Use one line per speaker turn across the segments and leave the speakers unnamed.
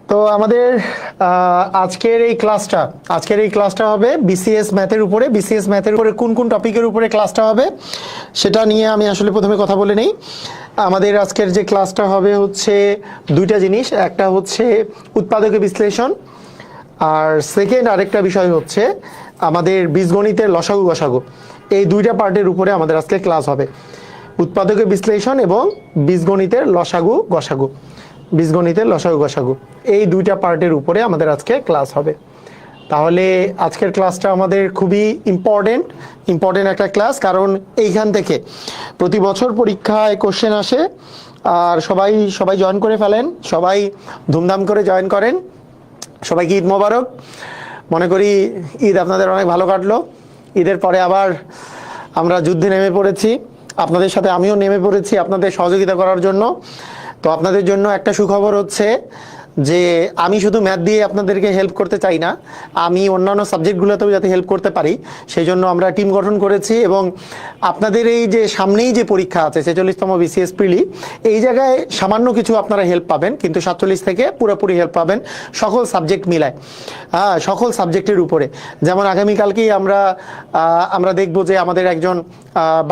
তো আমাদের আজকের এই ক্লাসটা হবে বিসিএস ম্যাথের উপরে। কোন কোন টপিকের উপরে ক্লাসটা হবে সেটা নিয়ে আমি আসলে প্রথমে কথা বলে নেই। আমাদের আজকের যে ক্লাসটা হবে হচ্ছে দুইটা জিনিস, একটা হচ্ছে উৎপাদকে বিশ্লেষণ, আর সেকেন্ড আরেকটা বিষয় হচ্ছে আমাদের বীজগণিতের লসাগু গসাগু। এই দুইটা পার্টের উপরে আমাদের আজকে ক্লাস হবে, উৎপাদকে বিশ্লেষণ এবং বীজগণিতের লসাগু গসাগু। এই দুইটা পার্টের উপরে আমাদের আজকে ক্লাস হবে। তাহলে আজকের ক্লাসটা আমাদের খুবই ইম্পর্টেন্ট একটা ক্লাস, কারণ এইখান থেকে প্রতি বছর পরীক্ষায় কোশ্চেন আসে। আর সবাই জয়েন করে ফেলেন, সবাই ধুমধাম করে জয়েন করেন। সবাইকে ঈদ মোবারক। মনে করি ঈদ আপনাদের অনেক ভালো কাটলো। ঈদের পরে আবার আমরা যুদ্ধে নেমে পড়েছি, আপনাদের সাথে আমিও নেমে পড়েছি আপনাদের সহযোগিতা করার জন্য। তো আপনাদের জন্য একটা সুখবর হচ্ছে যে আমি শুধু ম্যাথ দিয়ে আপনাদেরকে হেল্প করতে চাই না, আমি অন্যান্য সাবজেক্টগুলোতেও যাতে হেল্প করতে পারি সেই জন্য আমরা টিম গঠন করেছি। এবং আপনাদের এই যে সামনেই যে পরীক্ষা আছে 46তম বিসিএস প্রিলি, এই জায়গায় সামান্য কিছু আপনারা হেল্প পাবেন, কিন্তু 47 থেকে পুরোপুরি হেল্প পাবেন সকল সাবজেক্ট মিলায়, সকল সাবজেক্টের উপরে। যেমন আগামীকালকেই আমরা দেখব যে আমাদের একজন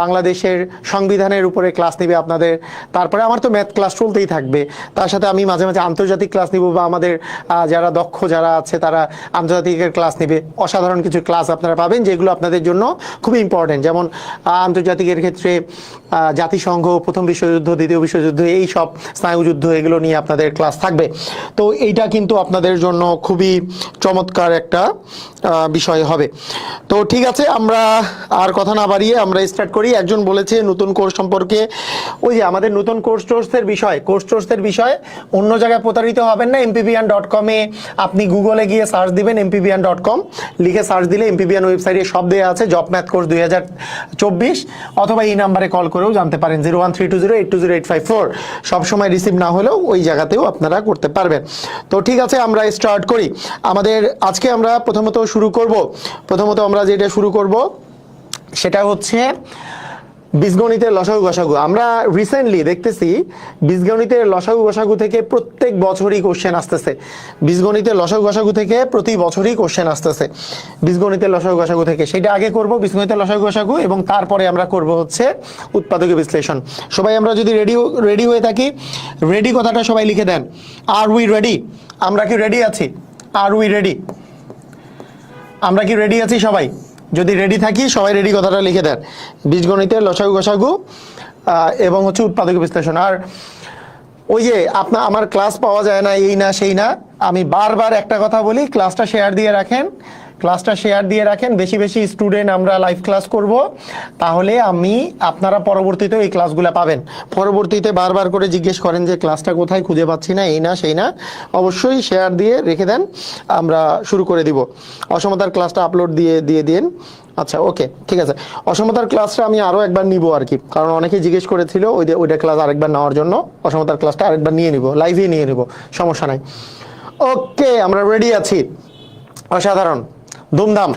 বাংলাদেশের সংবিধানের উপরে ক্লাস নেবে আপনাদের। তারপরে আমার তো ম্যাথ ক্লাস চলতেই থাকবে, তার সাথে আমি মাঝে মাঝে আন্তর্জাতিক ক্লাস নিব, বা আমাদের যারা দক্ষ যারা আছে তারা আন্তর্জাতিকের ক্লাস নেবে। অসাধারণ কিছু ক্লাস আপনারা পাবেন যেগুলো আপনাদের জন্য খুবই ইম্পর্টেন্ট। যেমন আন্তর্জাতিকের ক্ষেত্রে জাতিসংঘ, প্রথম বিশ্বযুদ্ধ, দ্বিতীয় বিশ্বযুদ্ধ, এই সব স্নায়ুযুদ্ধ, এগুলো নিয়ে আপনাদের ক্লাস থাকবে। তো এইটা কিন্তু আপনাদের জন্য খুবই চমৎকার একটা বিষয় হবে। তো ঠিক আছে, আমরা আর কথা না বাড়িয়ে আমরা স্টার্ট করি। একজন বলেছে নতুন কোর্স সম্পর্কে, ওই যে আমাদের নতুন কোর্সের বিষয় অন্য জায়গায় প্রতারিত হবেন না। mpbian.com এ আপনি গুগলে গিয়ে সার্চ দিবেন, mpbian.com লিখে সার্চ দিলে mpbian ওয়েবসাইটে সব দেওয়া আছে, জব ম্যাথ কোর্স 2024। অথবা এই নাম্বারে কল করেও জানতে পারেন, 01320820854। সবসময় রিসিভ না হলেও ওই জায়গাতেও আপনারা করতে পারবেন। তো ঠিক আছে, আমরা স্টার্ট করি। আজকে আমরা প্রথমত আমরা যেটা শুরু করব সেটা হচ্ছে বীজগণিতের লসাগু গসাগু। আমরা রিসেন্টলি দেখতেছি বীজগণিতের লসাগু গসাগু থেকে প্রত্যেক বছরই কোশ্চেন আসতেছে। বীজগণিতের লসাগু গসাগু থেকে প্রতি বছরই কোশ্চেন আসতেছে বীজগণিতের লসাগু গসাগু থেকে। সেটা আগে করব বীজগণিতের লসাগু গসাগু, এবং তারপরে আমরা করব হচ্ছে উৎপাদকে বিশ্লেষণ। সবাই আমরা যদি রেডি হয়ে থাকি, রেডি কথাটা সবাই লিখে দেন। আর উই রেডি? আমরা কি রেডি আছি? আর উই রেডি? আমরা কি রেডি আছি সবাই? যদি রেডি থাকি সবাই রেডি কথাটা লিখে দেন। বীজগণিতের লসাগু গসাগু এবং হচ্ছে উৎপাদক বিশ্লেষণ। আর ওই যে আমার ক্লাস পাওয়া যায় না, এই না সেই না, আমি বারবার একটা কথা বলি, ক্লাসটা শেয়ার দিয়ে রাখেন। বেশি বেশি স্টুডেন্ট আমরা লাইভ ক্লাস করব, তাহলে আপনারা পরবর্তীতে এই ক্লাসগুলো পাবেন। পরবর্তীতে বারবার করে জিজ্ঞেস করেন যে ক্লাসটা কোথায়, খুঁজে পাচ্ছি না, এই না সেই না, অবশ্যই শেয়ার দিয়ে রেখে দেন, আমরা শুরু করে দিব। অসমতার ক্লাসটা আপলোড দিয়ে দিন। আচ্ছা, ওকে, ঠিক আছে। অসমতার ক্লাসটা আমি আরও একবার নিব আর কি, কারণ অনেকেই জিজ্ঞেস করেছিল ওইটা ক্লাস আরেকবার নেওয়ার জন্য। অসমতার ক্লাসটা আরেকবার নিয়ে নিব, লাইভে নিয়ে নিব, সমস্যা নাই। ওকে, আমরা রেডি আছি। অসাধারণ, ধুমধাম।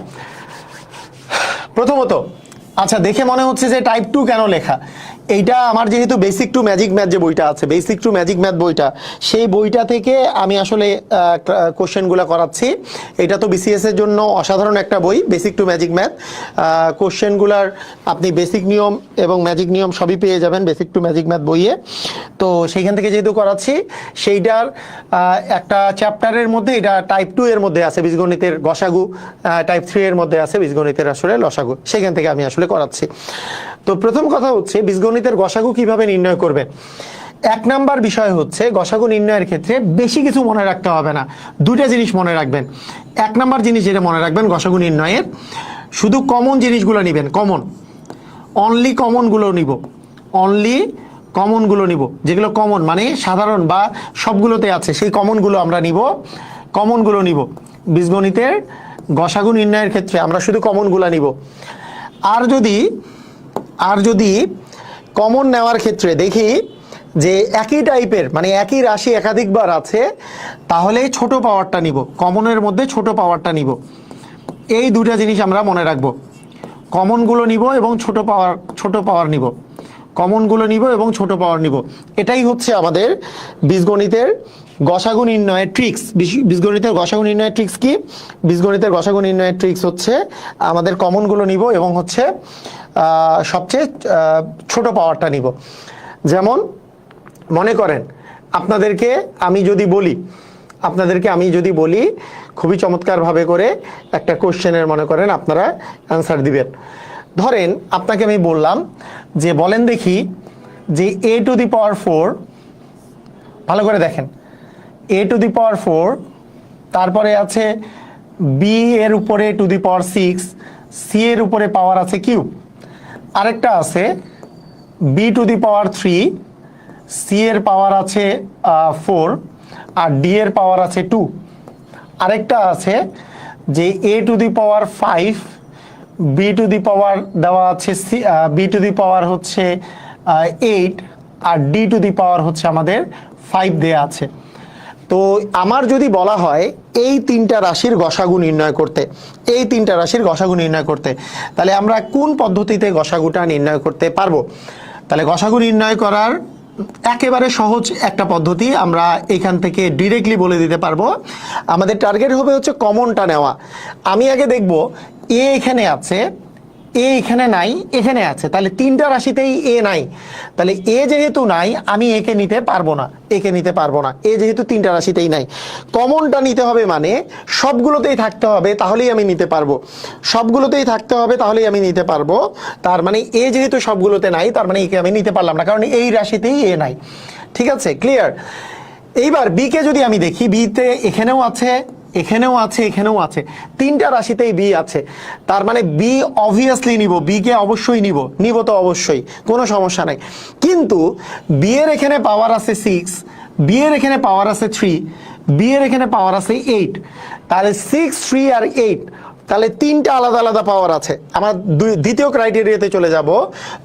প্রথমত, আচ্ছা, দেখে মনে হচ্ছে যে টাইপ 2 কেন লেখা? এইটা আমার যেহেতু বেসিক টু ম্যাজিক ম্যাথ যে বইটা আছে, বেসিক টু ম্যাজিক ম্যাথ বইটা, সেই বইটা থেকে আমি আসলে কোশ্চেনগুলো করাচ্ছি। এটা তো বিসিএস এর জন্য অসাধারণ একটা বই, বেসিক টু ম্যাজিক ম্যাথ। কোশ্চেনগুলার আপনি বেসিক নিয়ম এবং ম্যাজিক নিয়ম সবই পেয়ে যাবেন বেসিক টু ম্যাজিক ম্যাথ বইয়ে। তো সেইখান থেকে যেহেতু করাচ্ছি, সেইটার একটা চ্যাপ্টারের মধ্যে এটা টাইপ 2 এর মধ্যে আছে বীজগণিতের গসাগু, টাইপ 3 এর মধ্যে আছে বীজগণিতের আসলে লসাগু। সেখান থেকে আমি আসলে করাচ্ছি। তো প্রথম কথা হচ্ছে বীজগণিতের গসাগু কিভাবে নির্ণয় করবেন। এক নাম্বার বিষয় হচ্ছে গসাগু নির্ণয়ের ক্ষেত্রে বেশি কিছু মনে রাখতে হবে না, দুইটা জিনিস মনে রাখবেন। এক নাম্বার জিনিস যেটা মনে রাখবেন গসাগু নির্ণয়ের, শুধু কমন জিনিসগুলো নেবেন, অনলি কমনগুলো নিব, যেগুলো কমন মানে সাধারণ বা সবগুলোতে আছে, সেই কমনগুলো আমরা নিব। বীজগণিতের গসাগু নির্ণয়ের ক্ষেত্রে আমরা শুধু কমনগুলো নিব। আর যদি কমন নেওয়ার ক্ষেত্রে দেখি যে একই টাইপের মানে একই রাশি একাধিকবার আছে, তাহলে ছোট পাওয়ারটা নিব, কমনের মধ্যে ছোট পাওয়ারটা নিব। এই দুটা জিনিস আমরা মনে রাখব, কমনগুলো নিব এবং ছোট পাওয়ার নিব। এটাই হচ্ছে আমাদের বীজগণিতের গসাগু নির্ণয়ের ট্রিক্স, বীজগণিতের গসাগু নির্ণয়ের ট্রিক্স কি? বীজগণিতের গসাগু নির্ণয়ের ট্রিক্স হচ্ছে আমাদের কমনগুলো নিব এবং হচ্ছে সবচেয়ে ছোট পাওয়ারটা নিব। যেমন মনে করেন আপনাদেরকে আমি যদি বলি খুবই চমৎকারভাবে করে একটা কোশ্চেনের মনে করেন আপনারা অ্যান্সার দিবেন। ধরেন আপনাকে আমি বললাম যে বলেন দেখি যে a টু দি পাওয়ার 4, ভালো করে দেখেন, a টু দি পাওয়ার 4, তারপরে আছে b এর উপরে টু দি পাওয়ার 6, c এর উপরে পাওয়ার আছে কিউব, আরেকটা আছে b to the power 3, c এর পাওয়ার আছে 4 আর d এর পাওয়ার আছে 2, আরেকটা আছে যে a to the power 5, b to the power দেওয়া আছে b টু দি পাওয়ার হচ্ছে 8 আর d টু দি পাওয়ার হচ্ছে আমাদের 5 দেয়া আছে। তো আমার যদি বলা হয় এই তিনটা রাশির গসাগু নির্ণয় করতে, তাহলে আমরা কোন পদ্ধতিতে গসাগুটা নির্ণয় করতে পারবো? তাহলে গসাগু নির্ণয় করার একেবারে সহজ একটা পদ্ধতি আমরা এখান থেকে ডিরেক্টলি বলে দিতে পারবো। আমাদের টার্গেট হবে হচ্ছে কমনটা নেওয়া। আমি আগে দেখব এ এখানে আছে, এ এখানে নাই, এখানে আছে, তাহলে তিনটা রাশিতেই এ নাই, তাহলে এ যেহেতু নাই আমি একে নিতে পারবো না, এ যেহেতু তিনটা রাশিতেই নাই। কমনটা নিতে হবে মানে সবগুলোতেই থাকতে হবে, তাহলেই আমি নিতে পারবো, তার মানে এ যেহেতু সবগুলোতে নাই তার মানে একে আমি নিতে পারলাম না, কারণ এই রাশিতেই এ নাই। ঠিক আছে, ক্লিয়ার? এইবার বি কে যদি আমি দেখি, বিতে এখানেও আছে, এখানেও আছে, তিনটা রাশিতেই বি আছে, তার মানে বি অবভিয়াসলি নিব, বি কে অবশ্যই নিব তো অবশ্যই, কোনো সমস্যা নাই। কিন্তু বি এর এখানে পাওয়ার আছে 6, বি এর এখানে পাওয়ার আছে 3, বি এর এখানে পাওয়ার আছে 8, তাহলে 6, 3 আর 8, তাহলে তিনটা আলাদা আলাদা পাওয়ার আছে। আমরা দ্বিতীয় ক্রাইটেরিয়াতে চলে যাব।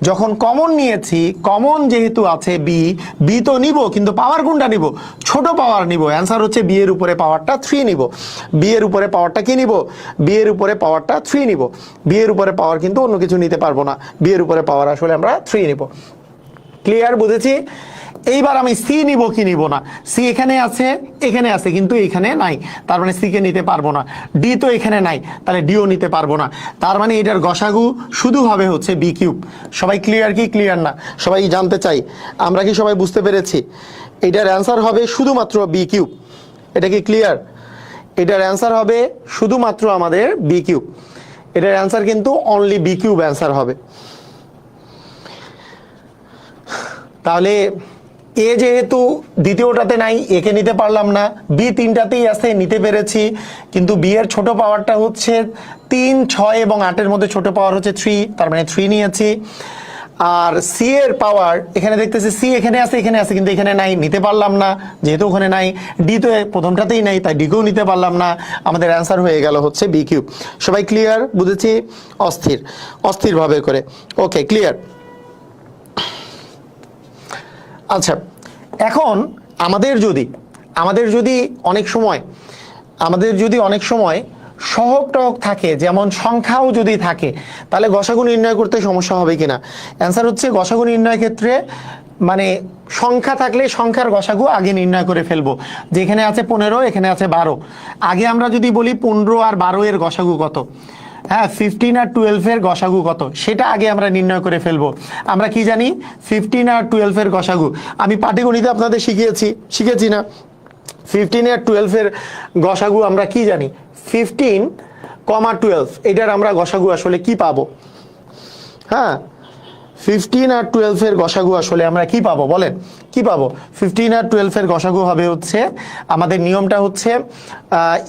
যখন কমন নিয়েছি, কমন যেহেতু আছে বি তো নিব, কিন্তু পাওয়ার কোনটা নিব? ছোট পাওয়ার নিব। অ্যান্সার হচ্ছে বি এর উপরে পাওয়ারটা 3 নিব। বি এর উপরে পাওয়ারটা কি নিব? বি এর উপরে পাওয়ারটা 3 নিব। বি এর উপরে পাওয়ার কিন্তু অন্য কিছু নিতে পারবো না, বি এর উপরে পাওয়ার আসলে আমরা 3 নিব। ক্লিয়ার, বুঝেছি? এইবার আমি সি নিব কি নিব না? সি এখানে আছে কিন্তু এখানে নাই, তার মানে সি কে নিতে পারবো না। ডি তো এখানে নাই, তাহলে ডিও নিতে পারবো না, তার মানে এটার গসাগু শুধু হবে হচ্ছে বি কিউব। সবাই ক্লিয়ার কি ক্লিয়ার না? সবাই জানতে চাই আমরা কি সবাই বুঝতে পেরেছি? এটার অ্যান্সার হবে শুধুমাত্র বি কিউব। এটা কি ক্লিয়ার? এটার অ্যান্সার হবে শুধুমাত্র আমাদের বি কিউব। এটার অ্যান্সার কিন্তু অনলি বি কিউব অ্যান্সার হবে। তাহলে এ যেহেতু দ্বিতীয়টাতে নাই, একে নিতে পারলাম না, বি তিনটাতেই আছে, নিতে পেরেছি, কিন্তু বি এর ছোট পাওয়ারটা হচ্ছে 3, 6 এবং 8-এর মধ্যে ছোট পাওয়ার হচ্ছে 3, তার মানে 3 নিয়েছি। আর সি এর পাওয়ার এখানে দেখতেছি, সি এখানে আছে কিন্তু এখানে নাই, নিতে পারলাম না যেহেতু ওখানে নাই। ডি তো প্রথমটাতেই নাই, তাই ডিকেও নিতে পারলাম না। আমাদের অ্যান্সার হয়ে গেল হচ্ছে বি কিউব। সবাই ক্লিয়ার? বুঝেছি? অস্থির ভাবে করে। ওকে, ক্লিয়ার। আচ্ছা, এখন আমাদের যদি অনেক সময় সহগ টহগ থাকে, যেমন সংখ্যাও যদি থাকে, তাহলে গসাগু নির্ণয় করতে সমস্যা হবে কিনা? অ্যান্সার হচ্ছে গসাগু নির্ণয়ের ক্ষেত্রে মানে সংখ্যা থাকলে সংখ্যার গসাগু আগে নির্ণয় করে ফেলবো। যেখানে আছে 15, এখানে আছে 12, আগে আমরা যদি বলি 15 আর 12 এর গসাগু কত, হ্যাঁ 15 আর 12 এর গসাগু কত, সেটা আগে আমরা নির্ণয় করে ফেলবো। আমরা কি জানি? 15 আর 12 এর গসাগু আমি পাটিগণিতে আপনাদের শিখেছি না? 15 আর 12 এর গসাগু আমরা কি জানি? 15, 12, এটার আমরা গসাগু আসলে কি পাবো? হ্যাঁ, 15 আর 12 এর গসাগু আসলে আমরা কি পাবো বলেন? কি পাবো? 15 আর 12 এর গসাগু হবে হচ্ছে, আমাদের নিয়মটা হচ্ছে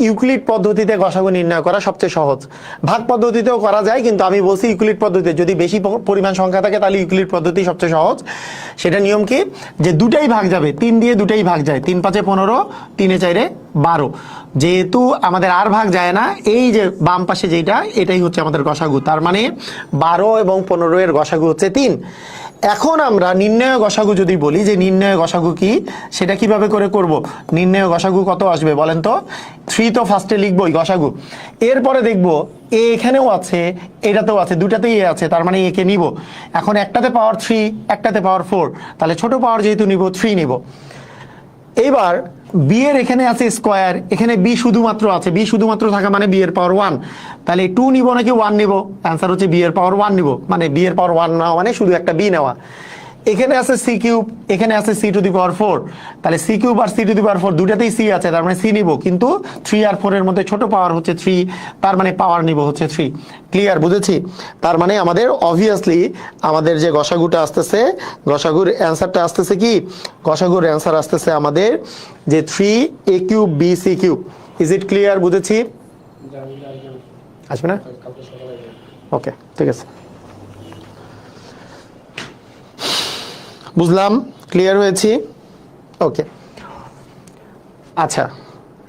ইউক্লিড পদ্ধতিতে গসাগু নির্ণয় করা সবচেয়ে সহজ। ভাগ পদ্ধতিতেও করা যায়, কিন্তু আমি বলছি ইউক্লিড পদ্ধতিতে। যদি বেশি পরিমাণ সংখ্যা থাকে তাহলে ইউক্লিড পদ্ধতি সবচেয়ে সহজ। সেটা নিয়ম কি? যে দুটাই ভাগ যাবে, 3 দিয়ে দুটাই ভাগ যায়, 3 5 15, 3 4 12। যেহেতু আমাদের আর ভাগ যায় না, এই যে বাম পাশে যেটা, এটাই হচ্ছে আমাদের গসাগু, তার মানে 12 এবং 15 এর গসাগু হচ্ছে 3। এখন আমরা নির্ণয় গসাগু যদি বলি যে নির্ণয় গসাগু কি, সেটা কিভাবে করে করব? নির্ণয় গসাগু কত আসবে বলেন তো? 3 তো ফার্স্টে লিখবই গসাগু, এরপরে দেখব এ এখানেও আছে, এটাতেও আছে, দুটাতেই এ আছে, তার মানে একে নিব। এখন একটাতে পাওয়ার 3, একটাতে পাওয়ার 4, তাহলে ছোট পাওয়ার যেহেতু নিব 3 নিব। এইবার বি এর এখানে আছে স্কোয়ার, এখানে বি শুধুমাত্র আছে, বি শুধুমাত্র থাকা মানে বি এর পাওয়ার 1, তাহলে 2 নিব নাকি 1 নিব? অ্যান্সার হচ্ছে বি এর পাওয়ার 1 নিব, মানে বি এর পাওয়ার 1 নেওয়া মানে শুধু একটা বি নেওয়া। এখানে আছে সি কিউব, এখানে আছে সি টু দি পাওয়ার 4, তাহলে সি কিউব আর সি টু দি পাওয়ার 4 দুটাতেই সি আছে, তার মানে সি নিব, কিন্তু 3 আর 4 এর মধ্যে ছোট পাওয়ার হচ্ছে 3, তার মানে পাওয়ার নিব হচ্ছে 3। ক্লিয়ার? বুঝেছি? তার মানে আমাদের অবভিয়াসলি আমাদের যে গসাগুটা আসতেছে, গসাগুর অ্যান্সারটা আসতেছে কি? গসাগুর অ্যান্সার আসতেছে আমাদের যে 3a cube b c cube. Is it clear? বুঝেছি? আসবে না? ওকে, ঠিক আছে, বুঝলাম, ক্লিয়ার হয়েছি। ওকে, আচ্ছা,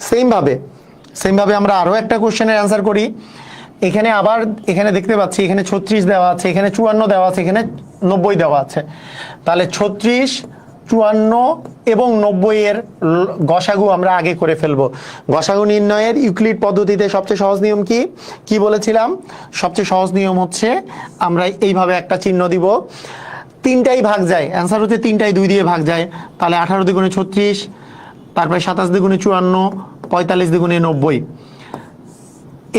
সেম ভাবে আমরা আরো একটা কোশ্চেনের অ্যান্সার করি। এখানে আবার এখানে দেখতে পাচ্ছি এখানে 36 দেওয়া আছে, এখানে 54 দেওয়া আছে, এখানে 90 দেওয়া আছে। তাহলে 36, 54 এবং 90 এর গসাগু আমরা আগে করে ফেলবো। গসাগু নির্ণয়ের ইউক্লিড পদ্ধতিতে সবচেয়ে সহজ নিয়ম কি বলেছিলাম? সবচেয়ে সহজ নিয়ম হচ্ছে আমরা এইভাবে একটা চিহ্ন দিব, 3টাই ভাগ যায়, অ্যান্সার হচ্ছে 3টাই 2 দিয়ে ভাগ যায়, তাহলে 18 দ্বিগুণে 36, তারপরে 27 দ্বিগুণে 54, 45 দ্বিগুণে 90,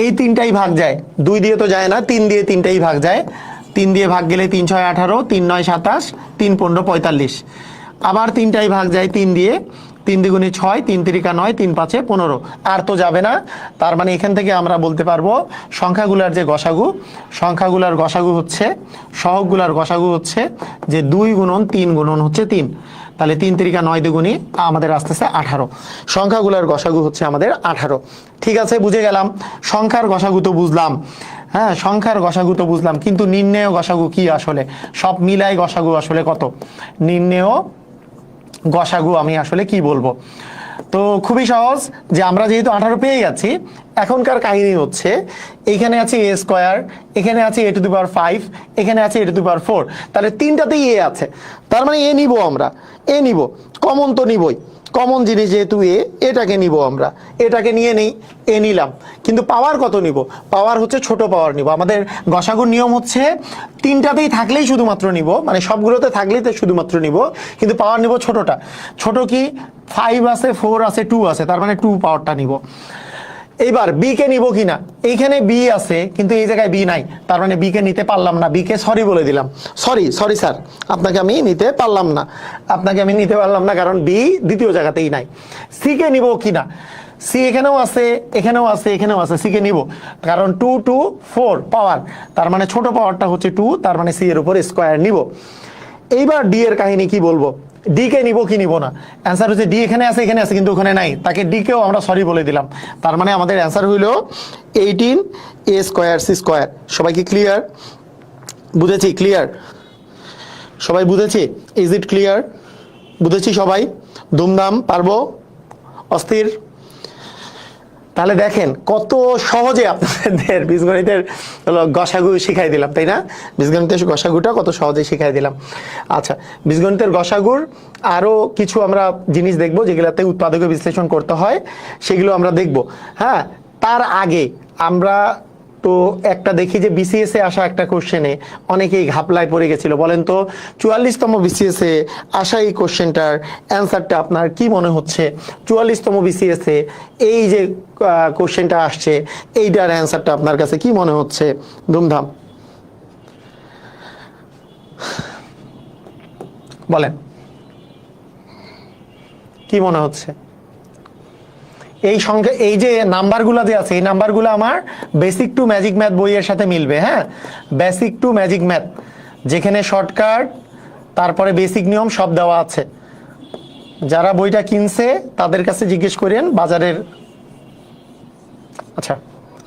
এই 3টাই ভাগ যায়, 2 দিয়ে তো যায় না, 3 দিয়ে 3টাই ভাগ যায়। 3 দিয়ে ভাগ গেলে 3 6 18, 3 9 27, 3 15 45, আবার 3টাই ভাগ যায় 3 দিয়ে, 3 দ্বিগুণে 6, 3 তিরিকা 9, 3 5 15, আর তো যাবে না। তার মানে এখান থেকে আমরা বলতে পারবো সংখ্যাগুলার যে গসাগু, সংখ্যাগুলার গসাগু হচ্ছে, সহগগুলার গসাগু হচ্ছে যে 2 গুণন 3 গুণন হচ্ছে 3, তাহলে 3 তিরিকা 9 দ্বিগুণী আমাদের আসতেছে 18, সংখ্যাগুলার গসাগু হচ্ছে আমাদের 18। ঠিক আছে, বুঝে গেলাম। সংখ্যার গসাগু তো বুঝলাম, হ্যাঁ, সংখ্যার গসাগু তো বুঝলাম, কিন্তু নির্ণেয় গসাগু কি আসলে? সব মিলাই গসাগু আসলে কত? নির্ণেয় গসাগু আমি আসলে কি বলবো? তো খুবই সহজ, যে আমরা যেহেতু 18 পেয়ে গেছি, এখনকার কাহিনী হচ্ছে এইখানে আছে এ স্কোয়ার, এখানে আছে এ টু দি পাওয়ার 5, এখানে আছে এ টু দি পাওয়ার 4, তাহলে 3টাতেই এ আছে, তার মানে এ নিব, আমরা এ নিব, কমন তো নিবই, কমন জিনিস যেহেতু এটাকে নিব, আমরা এটাকে নিয়ে নেই, এ নিলাম, কিন্তু পাওয়ার কত নিব? পাওয়ার হচ্ছে ছোট পাওয়ার নিব। আমাদের গসাগুর নিয়ম হচ্ছে 3টাতেই থাকলেই শুধুমাত্র নিব, মানে সবগুলোতে থাকলেই তো শুধুমাত্র নিব, কিন্তু পাওয়ার নিব ছোটটা। ছোট কি? 5 আছে, 4 আছে, 2 আছে, তার মানে 2 পাওয়ারটা নিব। এইবার বি কে নিব কিনা? এইখানে বি আছে কিন্তু এই জায়গায় বি নাই, তার মানে বি কে নিতে পারলাম না, বি কে সরি বলে দিলাম, সরি স্যার, আপনাকে আমি নিতে পারলাম না, কারণ বি দ্বিতীয় জায়গাতেই নাই। সি কে নিব কিনা? সি এখানেও আছে, এখানেও আছে, এখানেও আছে, সি কে নিব, কারণ 2 2 4 পাওয়ার, তার মানে ছোট পাওয়ারটা হচ্ছে 2, তার মানে সি এর উপর স্কোয়ার নিব। এইবার ডি এর কাহিনী কি বলবো? ডি কে নিব কি নিব না? অ্যান্সার হচ্ছে ডি এখানে আছে, এখানে আছে, কিন্তু ওখানে নাই, তাকে ডি কেও আমরা সরি বলে দিলাম। তার মানে আমাদের অ্যান্সার হইল 18 এ স্কোয়ার সি স্কোয়ার। সবাই কি ক্লিয়ার? বুঝেছি? ক্লিয়ার? সবাই বুঝেছি? Is it clear? বুঝেছি সবাই? ধুমধাম? পারবো? অস্থির? তাহলে দেখেন কত সহজে আপনাদের বীজগণিতের গসাগু শিখাই দিলাম, তাই না? বীজগণিতের গসাগুটা কত সহজে শিখাই দিলাম। আচ্ছা, বীজগণিতের গসাগুর আরো কিছু আমরা জিনিস দেখবো যেগুলাতে উৎপাদকে বিশ্লেষণ করতে হয়, সেগুলো আমরা দেখব। হ্যাঁ, তার আগে আমরা তো একটা দেখি যে বিসিএস এ আসা একটা কোশ্চেনে অনেকেই ঘাপলায় পড়ে গেছিল। বলেন তো 44তম বিসিএস এ আসা এই কোশ্চেনটার অ্যান্সারটা আপনার কি মনে হচ্ছে? 44তম বিসিএস এ এই যে কোশ্চেনটা আসছে, এইটার অ্যান্সারটা আপনার কাছে কি মনে হচ্ছে? ধুমধাম বলেন, কি মনে হচ্ছে? এই সংখ্যা, এই যে নাম্বারগুলো যে আছে, এই নাম্বারগুলো আমার বেসিক টু ম্যাজিক ম্যাথ বইয়ের সাথে মিলবে। হ্যাঁ, বেসিক টু ম্যাজিক ম্যাথ, যেখানে শর্টকাট তারপরে বেসিক নিয়ম সব দেওয়া আছে। যারা বইটা কিনছে তাদের কাছে জিজ্ঞেস করেন বাজারের। আচ্ছা,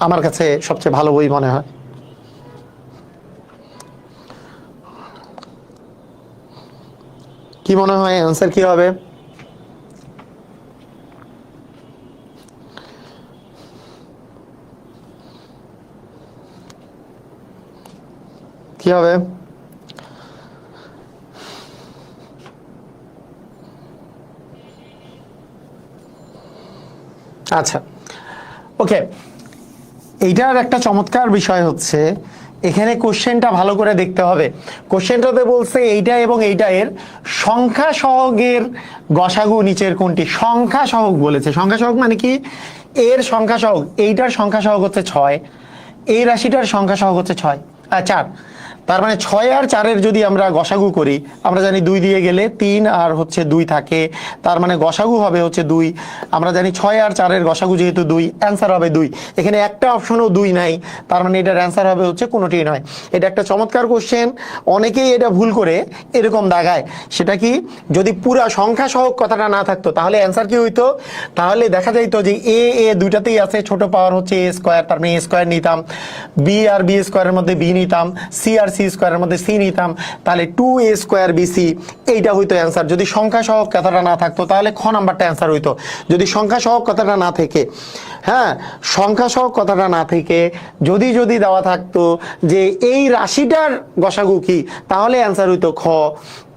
আমার কাছে সবচেয়ে ভালো বই মনে হয়। কি মনে হয় অ্যান্সার কি হবে? কি হবে? আচ্ছা, ওকে, এইটার একটা চমৎকার বিষয় হচ্ছে এখানে কোশ্চেনটা ভালো করে দেখতে হবে। কোশ্চেনটাতে বলছে এইটা এবং এইটা এর সংখ্যা সহগের গসাগু নিচের কোনটি। সংখ্যা সহগ বলেছে। সংখ্যা সহগ মানে কি? এর সংখ্যা সহগ, এইটার সংখ্যা সহগ হচ্ছে 6, এই রাশিটার সংখ্যা সহগ হচ্ছে 4। তার মানে 6 আর 4-এর যদি আমরা গসাগু করি, আমরা জানি 2 দিয়ে গেলে 3 আর হচ্ছে 2 থাকে, তার মানে গসাগু হবে হচ্ছে 2। আমরা জানি 6 আর 4-এর গসাগু যেহেতু 2, অ্যান্সার হবে 2। এখানে একটা অপশনও 2 নাই, তার মানে এটার অ্যান্সার হবে হচ্ছে কোনোটিই নয়। এটা একটা চমৎকার কোশ্চেন, অনেকেই এটা ভুল করে এরকম দাগায়। সেটা কি, যদি পুরা সংখ্যা সহগ কথাটা না থাকতো তাহলে অ্যান্সার কি হইতো? তাহলে দেখা যাইতো যে এ দুইটাতেই আছে, ছোট পাওয়ার হচ্ছে a স্কয়ার, তার মানে a স্কয়ার নিতাম, বি আর বি স্কয়ারের মধ্যে বি নিতাম, সি আর সি স্কয়ারের মধ্যে সি নিতাম, তাহলে 2a স্কয়ার বিসি এইটা হইতো অ্যান্সার। যদি সংখ্যা সহগ কথাটা না থাকতো তাহলে খ নাম্বারটা অ্যান্সার হইতো। যদি সংখ্যা সহগ কথাটা না থেকে, হ্যাঁ, সংখ্যা সহগ কথাটা না থেকে যদি দেওয়া থাকতো যে এই রাশিটার গসাগু কি, তাহলে অ্যান্সার হইতো খ।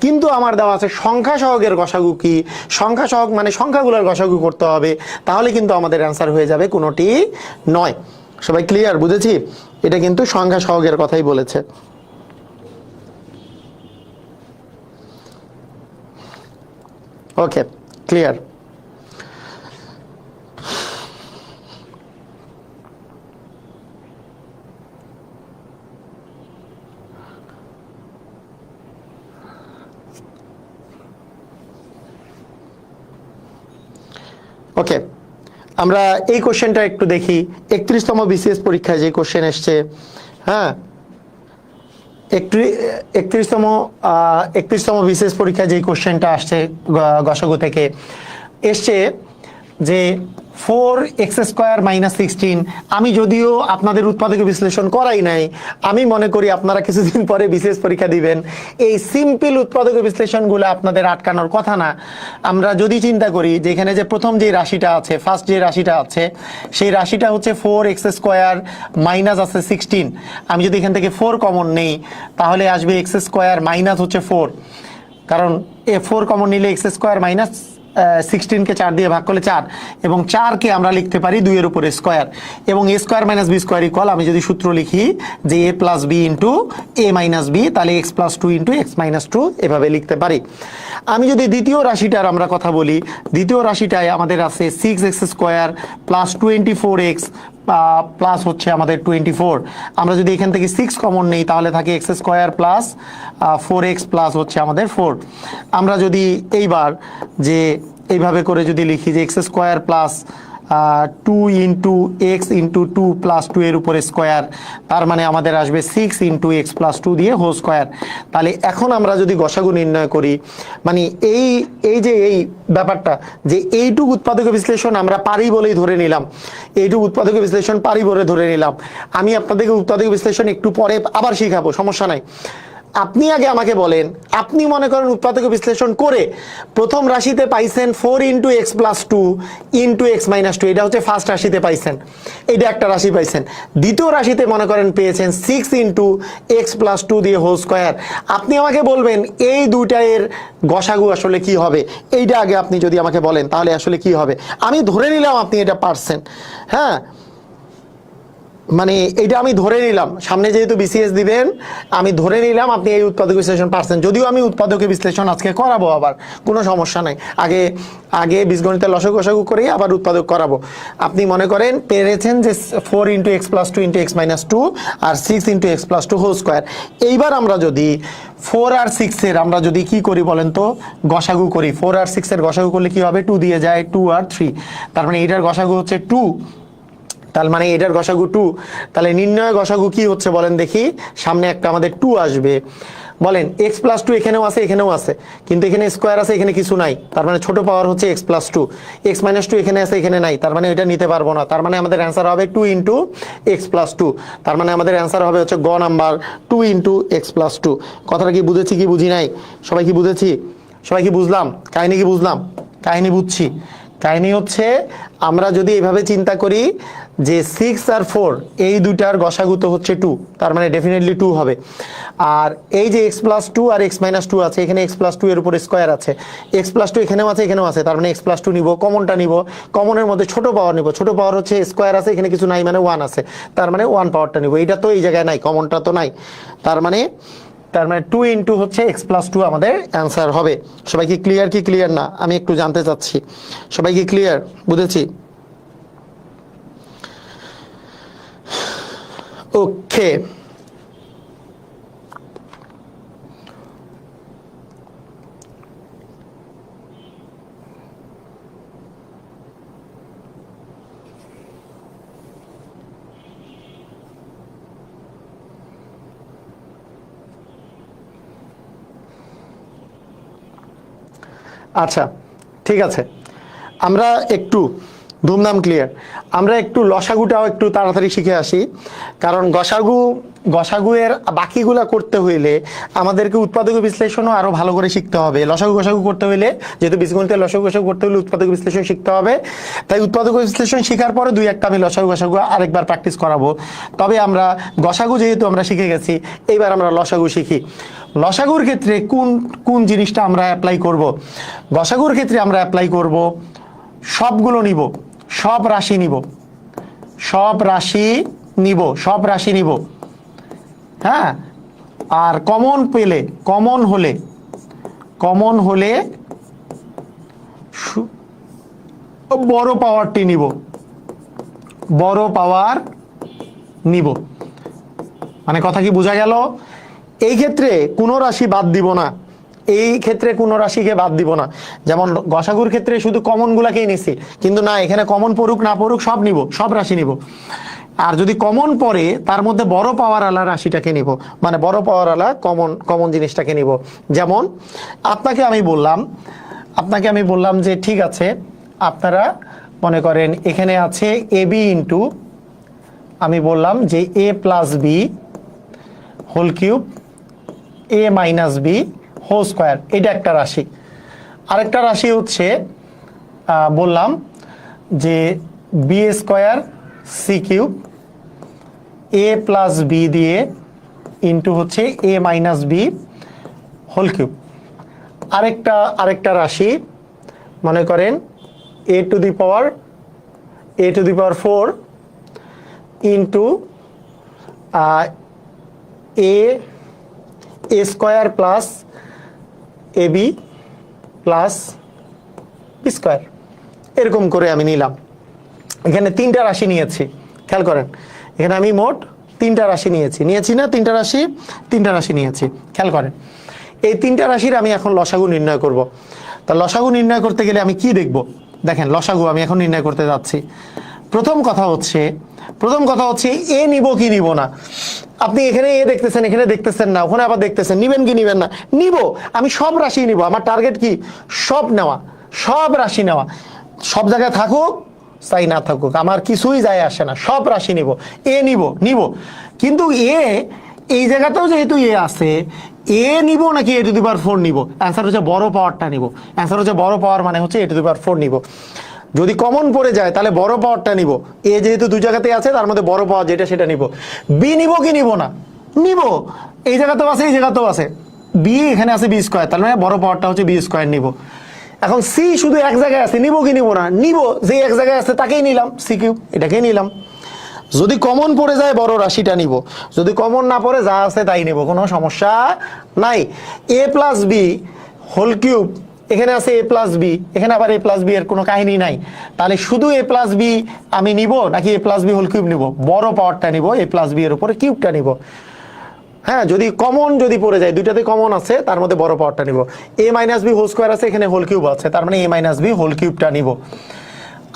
কিন্তু আমার দেওয়া আছে সংখ্যা সহগের গসাগু কি, সংখ্যা সহগ মানে সংখ্যাগুলোর গসাগু করতে হবে, তাহলে কিন্তু আমাদের অ্যান্সার হয়ে যাবে কোনোটি নয়। সবাই ক্লিয়ার? বুঝেছি? এটা কিন্তু সংখ্যা সহগের কথাই বলেছে। ওকে, ক্লিয়ার? ওকে, আমরা এই কোশ্চেনটা একটু দেখি। 31তম বিসিএস পরীক্ষায় যে কোশ্চেন এসছে, হ্যাঁ, 31তম বিসিএস পরীক্ষায় যে কোশ্চেনটা আসছে গসাগু থেকে এসছে যে 4x² - 16। আমি যদিও আপনাদের উৎপাদক বিশ্লেষণ করাই নাই, আমি মনে করি আপনারা কিছুদিন পরে বিসিএস পরীক্ষা দিবেন, এই সিম্পল উৎপাদক বিশ্লেষণগুলো আপনাদের আটকানোর কথা না। আমরা যদি চিন্তা করি যে এখানে যে প্রথম যে রাশিটা আছে, ফার্স্ট যে রাশিটা আছে, সেই রাশিটা হচ্ছে 4x² মাইনাস আছে 16। আমি যদি এখান থেকে 4 কমন নেই তাহলে আসবে x² মাইনাস হচ্ছে 4, কারণ 4 কমন নিলে x² মাইনাস 16-কে 4 দিয়ে ভাগ করলে 4, এবং 4-কে আমরা লিখতে পারি 2 এর উপরে স্কয়ার, এবং a² - b² ইকুয়াল, আমি যদি সূত্র লিখি যে a + b * a - b, তাহলে x + 2 * x - 2 এভাবে লিখতে পারি। আমি যদি দ্বিতীয় রাশিটার আমরা কথা বলি, দ্বিতীয় রাশিটায় আমাদের আছে 6x² + 24x প্লাস হচ্ছে আমাদের 24। আমরা যদি এখান থেকে 6 কমন নেই তাহলে থাকে x² প্লাস 4x প্লাস হচ্ছে আমাদের 4। আমরা যদি এইবার যে এইভাবে করে যদি লিখি যে x² প্লাস 2 * x * 2 প্লাস 2 এর উপরে স্কয়ার, তার মানে আমাদের আসবে 6 * x + 2 দিয়ে হোল স্কয়ার। তাহলে এখন আমরা যদি গসাগু নির্ণয় করি, মানে এই যে এই ব্যাপারটা যে এইটুকু উৎপাদক বিশ্লেষণ আমরা পারি বলেই ধরে নিলাম, এইটুকু উৎপাদক বিশ্লেষণ পারি বলে ধরে নিলাম। আমি আপনাদেরকে উৎপাদক বিশ্লেষণ একটু পরে আবার শিখাবো, সমস্যা নাই। আপনি আগে আমাকে বলেন, আপনি মনে করেন উৎপাদক বিশ্লেষণ করে প্রথম রাশিতে পাইছেন 4 * x + 2 * x - 2, এটা হচ্ছে ফার্স্ট রাশিতে পাইছেন, এটা একটা রাশি পাইছেন। দ্বিতীয় রাশিতে মনে করেন পেয়েছেন 6 * x + 2 দিয়ে হোল স্কয়ার। আপনি আমাকে বলবেন এই দুইটার গসাগু আসলে কি হবে, এইটা আগে আপনি যদি আমাকে বলেন তাহলে আসলে কি হবে। আমি ধরে নিলাম আপনি এটা পারছেন, হ্যাঁ, মানে এটা আমি ধরে নিলাম, সামনে যেহেতু বিসিএস দিবেন আমি ধরে নিলাম আপনি এই উৎপাদক বিশ্লেষণ পারছেন। যদিও আমি উৎপাদকের বিশ্লেষণ আজকে করাবো, আবার কোনো সমস্যা নাই, আগে বীজগণিতের লসাগু গসাগু করেই আবার উৎপাদক করাবো। আপনি মনে করেন পেরেছেন যে 4 * x + 2 * x - 2 আর 6 * x + 2 হোল স্কয়ার। এইবার আমরা যদি 4 আর 6 এর আমরা যদি কি করি বলেন তো, গসাগু করি। 4 আর 6 এর গসাগু করলে কি হবে, 2 দিয়ে যায় 2 আর 3, তার মানে এটার গসাগু হচ্ছে 2, তার মানে এটার গসাগু 2। তাহলে নির্ণয় গসাগু কি হচ্ছে বলেন দেখি, সামনে একটা আমাদের 2 আসবে। বলেন x + 2 এখানেও আছে, এখানেও আছে, কিন্তু এখানে স্কয়ার আছে, এখানে কিছু নাই, তার মানে ছোট পাওয়ার হচ্ছে x + 2। x - 2 এখানে আছে, এখানে নাই, তার মানে এটা নিতে পারবো না। তার মানে আমাদের অ্যান্সার হবে 2 * x + 2। তার মানে আমাদের অ্যান্সার হবে হচ্ছে গ নাম্বার 2 * x + 2। কথাটা কি বুঝেছি কি বুঝি নাই? সবাই কি বুঝেছি? সবাই কি বুঝলাম? কাহিনী কি বুঝলাম? কাহিনী বুঝছি, কাহিনী হচ্ছে আমরা যদি এভাবে চিন্তা করি যে 6 আর 4 এই দুইটার গসাগু তো হচ্ছে 2, তার মানে ডেফিনেটলি 2 হবে। আর এই যে x+2 আর x-2 আছে, এখানে x+2 এর উপর স্কয়ার আছে, x+2 এখানেও আছে এখানেও আছে, তার মানে x+2 নিব, কমনটা নিব, কমনের মধ্যে ছোট পাওয়ার নিব, ছোট পাওয়ার হচ্ছে স্কয়ার আছে, এখানে কিছু নাই মানে 1 আছে, তার মানে 1 পাওয়ারটা নিব। এইটা তো এই জায়গায় নাই, কমনটা তো নাই, তার মানে 2 ইন্টু হচ্ছে x+2 আমাদের অ্যান্সার হবে। সবাই কি ক্লিয়ার কি ক্লিয়ার না আমি একটু জানতে চাচ্ছি, সবাই কি ক্লিয়ার? বুঝেছি? ওকে, আচ্ছা ঠিক আছে, আমরা একটু ধুমধাম ক্লিয়ার, আমরা একটু লসাগুটাও একটু তাড়াতাড়ি শিখে আসি, কারণ গসাগুয়ের বাকিগুলা করতে হইলে আমাদেরকে উৎপাদক বিশ্লেষণও আরো ভালো করে শিখতে হবে। লসাগু করতে হইলে, যেহেতু বীজগণিতের লসাগু করতে হলে উৎপাদক বিশ্লেষণ শিখতে হবে, তাই উৎপাদক বিশ্লেষণ শেখার পরে 2-1টা আমি লসাগু আরেকবার প্র্যাকটিস করাবো। তবে আমরা গসাগু যেহেতু আমরা শিখে গেছি, এইবার আমরা লসাগু শিখি। লসাগুর ক্ষেত্রে কোন জিনিসটা আমরা অ্যাপ্লাই করব? গসাগুর ক্ষেত্রে আমরা অ্যাপ্লাই করব সবগুলো নিব, সব রাশি নিব, হ্যাঁ। আর কমন হলে বড় পাওয়ারটি নিব, মানে কথা কি বোঝা গেল? এই ক্ষেত্রে কোনো রাশি বাদ দিব না, কোনো রাশিকে বাদ দিব না। যেমন গসাগুর ক্ষেত্রে শুধু কমন গুলাকেই নিছি, কিন্তু না, এখানে কমন পড়ুক না পড়ুক সব নিব, সব রাশি নিব। আর যদি কমন পড়ে তার মধ্যে বড় পাওয়ার আলা রাশিটাকে নিব, মানে বড় পাওয়ার আলা কমন জিনিসটাকে নিব। যেমন আপনাকে আমি বললাম যে ঠিক আছে, আপনারা মনে করেন এখানে আছে ab ইন্টু, আমি বললাম যে a+b whole cube a-b whole square, এটা একটা রাশি। আরেকটা রাশি হচ্ছে বললাম যে b² c³ a+b দিয়ে ইন্টু হচ্ছে a-b হোল কিউব। আরেকটা রাশি মনে করেন a⁴ into a² plus ab plus b², এরকম করে আমি নিলাম। এখানে 3টা রাশি নিয়েছি, খেয়াল করেন, এখানে আমি মোট 3টা রাশি নিয়েছি না, 3টা রাশি নিয়েছি, খেয়াল করেন। এই 3টা রাশির আমি এখন লসাগু নির্ণয় করব। তা লসাগু নির্ণয় করতে গেলে আমি কি দেখব? দেখেন, লসাগু আমি এখন নির্ণয় করতে যাচ্ছি। প্রথম কথা হচ্ছে এ নিব কি নিব না। আপনি এখানে এ দেখতেছেন, এখানে দেখতেছেন না, ওখানে আবার দেখতেছেন, নিবেন কি নিবেন না? নিব, আমি সব রাশি নিব। আমার টার্গেট কি? সব নেওয়া, সব রাশি নেওয়া, সব জায়গায় থাকুক চাই না থাকুক আমার কিছুই যায় আসে না, সব রাশি নিব, এ নিব। কিন্তু এই জায়গাতেও যেহেতু এ আছে, এ নিব নাকি a⁴ নিব? অ্যান্সার হচ্ছে বড় পাওয়ারটা নিব। অ্যান্সার হচ্ছে বড় পাওয়ার মানে হচ্ছে a⁴ নিব। যদি কমন পড়ে যায় তাহলে বড় পাওয়ারটা নিব। এ যেহেতু দুই জায়গাতেই আছে, তার মধ্যে বড় পাওয়ার যেটা সেটা নিব। বি নিব কি নিব না? নিব, এই জায়গাতেও আছে এই জায়গাতেও আছে, বি এখানে আছে b², তার মানে বড় পাওয়ারটা হচ্ছে b² নিব। এখন সি শুধু এক জায়গায় আছে, নিব কি নিব না? নিব, যে এক জায়গায় আছে তাকেই নিলাম, c³ এটাকেই নিলাম। যদি কমন পড়ে যায় বড় রাশিটা নিব, যদি কমন না পড়ে যা আছে তাই নিব, কোনো সমস্যা নাই। a+b হোল কিউব, এখানে আছে a+b, এখানে আবার a+b এর কোনো কাহিনী নাই, তাহলে শুধু a+b আমি নিব নাকি a+b হোল কিউব নিব? বড় পাওয়ারটা নিব, a+b এর উপরে কিউবটা নিব। হ্যাঁ, যদি পড়ে যায়, দুইটাতে কমন আছে, তার মধ্যে বড় পাওয়ারটা নিব। a-b হোল স্কয়ার আছে, এখানে হোল কিউব আছে, তার মানে a-b হোল কিউবটা নিব।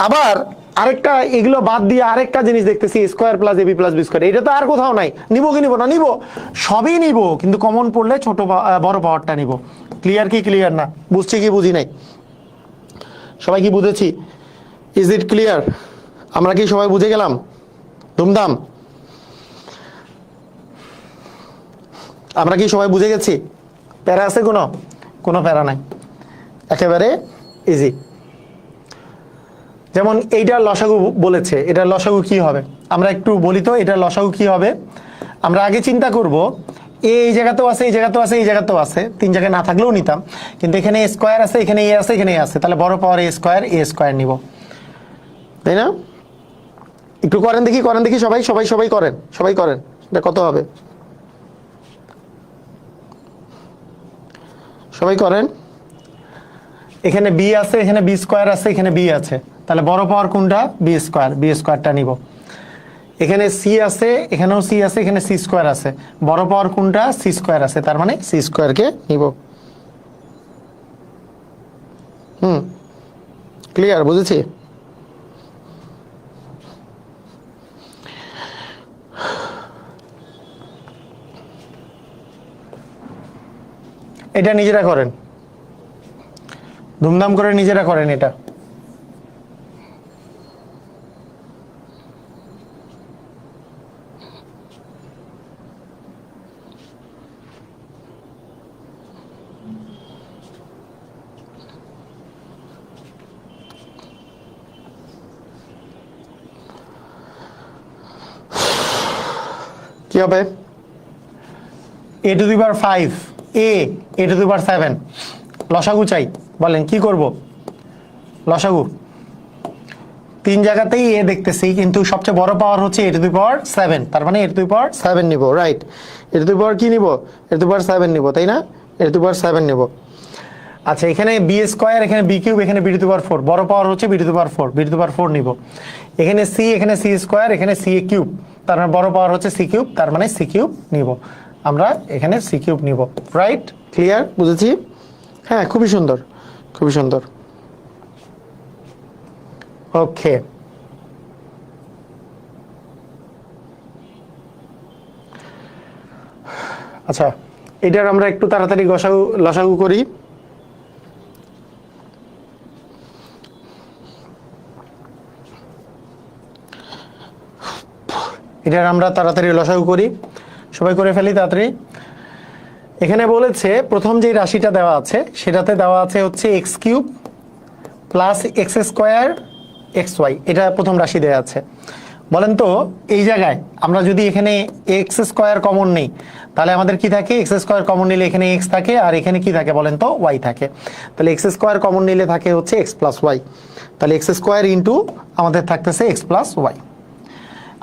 আবার আরেকটা, এগুলো বাদ দিয়ে আরেকটা জিনিস দেখতেছি, square plus ab plus b², এটা তো আর কোথাও নাই। নিব কি নিব না? নিব, সবই নিব, কিন্তু কমন পড়লে বড় পাওয়ারটা নিব। ক্লিয়ার কি ক্লিয়ার না? বুঝছি কি বুঝি নাই? সবাই কি বুঝেছি? Is it clear? আমরা কি সবাই বুঝে গেলাম? ধুমধাম, আমরা কি সবাই বুঝে গেছি? প্যারা আছে কোনো প্যারা নাই, একেবারে ইজি। যেমন এইটার লসাগু বলেছে, এটার লসাগু কি হবে আমরা একটু বলি তো, এটার লসাগু কি হবে। আমরা আগে চিন্তা করব এই জায়গাতেও আছে, এই জায়গাতেও আছে, এই জায়গাতেও আছে, তিন জায়গায় না থাকলেও নিতাম, কিন্তু এখানে এ স্কোয়ার আছে, এখানে এ আছে, এখানে এ আছে, তাহলে বড় পাওয়ার এ স্কোয়ার নিব, তাই না? একটু করেন দেখি, করেন দেখি, সবাই সবাই সবাই করেন, সবাই করেন, এটা কত হবে সবাই করেন। এখানে বি আছে, এখানে বি স্কোয়ার আছে, এখানে বি আছে, তাহলে বড় পাওয়ার কোনটা? বি স্কোয়ারটা নিব। এখানে সি আছে, এখানেও সি আছে, এখানে সি স্কোয়ার আছে, বড় পাওয়ার কোনটা? সি স্কোয়ার আছে, তার মানে সি স্কোয়ারকে নিব। ক্লিয়ার? বুঝেছি? এটা নিজেরা করেন, ধুমধাম করে নিজেরা করেন এটা। কি হবে? এ two the power 5 A two the পাওয়ার 7 লসাগু চাই, বলেন কি করব? লসাগু তিন জায়গাতেই এ দেখতেছি, কিন্তু সবচেয়ে বড় পাওয়ার হচ্ছে এ টু দি পাওয়ার 7, তার মানে এ টু দি পাওয়ার 7 নিব, রাইট? এ টু দি পাওয়ার কি নিব? এ টু দি পাওয়ার 7 নিব, তাই না? এ টু দি পাওয়ার 7 নিব। আচ্ছা, এখানে বি স্কোয়ার, এখানে বি কিউব, এখানে বি টু দি পাওয়ার 4, বড় পাওয়ার হচ্ছে b to the power 4, b to the power 4 নিব। এখানে সি স্কোয়ার, এখানে সি এ কিউব, তার মানে বড় পাওয়ার হচ্ছে সি কিউব, তার মানে সি কিউব নিব। আমরা এখানে সি কিউব নিব, রাইট? ক্লিয়ার? বুঝেছি? হ্যাঁ, খুবই সুন্দর, খুবই সুন্দর। ওকে, আচ্ছা, এটার আমরা একটু তাড়াতাড়ি লসাগু করি। এটার আমরা তাড়াতাড়ি লসাগু করি, সবাই করে ফেলি তাড়াতাড়ি। এখানে বলেছে প্রথম যে রাশিটা দেওয়া আছে সেটাতে দেওয়া আছে হচ্ছে x cube plus x square x y, এটা প্রথম রাশি দেওয়া আছে। বলেন তো এই জায়গায় আমরা যদি এখানে এক্স স্কোয়ার কমন নেই, তাহলে আমাদের কি থাকে? এক্স স্কোয়ার কমন নিলে এখানে এক্স থাকে, আর এখানে কি থাকে বলেন তো? ওয়াই থাকে। তাহলে এক্স স্কোয়ার কমন নিলে থাকে হচ্ছে এক্স প্লাস ওয়াই, তাহলে এক্স স্কোয়ার ইন্টু আমাদের থাকতেছে এক্স প্লাস ওয়াই।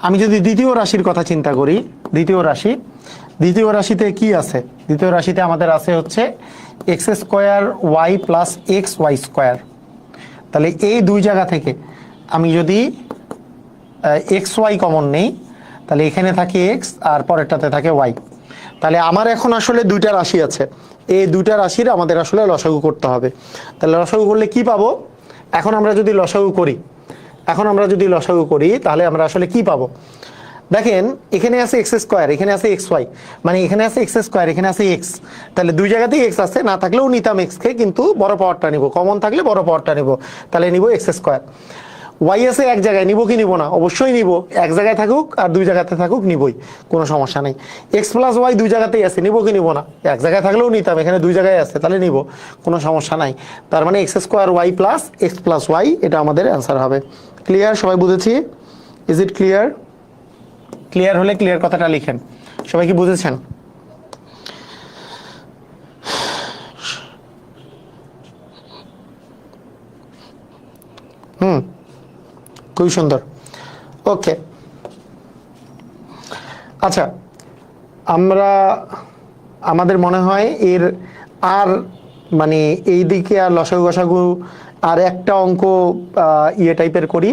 আমি যদি দ্বিতীয় রাশির কথা চিন্তা করি, দ্বিতীয় রাশিতে কি আছে? দ্বিতীয় রাশিতে আমাদের আছে হচ্ছে x square y plus x y square. তাহলে এই দুই জায়গা থেকে আমি যদি এক্স ওয়াই কমন নেই, তাহলে এখানে থাকে এক্স আর পরেরটাতে থাকে ওয়াই। তাহলে আমার এখন আসলে দুইটা রাশি আছে, এই দুইটা রাশির আমাদের আসলে লসাগু করতে হবে। তাহলে লসাগু করলে কি পাবো? এখন আমরা যদি লসাগু করি তাহলে আমরা আসলে কি পাবো? দেখেন, এখানে আছে এক্স স্কোয়ার, এখানে আছে এক্স ওয়াই, মানে এখানে আছে এক্স স্কোয়ার, এখানে আছে এক্স, তাহলে দুই জায়গাতেই এক্স আছে, না থাকলেও নিতাম এক্সকে, কিন্তু বড় পাওয়ারটা নিব, কমন থাকলে বড় পাওয়ারটা নিব, তাহলে নিব এক্স স্কোয়ার। ওয়াই আছে এক জায়গায়, নিব কি নিব না? অবশ্যই নিব, এক জায়গায় থাকুক আর দুই জায়গাতে থাকুক নিবই, কোনো সমস্যা নেই। এক্স প্লাস ওয়াই দুই জায়গাতেই আছে, নিব কি নিব না? এক জায়গায় থাকলেও নিতাম, এখানে দুই জায়গায় আছে, তাহলে নিব, কোনো সমস্যা নাই। তার মানে x square y plus x plus y, এটা আমাদের অ্যান্সার হবে। ক্লিয়ার? সবাই বুঝেছি? Is it clear? ক্লিয়ার হলে ক্লিয়ার কথাটা লিখেন। সবাই কি বুঝেছেন? খুবই সুন্দর। ওকে, আচ্ছা, আমাদের মনে হয় এর আর মানে এই দিকে আর লসাগু গসাগু আর একটা অঙ্ক ইয়ে টাইপের করি,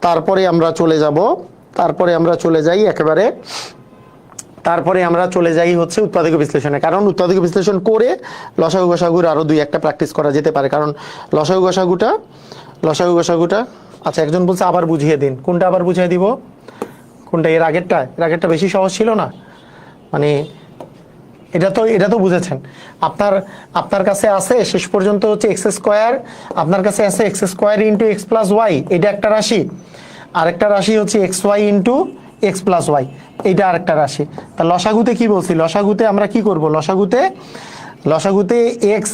তারপরে আমরা চলে যাই একেবারে, তারপরে আমরা চলে যাই হচ্ছে উৎপাদক বিশ্লেষণে। কারণ উৎপাদক বিশ্লেষণ করে লসাগু গসাগুর আরো দুই একটা প্র্যাকটিস করা যেতে পারে, কারণ লসাগু গসাগুটা আচ্ছা, একজন বলছে আবার বুঝিয়ে দিন। কোনটা আবার বুঝিয়ে দিব? কোনটা? এর আগেরটা বেশি সহজ ছিল না? মানে এটা তো বুঝেছেন। আপনার কাছে আছে শেষ পর্যন্ত হচ্ছে এক্স স্কোয়ার, আপনার কাছে আছে x square into x plus y, এটা একটা রাশি। আরেকটা রাশি হচ্ছে x y into x plus y, এইটা আরেকটা রাশি। তা লসাগুতে কি বলছি? লসাগুতে আমরা কি করব? লসাগুতে এক্স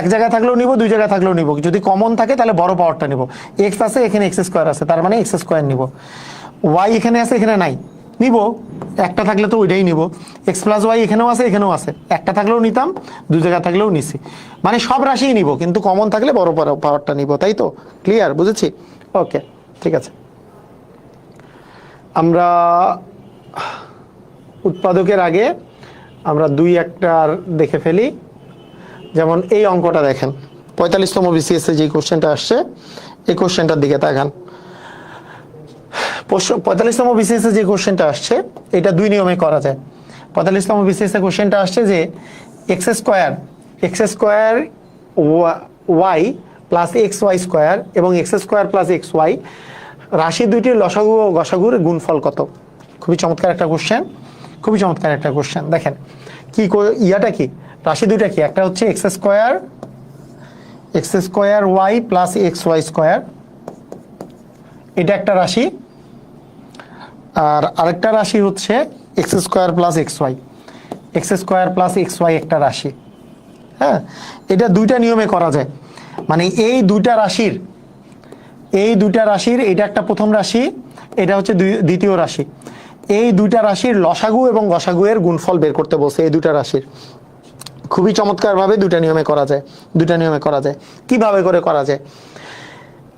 এক জায়গায় থাকলেও নিব, দুই জায়গায় থাকলেও নিব, যদি কমন থাকে তাহলে বড় পাওয়ারটা নিব। এক্স আছে এখানে, এক্স স্কোয়ার আছে, তার মানে এক্স স্কোয়ার নিব। ওয়াই এখানে আছে এখানে নাই, নিব, একটা থাকলে তো ওইটাই নিব। এক্স প্লাস ওয়াই এখানেও আছে এখানেও আছে, একটা থাকলেও নিতাম, দুই জায়গা থাকলেও নিছি, মানে সব রাশিই নিব, কিন্তু কমন থাকলে বড় পাওয়ারটা নিব, তাই তো? ক্লিয়ার, বুঝেছি? ওকে, ঠিক আছে। আমরা উৎপাদকের আগে আমরা দুই একটা দেখে ফেলি। যেমন এই অঙ্কটা দেখেন, 45তম বিসিএস যে কোশ্চেনটা আসছে, এই কোশ্চেনটার দিকে তাকান। 45তম বিসিএস যে কোশ্চেনটা আসছে এটা দুই নিয়মে করা যায়। 45তম বিসিএস কোশ্চেনটা আসছে যে x square y plus x y square এবং x square plus x y রাশি দুইটির লসাগু ও গসাগুর গুণফল কত? খুবই চমৎকার একটা কোশ্চেন, খুবই চমৎকার একটা কোশ্চেন। দেখেন কি ইয়াটা কি, রাশি দুইটা কি, একটা হচ্ছে x square y plus x y square, এটা একটা রাশি, আর আরেকটা রাশি হচ্ছে x square plus x y একটা রাশি। হ্যাঁ, এটা দুইটা নিয়মে করা যায়, মানে এই দুইটা রাশির এটা একটা প্রথম রাশি, এটা হচ্ছে দ্বিতীয় রাশি, এই দুইটা রাশির লসাগু এবং গসাগু এর গুণফল বের করতে বলছে। এই দুইটা রাশির খুবই চমৎকার ভাবে দুইটা নিয়মে করা যায়। কিভাবে করে করা যায়?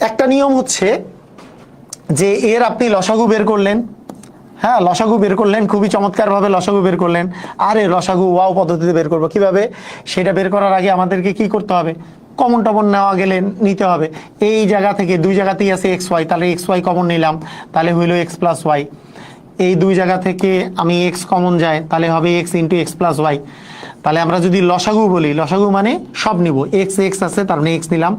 একটা নিয়ম হচ্ছে যে এর আপনি লসাগু বের করলেন, হ্যাঁ লসাগু বের করলেন, খুবই চমৎকার ভাবে লসাগু বের করলেন, আর এই লসাগু ওয়াও পদ্ধতিতে বের করবো। কিভাবে? সেটা বের করার আগে আমাদেরকে কি করতে হবে? কমন টমন নেওয়া গেলে নিতে হবে। এই জায়গা থেকে দুই জায়গাতেই আছে এক্স ওয়াই, তাহলে এক্স ওয়াই কমন নিলাম, তাহলে হইলো এক্স প্লাস ওয়াই। এই দুই জায়গা থেকে আমি এক্স কমন যায়, তাহলে হবে x into x plus y. তাহলে আমরা যদি লসাগু বলি, লসাগু মানে সব নিব, এক্স আছে তার মানে এক্স নিলাম,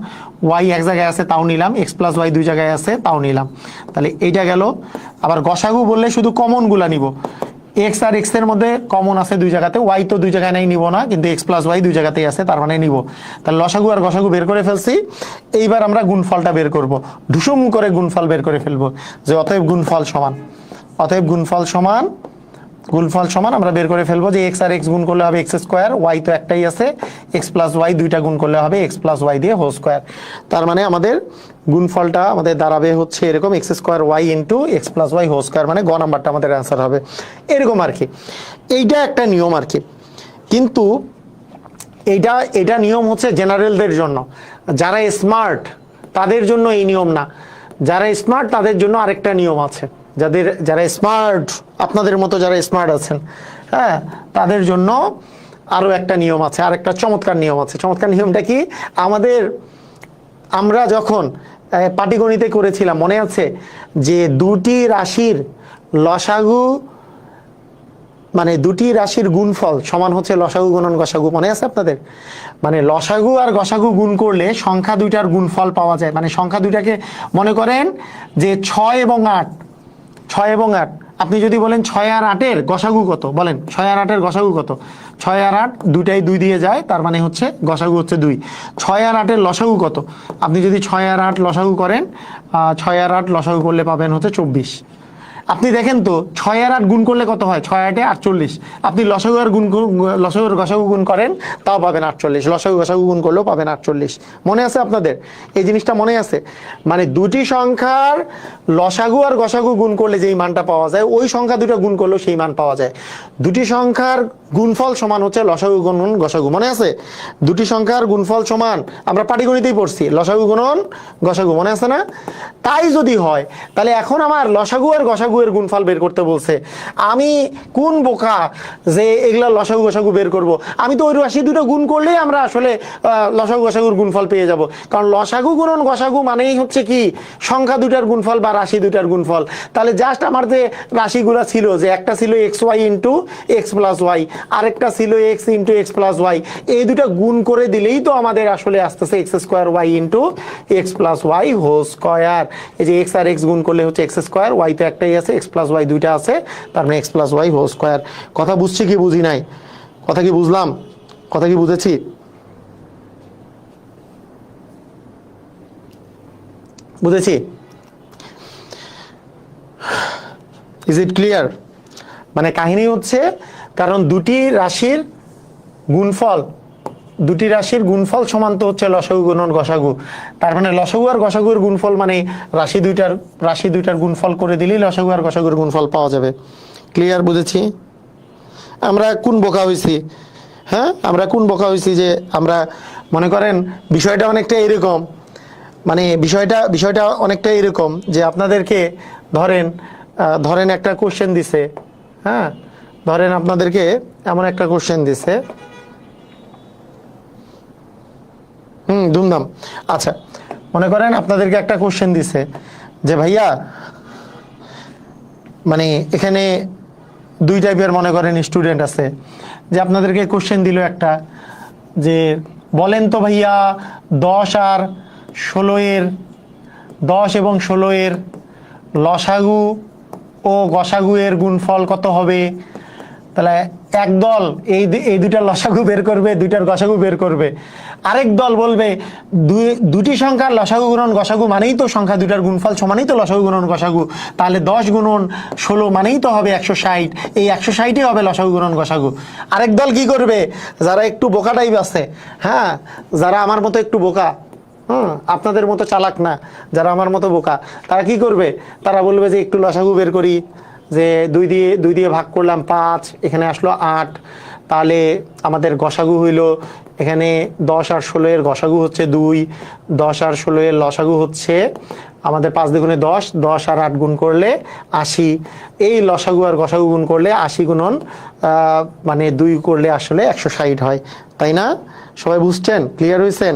ওয়াই এক জায়গায় আছে তাও নিলাম, এক্স প্লাস ওয়াই দুই জায়গায় আছে তাও নিলাম, তাহলে এইটা গেল। আবার গসাগু বললে শুধু কমন গুলা নিব, এক্স আর এক্স এর মধ্যে কমন আছে দুই জায়গাতে, ওয়াই তো দুই জায়গায় নাই, নিব না, কিন্তু এক্স প্লাস ওয়াই দুই জায়গাতেই আছে তার মানে নিব। তাহলে লসাগু আর গসাগু বের করে ফেলছি। এইবার আমরা গুণফলটা বের করব, ঢুসুম করে গুণফল বের করে ফেলবো, যে অতএব গুণফল সমান আমরা বের করে ফেলবো যে এক্স আর এক্স গুণ করলে হবে এক্স স্কোয়ার, ওয়াই তো একটাই আছে, এক্স প্লাস ওয়াই দুইটা গুণ করলে হবে এক্স প্লাস ওয়াই দিয়ে হোল স্কোয়ার। তার মানে আমাদের গুণফলটা আমাদের দাঁড়াবে হচ্ছে এরকম, x square y into x plus y whole square, মানে গ নাম্বারটা আমাদের অ্যান্সার হবে এরকম আর কি। এইটা একটা নিয়ম আর কি, কিন্তু এটা নিয়ম হচ্ছে জেনারেলদের জন্য, যারা স্মার্ট তাদের জন্য এই নিয়ম না। যারা স্মার্ট তাদের জন্য আরেকটা নিয়ম আছে, যারা স্মার্ট আপনাদের মতো যারা স্মার্ট আছেন, হ্যাঁ তাদের জন্য আরো একটা নিয়ম আছে, আরেকটা চমৎকার নিয়ম আছে। চমৎকার নিয়মটা কি? আমরা যখন পাটিগণিতে করেছিলাম মনে আছে, যে দুটি রাশির লসাগু মানে দুটি রাশির গুণফল সমান হচ্ছে লসাগু গুণন গসাগু, মনে আছে আপনাদের? মানে লসাগু আর গসাগু গুণ করলে সংখ্যা দুইটার গুণফল পাওয়া যায়। মানে সংখ্যা দুইটাকে মনে করেন যে 6 এবং 8, আপনি যদি বলেন 6 আর 8-এর গসাগু কত, বলেন 6 আর 8-এর গসাগু কত? 6 আর 8 দুইটাই 2 দিয়ে যায়, তার মানে হচ্ছে গসাগু হচ্ছে 2। 6 আর 8-এর লসাগু কত? আপনি যদি 6 আর 8 লসাগু করেন, 6 আর 8 লসাগু করলে পাবেন হচ্ছে 24। আপনি দেখেন তো 6 আর 8 গুণ করলে কত হয়? 6 8 48। আপনি লসাগু আর গসাগু গুণ করেন তাও পাবেন 48, লসাগু গসাগু গুণ করলেও পাবেন 48। মনে আছে আপনাদের এই জিনিসটা? মনে আছে? মানে দুটি সংখ্যার লসাগু আর গসাগু গুণ করলে যেই মানটা পাওয়া যায়, ওই সংখ্যা দুটো গুণ করলেও সেই মান পাওয়া যায়। দুটি সংখ্যার গুণফল সমান হচ্ছে লসাগু গুণন গসাগু, মনে আছে? দুটি সংখ্যার গুণফল সমান, আমরা পাটিগণিতেই পড়ছি, লসাগু গুণন গসাগু, মনে আছে না? তাই যদি হয় তাহলে এখন আমার লসাগু আর গসাগু এর গুণফল বের করতে বলছে। আমি কোন বোকা যে এগুলা লসাগু গসাগু বের করব? আমি তো ওই রাশি দুটো গুণ করলেই আমরা আসলে লসাগু গসাগুর গুণফল পেয়ে যাব, কারণ লসাগু গুণন গসাগু মানেই হচ্ছে কি সংখ্যা দুটার গুণফল বা রাশি দুটার গুণফল। তাহলে জাস্ট আমার যে রাশিগুলো ছিল, যে একটা ছিল x y into x plus y, আরেকটা ছিল x into x plus y, এই দুটা গুণ করে দিলেই তো আমাদের আসলে আসতেছে x square y into x plus y whole square. এই যে এক্স আর এক্স গুণ করলে হচ্ছে এক্স স্কোয়ার, ওয়াই তো একটাই আছে, এক্স প্লাস ওয়াই দুইটা আছে, তার মানে x plus y whole square. কথা বুঝছি কি বুঝি নাই? কথা কি বুঝলাম? কথা কি বুঝেছি? বুঝেছি? Is it clear? মানে কাহিনী হচ্ছে, কারণ দুটি রাশির গুণফল দুটি রাশির গুণফল সমান তো হচ্ছে লসাগু গুণন গসাগু। তার মানে লসাগু আর গসাগুর গুণফল মানে রাশি দুইটার গুণফল করে দিলেই লসাগু আর গসাগুর গুণফল পাওয়া যাবে। ক্লিয়ার? বুঝেছি? আমরা কোন বোকা হয়েছি? হ্যাঁ, আমরা কোন বোকা হয়েছি যে আমরা মনে করেন বিষয়টা অনেকটা এরকম, মানে বিষয়টা অনেকটা এরকম যে আপনাদেরকে ধরেন একটা কোশ্চেন দিছে। হ্যাঁ, ধরেন আপনাদেরকে এমন একটা কোশ্চেন দিছে, ধুমধাম। আচ্ছা, মনে করেন আপনাদেরকে একটা কোশ্চেন দিছে যে ভাইয়া, মানে এখানে দুই টাইপের মনে করেন স্টুডেন্ট আছে, যে আপনাদেরকে কোশ্চেন দিল একটা যে বলেন তো ভাইয়া 10 এবং 16 এর লসাগু ও গসাগু এর গুণফল কত হবে? তাহলে এক দল এই দুইটার লসাগু বের করবে, দুইটার গসাগু বের করবে। আরেক দল বলবে দুটি সংখ্যার লসাগু গুণন গসাগু মানেই তো সংখ্যা দুইটার গুণফল সমানেই তো লসাগু গুণন গসাগু, তাহলে 10 গুণন 16 মানেই তো হবে 160, এই 160ই হবে লসাগু গুণন গসাগু। আরেক দল কি করবে? যারা একটু বোকা টাইপ আছে, হ্যাঁ, যারা আমার মতো একটু বোকা, আপনাদের মতো চালাক না, যারা আমার মতো বোকা, তারা কি করবে? তারা বলবে যে একটু লসাগু বের করি, যে 2 দিয়ে ভাগ করলাম 5, এখানে আসলো 8, তাহলে আমাদের গসাগু হইল এখানে 10 আর 16 এর গসাগু হচ্ছে 2, 10 আর 16 এর লসাগু হচ্ছে আমাদের 5 দ্বিগুণে 10, 10 আর 8 গুণ করলে 80, এই লসাগু আর গসাগু গুণ করলে 80 গুণন মানে 2 করলে আসলে 160 হয়, তাই না? সবাই বুঝছেন? ক্লিয়ার হয়েছেন?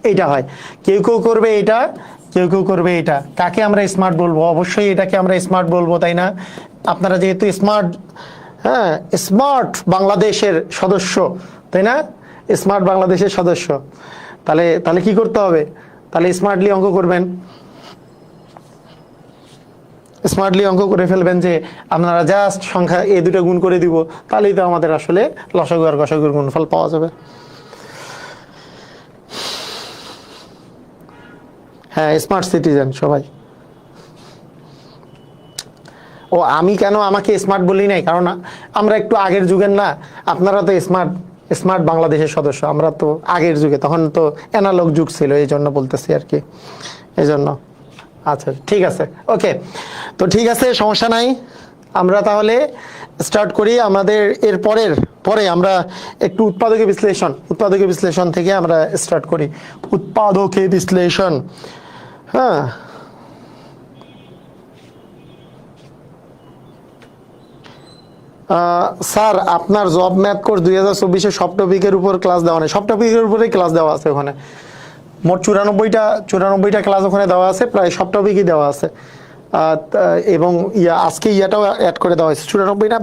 এইটা হয়। কেউ করবে এটা, কেউ করবে এটা। কাকে আমরা স্মার্ট বলবো? অবশ্যই এটাকে আমরা স্মার্ট বলবো, তাই না? আপনারা যেহেতু স্মার্ট, হ্যাঁ, স্মার্ট বাংলাদেশের সদস্য, তাই না? স্মার্ট বাংলাদেশের সদস্য, তাহলে কি করতে হবে? তাহলে স্মার্টলি অঙ্ক করবেন, স্মার্টলি অঙ্ক করে ফেলবেন যে আপনারা জাস্ট সংখ্যা এই দুটো গুণ করে দিব, তাহলেই তো আমাদের আসলে লসাগু আর গসাগুর গুণফল পাওয়া যাবে। হ্যাঁ, স্মার্ট সিটিজেন সবাই। ও আমি কেন আমাকে স্মার্ট বলি নাই? কারণ আমরা একটু আগের যুগের না, আপনারা তো স্মার্ট বাংলাদেশের সদস্য, আমরা তো আগের যুগে, তখন তো অ্যানালগ যুগ ছিল, এই জন্য বলতেছি আর কি, এই জন্য। আচ্ছা, ঠিক আছে, ওকে, তো ঠিক আছে, সমস্যা নাই। আমরা তাহলে স্টার্ট করি আমাদের পরে আমরা একটু উৎপাদকের বিশ্লেষণ থেকে আমরা স্টার্ট করি। উৎপাদকের বিশ্লেষণ, হ্যাঁ, স্যার আপনার জব ম্যাথ কোর্স 2024-এ সব টপিকের উপর ক্লাস দেওয়া নেই? সব টপিকের উপরেই ক্লাস দেওয়া আছে ওখানে, মোট 94টা ক্লাস ওখানে দেওয়া আছে, প্রায় সব টপিকই দেওয়া আছে। এবং আজকে ইয়াটাও অ্যাড করে দেওয়া হয়েছে, 94 না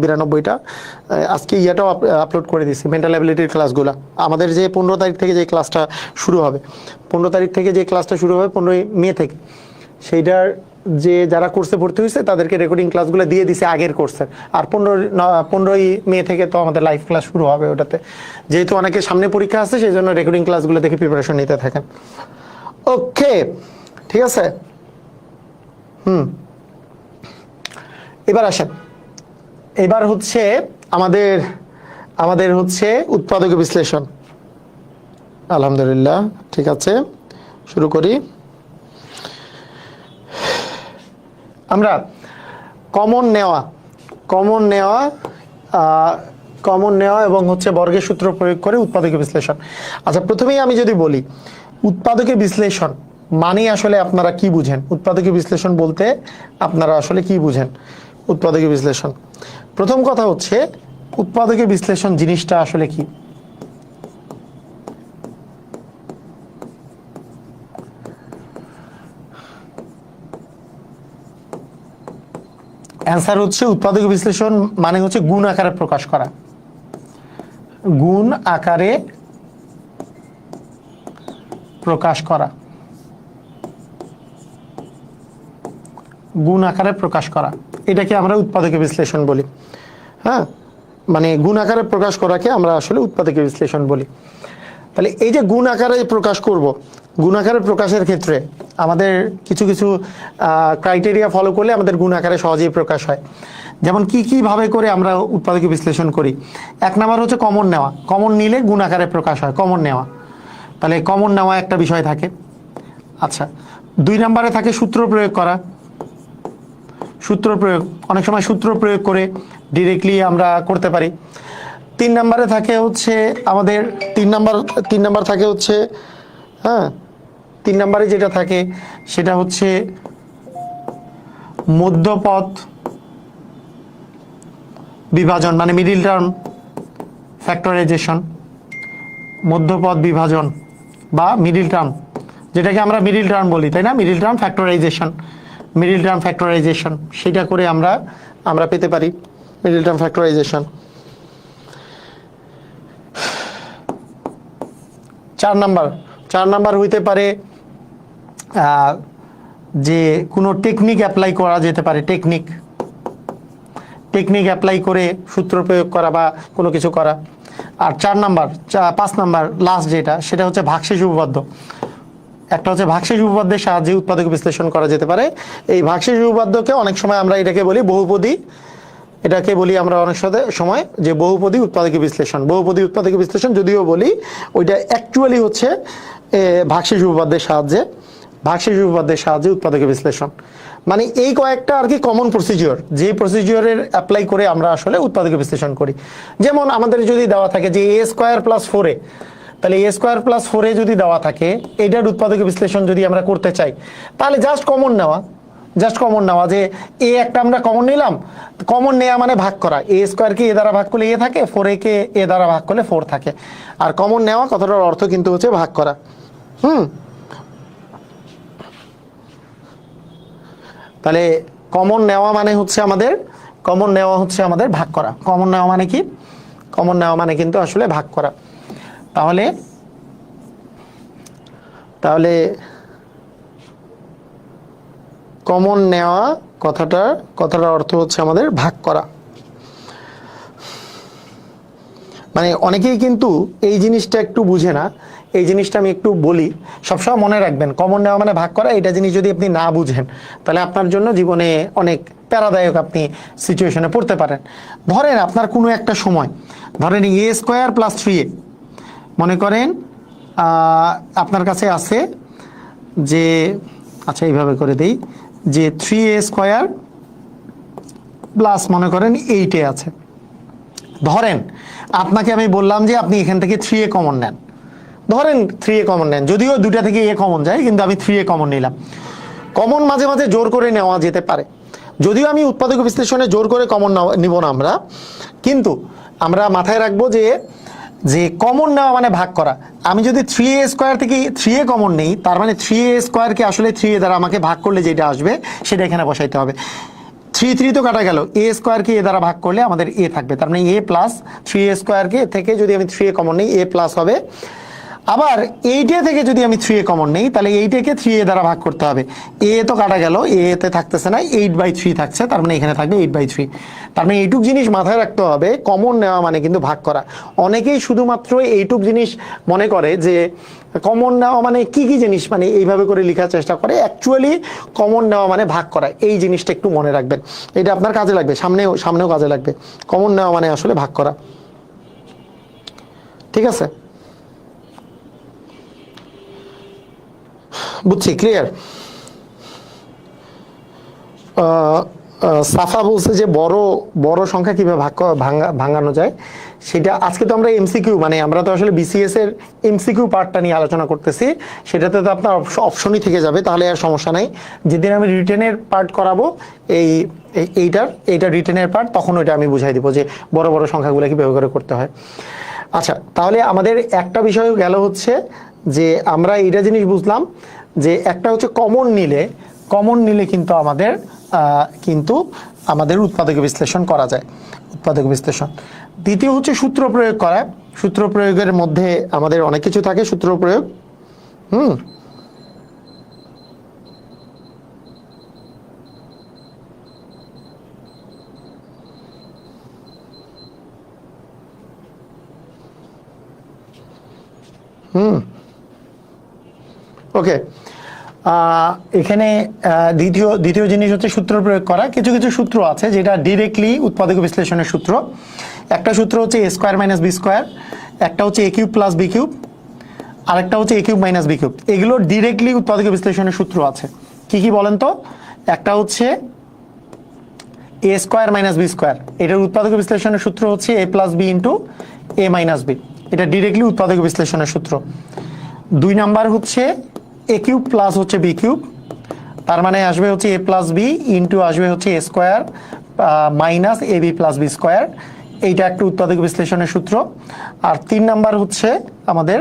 92টা, আজকে ইয়াটাও আপলোড করে দিচ্ছি, মেন্টাল অ্যাবিলিটির ক্লাসগুলো। আমাদের যে 15 তারিখ থেকে যে ক্লাসটা শুরু হবে, 15 মে থেকে, সেইটার যে যারা কোর্সে ভর্তি হয়েছে তাদেরকে রেকর্ডিং ক্লাসগুলো দিয়ে দিছে আগের কোর্সের। আর 15ই মে থেকে তো আমাদের লাইভ ক্লাস শুরু হবে ওটাতে। যেহেতু অনেকের সামনে পরীক্ষা আছে, সেই জন্য রেকর্ডিং ক্লাসগুলো দেখে প্রিপারেশন নিতে থাকেন। ওকে, ঠিক আছে। এবার আসেন, এবার হচ্ছে আমাদের হচ্ছে উৎপাদকের বিশ্লেষণ। আলহামদুলিল্লাহ, ঠিক আছে, শুরু করি। আমরা কমন নেওয়া এবং হচ্ছে বর্গের সূত্র প্রয়োগ করে উৎপাদকের বিশ্লেষণ। আচ্ছা, প্রথমেই আমি যদি বলি উৎপাদকের বিশ্লেষণ মানে আসলে আপনারা কি বুঝেন? উৎপাদকের বিশ্লেষণ বলতে আপনারা আসলে কি বুঝেন? উৎপাদকের বিশ্লেষণ, প্রথম কথা হচ্ছে উৎপাদকের বিশ্লেষণ জিনিসটা আসলে কি? অ্যান্সার হচ্ছে উৎপাদকের বিশ্লেষণ মানে হচ্ছে গুণ আকারে প্রকাশ করা। গুণ আকারে প্রকাশ করা, গুণ আকারে প্রকাশ করা, এটাকে আমরা উৎপাদকের বিশ্লেষণ বলি। হ্যাঁ, মানে গুণ আকারে প্রকাশ করাকে আমরা আসলে উৎপাদকের বিশ্লেষণ বলি। তাহলে এই যে গুণ আকারে প্রকাশ করব, গুণ আকারে প্রকাশের ক্ষেত্রে আমাদের কিছু কিছু ক্রাইটেরিয়া ফলো করলে আমাদের গুণ আকারে সহজেই প্রকাশ হয়। যেমন কি ভাবে করে আমরা উৎপাদকীয় বিশ্লেষণ করি। এক নাম্বার হচ্ছে কমন নেওয়া, কমন নিলে গুণ আকারে প্রকাশ হয়, কমন নেওয়া। তাহলে কমন নেওয়া একটা বিষয় থাকে। আচ্ছা, 2 নম্বরে থাকে সূত্র প্রয়োগ করা। সূত্র প্রয়োগ, অনেক সময় সূত্র প্রয়োগ করে ডিরেক্টলি আমরা করতে পারি। 3 নম্বরে থাকে হচ্ছে আমাদের 3 নাম্বার থাকে হচ্ছে, হ্যাঁ 3 নম্বরে যেটা থাকে সেটা হচ্ছে মধ্যপথ বিভাজন, মানে মিডিল টার্ম ফ্যাক্টরাইজেশন। মধ্যপথ বিভাজন বা মিডিল টার্ম, যেটাকে আমরা মিডিল টার্ম বলি, তাই না? Middle term factorisation, middle term factorisation সেটা করে আমরা পেতে পারি মিডিল টার্ম ফ্যাক্টরাইজেশন। 4 নাম্বার হইতে পারে যে কোনো টেকনিক অ্যাপ্লাই করা যেতে পারে, টেকনিক অ্যাপ্লাই করে সূত্র প্রয়োগ করা বা কোনো কিছু করা। আর 5 নাম্বার লাস্ট যেটা, সেটা হচ্ছে ভাগশেষ উপপাদ্য। একটা হচ্ছে ভাগশেষ উপপাদ্যের সাহায্যে উৎপাদক বিশ্লেষণ করা যেতে পারে। এই ভাগশেষ উপপাদ্যকে অনেক সময় আমরা এটাকে বলি বহুপদী, এটাকে বলি আমরা অনেক সময় যে বহুপদী উৎপাদকীয় বিশ্লেষণ। বহুপদী উৎপাদকীয় বিশ্লেষণ যদিও বলি, ওইটা অ্যাকচুয়ালি হচ্ছে ভাগশেষ উপপাদ্যের সাহায্যে উৎপাদকীয় বিশ্লেষণ। মানে এই কয়েকটা আর কি কমন প্রসিজিওর, যে প্রসিজিওরের অ্যাপ্লাই করে আমরা আসলে উৎপাদকীয় বিশ্লেষণ করি। যেমন আমাদের যদি দেওয়া থাকে যে a² + 4a, তাহলে a² + 4a যদি দেওয়া থাকে, এইটার উৎপাদকীয় বিশ্লেষণ যদি আমরা করতে চাই, তাহলে জাস্ট কমন নেওয়া যে এ একটা আমরা কমন নিলাম। কমন নেওয়া মানে ভাগ করা, a² কে a দ্বারা ভাগ করলে a থাকে, 4a কে a দ্বারা ভাগ করলে 4 থাকে। আর কমন নেওয়া কথাটার অর্থ কিন্তু হচ্ছে ভাগ করা। তাহলে কমন নেওয়া মানে হচ্ছে আমাদের ভাগ করা। কমন নেওয়া মানে কি? কমন নেওয়া মানে কিন্তু আসলে ভাগ করা। তাহলে কমন নেওয়া কথাটার অর্থ হচ্ছে আমাদের ভাগ করা। মানে অনেকেই কিন্তু এই জিনিসটা একটু বুঝে না। এই জিনিসটা আমি একটু বলি, সবসময় মনে রাখবেন, কমন নেওয়া মানে ভাগ করা। এটা জিনিস যদি আপনি না বুঝেন, তাহলে আপনার জন্য জীবনে অনেক প্যারাদায়ক আপনি সিচুয়েশনে পড়তে পারেন। ধরেন আপনার কোনো একটা সময়, ধরেন a² + 3a, মনে করেন আপনার কাছে আছে যে, আচ্ছা এইভাবে করে দেই, যে 3a² প্লাস মনে করেন 8a আছে। ধরেন আপনাকে আমি বললাম যে আপনি এখান থেকে 3a কমন নেন। ধরেন 3a কমন নেন, যদিও দুটা থেকে a কমন যায়, কিন্তু আমি 3a কমন নিলাম। কমন মাঝে মাঝে জোর করে নেওয়া যেতে পারে, যদিও আমি উৎপাদক বিশ্লেষণে জোর করে কমন নিব না আমরা, কিন্তু আমরা মাথায় রাখবো যে কমন নেওয়া মানে ভাগ করা। আমি যদি 3a² থেকে 3a কমন নেই, তার মানে 3a² কে আসলে 3a দ্বারা আমাকে ভাগ করলে যেটা আসবে সেটা এখানে বসাইতে হবে। 3 তো কাটা গেল, a² কে a দ্বারা ভাগ করলে আমাদের a থাকবে, তার মানে a প্লাস 3a² কে থেকে যদি আমি 3a কমন নেই, a প্লাস হবে। আবার 8a থেকে যদি আমি 3a কমন নেই, তাহলে 8a কে 3a দ্বারা ভাগ করতে হবে। a তো কাটা গেল, a তে থাকতেছে না, 8/3 থাকছে, তার মানে এখানে থাকবে 8/3। তার মানে এইটুক জিনিস মাথায় রাখতে হবে, কমন নেওয়া মানে কিন্তু ভাগ করা। অনেকেই শুধুমাত্র এইটুক জিনিস মনে করে যে কমন নেওয়া মানে কি জিনিস, মানে এইভাবে করে লেখার চেষ্টা করে। অ্যাকচুয়ালি কমন নেওয়া মানে ভাগ করা, এই জিনিসটা একটু মনে রাখবেন। এটা আপনার কাজে লাগবে, সামনেও কাজে লাগবে। কমন নেওয়া মানে আসলে ভাগ করা, ঠিক আছে? বুঝছি, ক্লিয়ার? সাফা বলছে যে বড় সংখ্যা কিভাবে ভাঙানো যায় সেটা। আজকে তো আমরা এমসিকিউ, মানে আমরা তো আসলে বিসিএস এর এমসিকিউ পার্টটা নিয়ে আলোচনা করতেছি। সেটাতে তো আপনার অপশনই থেকে যাবে, তাহলে আর সমস্যা নাই। যেদিন আমি রিটেনের পার্ট করাবো, এইটার রিটেনের পার্ট, তখন ওইটা আমি বুঝাই দিব যে বড় সংখ্যাগুলো কিভাবে করে করতে হয়। আচ্ছা, তাহলে আমাদের একটা বিষয় গেল হচ্ছে যে আমরা এইটা জিনিস বুঝলাম যে একটা হচ্ছে কমন নিলে কিন্তু আমাদের উৎপাদক বিশ্লেষণ করা যায়, উৎপাদক বিশ্লেষণ। দ্বিতীয় হচ্ছে সূত্র প্রয়োগ করা। সূত্র প্রয়োগের মধ্যে আমাদের অনেক কিছু থাকে, সূত্র প্রয়োগ। ওকে, এখানে দ্বিতীয় জিনিস হচ্ছে সূত্র প্রয়োগ করা। কিছু কিছু সূত্র আছে যেটা ডিরেক্টলি উৎপাদক বিশ্লেষণের সূত্র। একটা সূত্র হচ্ছে এ স্কোয়ার মাইনাস বি স্কোয়ার, একটা হচ্ছে এ কিউব প্লাস বি কিউব, আরেকটা হচ্ছে এ কিউব মাইনাস বি কিউব। এগুলো ডিরেক্টলি উৎপাদক বিশ্লেষণের সূত্র আছে। কি কি বলেন তো? একটা হচ্ছে এ স্কোয়ার মাইনাস বি স্কোয়ার, এটার উৎপাদক বিশ্লেষণের সূত্র হচ্ছে এ plus b into a minus B, এটা ডিরেক্টলি উৎপাদক বিশ্লেষণের সূত্র। 2 নাম্বার হচ্ছে এ কিউব প্লাস হচ্ছে বি কিউব, তার মানে আসবে হচ্ছে এ প্লাস বি ইন্টু আসবে হচ্ছে এ square minus a b plus b square, এইটা একটা উৎপাদক বিশ্লেষণের সূত্র। আর 3 নাম্বার হচ্ছে আমাদের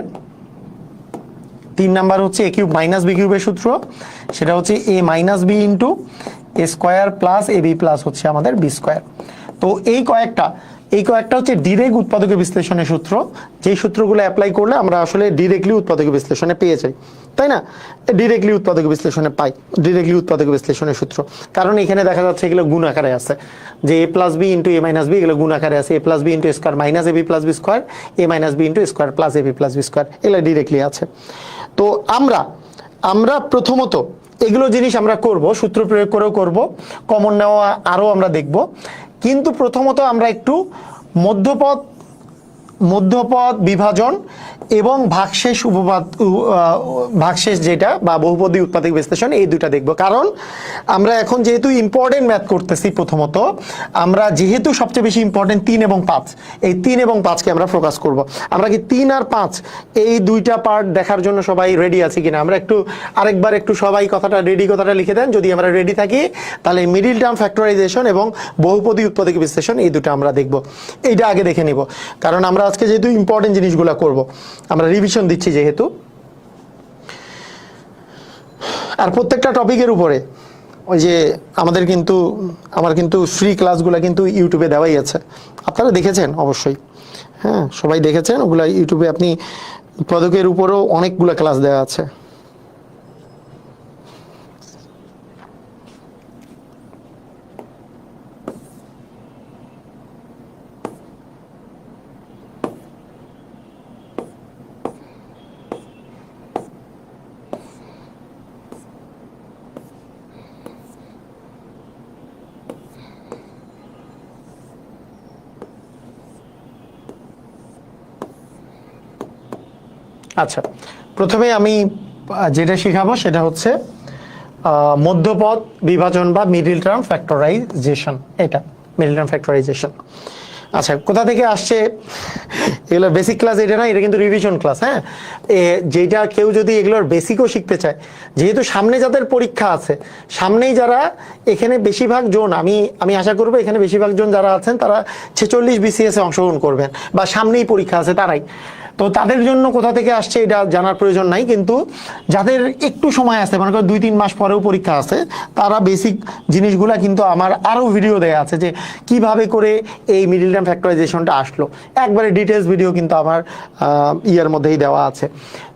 এ কিউব মাইনাস বি কিউবের সূত্র, সেটা হচ্ছে এ minus b into A square plus a b plus হচ্ছে আমাদের বি স্কোয়ার। তো এই কয়েকটা হচ্ছে ডিরেক্ট উৎপাদক বিশ্লেষণের সূত্র, যেই সূত্রগুলো অ্যাপ্লাই করলে আমরা আসলে ডিরেক্টলি উৎপাদক বিশ্লেষণে পেয়ে যাই, তাই না? ডিরেক্টলি উৎপাদক বিশ্লেষণে পাই, ডিরেক্টলি উৎপাদক বিশ্লেষণের সূত্র। কারণ এখানে দেখা যাচ্ছে এগুলো গুণ আকারে আছে, যে a plus b into a minus b, এগুলো গুণ আকারে আছে। A plus b into square minus a b plus b square, a minus b into square plus a b plus b square, এগুলো ডিরেক্টলি আছে। তো আমরা প্রথমত এগুলো জিনিস আমরা করব, সূত্র প্রয়োগ করেও করব, কমন নেওয়া আরও আমরা দেখব। কিন্তু প্রথমত আমরা একটু মধ্যপদ বিভাজন এবং ভাগশেষ যেটা বা বহুপদী উৎপাদক বিশ্লেষণ, এই দুটা দেখব। কারণ আমরা এখন যেহেতু ইম্পর্টেন্ট ম্যাথ করতেছি, প্রথমত আমরা যেহেতু সবচেয়ে বেশি ইম্পর্টেন্ট 3 এবং 5, এই 3 এবং 5কে আমরা ফোকাস করব। আমরা কি 3 আর 5 এই দুইটা পার্ট দেখার জন্য সবাই রেডি আছি কিনা? আমরা আরেকবার সবাই কথাটা লিখে দেন। যদি আমরা রেডি থাকি তাহলে মিডিল টার্ম ফ্যাক্টরাইজেশন এবং বহুপদী উৎপাদক বিশ্লেষণ এই দুটো আমরা দেখব। এইটা আগে দেখে নিব, কারণ আমরা আজকে যেহেতু ইম্পর্টেন্ট জিনিসগুলো করব, আমরা রিভিশন দিচ্ছি যেহেতু। আর প্রত্যেকটা টপিকের উপরে ওই যে আমার কিন্তু ফ্রি ক্লাসগুলো কিন্তু ইউটিউবে দেওয়াই আছে, আপনারা দেখেছেন অবশ্যই। হ্যাঁ, সবাই দেখেছেন ওগুলা ইউটিউবে। আপনি উৎপাদকের উপরেও অনেকগুলো ক্লাস দেওয়া আছে। আচ্ছা, প্রথমে আমি যেটা শেখাবো সেটা হচ্ছে মধ্যপদ বিভাজন বা মিডিল টার্ম ফ্যাক্টরাইজেশন। এটা মিডিল টার্ম ফ্যাক্টরাইজেশন। আচ্ছা, কোথা থেকে আসছে এগুলো? বেসিক ক্লাস এটা না, এটা কিন্তু রিভিশন ক্লাস। হ্যাঁ, যেটা কেউ যদি এগুলোর বেসিকও শিখতে চায়, যেহেতু সামনে যাদের পরীক্ষা আছে, সামনেই যারা এখানে বেশিরভাগ জন, আমি আশা করবো এখানে বেশিরভাগ জন যারা আছেন তারা 46 BCS এ অংশগ্রহণ করবেন বা সামনেই পরীক্ষা আছে তারাই। তো তাদের জন্য কোথা থেকে আসছে এটা জানার প্রয়োজন নাই, কিন্তু যাদের একটু সময় আছে, মনে করো 2-3 মাস পরেও পরীক্ষা আছে, তারা বেসিক জিনিসগুলা কিন্তু আমার আরও ভিডিও দেওয়া আছে যে কিভাবে করে এই মিডিল টার্ম ফ্যাক্টরাইজেশনটা আসলো, একবারে ডিটেলস ভিডিও কিন্তু আমার ইয়ার মধ্যেই দেওয়া আছে।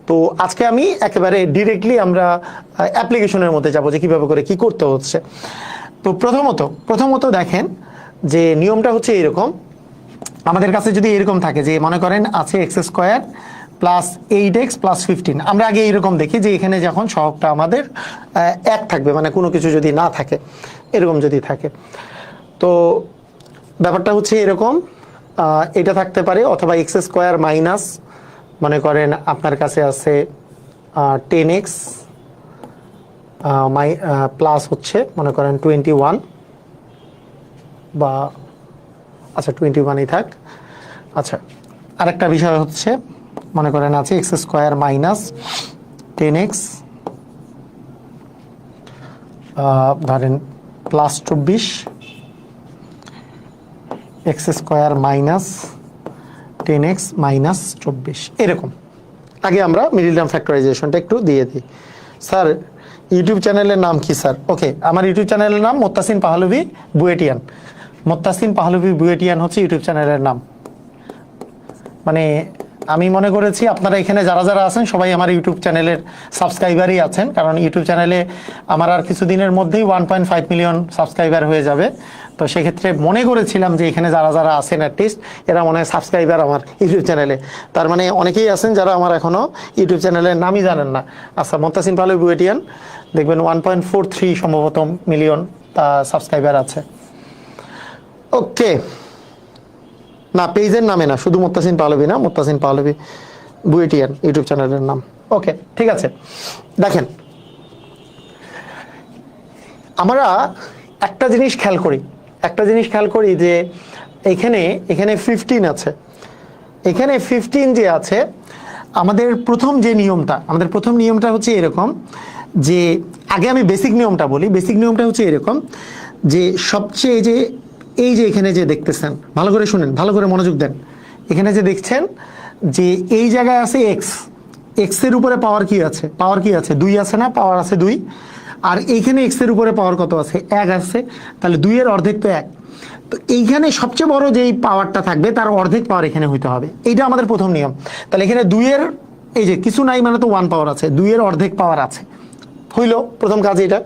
তো আজকে আমি একেবারে ডিরেক্টলি আমরা অ্যাপ্লিকেশনের মধ্যে যাবো যে কিভাবে করে কি করতে হচ্ছে। তো প্রথমত দেখেন যে নিয়মটা হচ্ছে এরকম। আমাদের কাছে যদি এরকম থাকে যে মনে করেন আছে x square plus 8x plus 15, আমরা আগে এইরকম দেখি যে এখানে যখন সহগটা আমাদের 1 থাকবে, মানে কোনো কিছু যদি না থাকে, এরকম যদি থাকে, তো ব্যাপারটা হচ্ছে এরকম। এটা থাকতে পারে, অথবা এক্স স্কোয়ার মাইনাস মনে করেন আপনার কাছে আছে 10x প্লাস হচ্ছে মনে করেন 21, বা আচ্ছা 21ই থাক। আচ্ছা, আরেকটা বিষয় হচ্ছে মনে করেন আছে এক্স স্কোয়ার মাইনাস 10x ধরেন plus 24, x square minus 10x minus 24, এরকম। আগে আমরা মিডিল টার্ম ফ্যাক্টরাইজেশনটা একটু দিয়ে দিই। স্যার ইউটিউব চ্যানেলের নাম কি স্যার? ওকে, আমার ইউটিউব চ্যানেলের নাম মোত্তাসিন পাহলভি বুয়েটিয়ান। মোত্তাসিন পাহলভি বুয়েটিয়ান হচ্ছে ইউটিউব চ্যানেলের নাম। মানে আমি মনে করেছি আপনারা এখানে যারা যারা আছেন সবাই আমার ইউটিউব চ্যানেলের সাবস্ক্রাইবারই আছেন, কারণ ইউটিউব চ্যানেলে আমার আর কিছুদিনের মধ্যেই 1.5 মিলিয়ন সাবস্ক্রাইবার হয়ে যাবে। তো সেক্ষেত্রে মনে করেছিলাম যে এখানে যারা যারা আছেন অ্যাটলিস্ট এরা মনে হয় সাবস্ক্রাইবার আমার ইউটিউব চ্যানেলে। তার মানে অনেকেই আছেন যারা আমার এখনও ইউটিউব চ্যানেলের নামই জানেন না। আচ্ছা, মোত্তাসিন পাহলভি বুয়েটিয়ান দেখবেন 1.43 সম্ভবত মিলিয়ন সাবস্ক্রাইবার আছে। ওকে, না পেজের নামে না, শুধু মুত্তাসিন পাহলভী না, মুত্তাসিন পাহলভী বুয়েটিয়ান ইউটিউব চ্যানেলের নাম। ওকে, ঠিক আছে। দেখেন, আমরা একটা জিনিস খেয়াল করি যে এখানে 15 আছে, এখানে 15 যে আছে, আমাদের প্রথম নিয়মটা হচ্ছে এরকম যে, আগে আমি বেসিক নিয়মটা বলি। বেসিক নিয়মটা হচ্ছে এরকম যে সবচেয়ে এই যে এখানে যে দেখতেছেন, ভালো করে শুনেন, ভালো করে মনোযোগ দেন। এখানে যে দেখছেন যে এই জায়গায় আছে এক্স এর উপরে পাওয়ার কি আছে 2 আছে না, পাওয়ার আছে 2। আর এইখানে এক্স এর উপরে পাওয়ার কত আছে, 1 আছে। তাহলে 2 এর অর্ধেক তো 1। তো এইখানে সবচেয়ে বড় যেই পাওয়ারটা থাকবে তার অর্ধেক পাওয়ার এখানে হইতে হবে, এইটা আমাদের প্রথম নিয়ম। তাহলে এখানে 2 এর এই যে কিছু নাই মানে তো 1 পাওয়ার আছে, 2 এর অর্ধেক পাওয়ার আছে, হইল প্রথম কাজ এটা।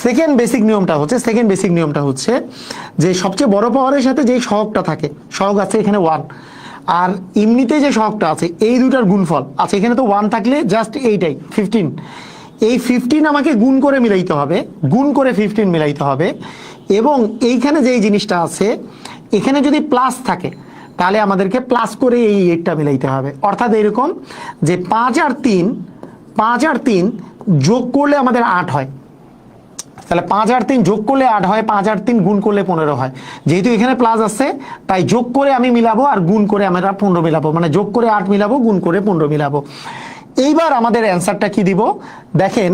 সেকেন্ড বেসিক নিয়মটা হচ্ছে যে সবচেয়ে বড় পাওয়ারের সাথে যেই সহগটা থাকে, সহগ আছে এখানে 1, আর এমনিতে যে সহগটা আছে এই দুটার গুণফল আছে। এখানে তো 1 থাকলে জাস্ট এইটাই 15, এই 15 আমাকে গুণ করে মিলাইতে হবে, গুণ করে 15 মিলাইতে হবে। এবং এইখানে যেই জিনিসটা আছে, এখানে যদি প্লাস থাকে তাহলে আমাদেরকে প্লাস করে এই 8টা মিলাইতে হবে। অর্থাৎ এরকম যে 5 আর 3 যোগ করলে আমাদের 8 হয়। তাহলে 5 আর 3 যোগ করলে 8 হয়, 5 আর 3 গুণ করলে 15 হয়। যেহেতু এখানে প্লাস আছে তাই যোগ করে আমি মিলাবো আর গুণ করে আমরা 15 মিলাবো, মানে যোগ করে 8 মিলাবো, গুণ করে 15 মিলাবো। এইবার আমাদের অ্যান্সারটা কি দিব দেখেন,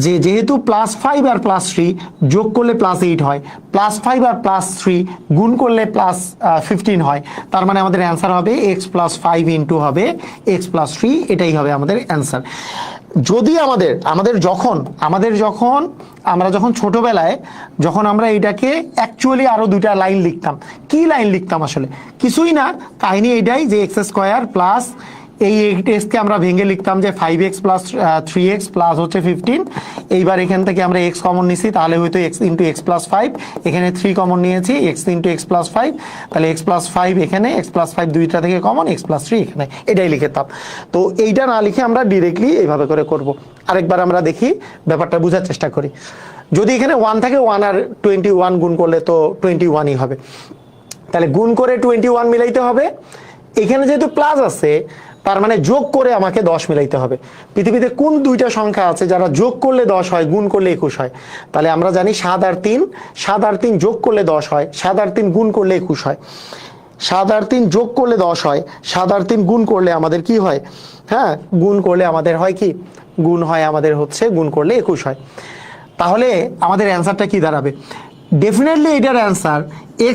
যে যেহেতু +5 আর +3 যোগ করলে +8 হয়, +5 আর +3 গুণ করলে +15 হয়, তার মানে আমাদের অ্যান্সার হবে x + 5 ইন্টু হবে x + 3, এটাই হবে আমাদের অ্যান্সার। যদি আমরা যখন ছোটবেলায় যখন আমরা এটাকে অ্যাকচুয়ালি আরো 2টা লাইন লিখতাম, কি লাইন লিখতাম আসলে কিছুই না, কাহিনী এটাই যে x² প্লাস এই কে আমরা ভেঙে লিখতাম যে 5x + 3x প্লাস হচ্ছে 15। এইবার এখান থেকে আমরা x কমন নিছি, তাহলে হয়তো x ইন্টু x + 5, এখানে 3 কমন নিয়েছি, x ইন্টু x + 5, তাহলে x + 5 এখানে, x + 5 দুইটা থেকে কমন, x + 3 এখানে, এটাই লিখতাম। তো এইটা না লিখে আমরা ডিরেক্টলি এইভাবে করে করব। আরেকবার আমরা দেখি, ব্যাপারটা বোঝার চেষ্টা করি। যদি এখানে 1 থাকে, 1 আর 21 গুণ করলে তো 21ই হবে, তাহলে গুণ করে 21 মিলাইতে হবে। এখানে যেহেতু প্লাস আছে তার মানে যোগ করে আমাকে 10 মিলাইতে হবে। পৃথিবীতে কোন 2টা সংখ্যা আছে যারা যোগ করলে 10 হয়, গুণ করলে 21 হয়? তাহলে আমরা জানি 7 আর 3 যোগ করলে 10 হয়, 7 আর 3 গুণ করলে 21 হয়। 7 আর 3 যোগ করলে 10 হয়, 7 আর 3 গুণ করলে আমাদের কি হয়? হ্যাঁ, গুণ করলে আমাদের হয় কি? গুণ হয় আমাদের হচ্ছে গুণ করলে 21 হয়। তাহলে আমাদের অ্যান্সারটা কি দাঁড়াবে? ডেফিনেটলি এটার অ্যান্সার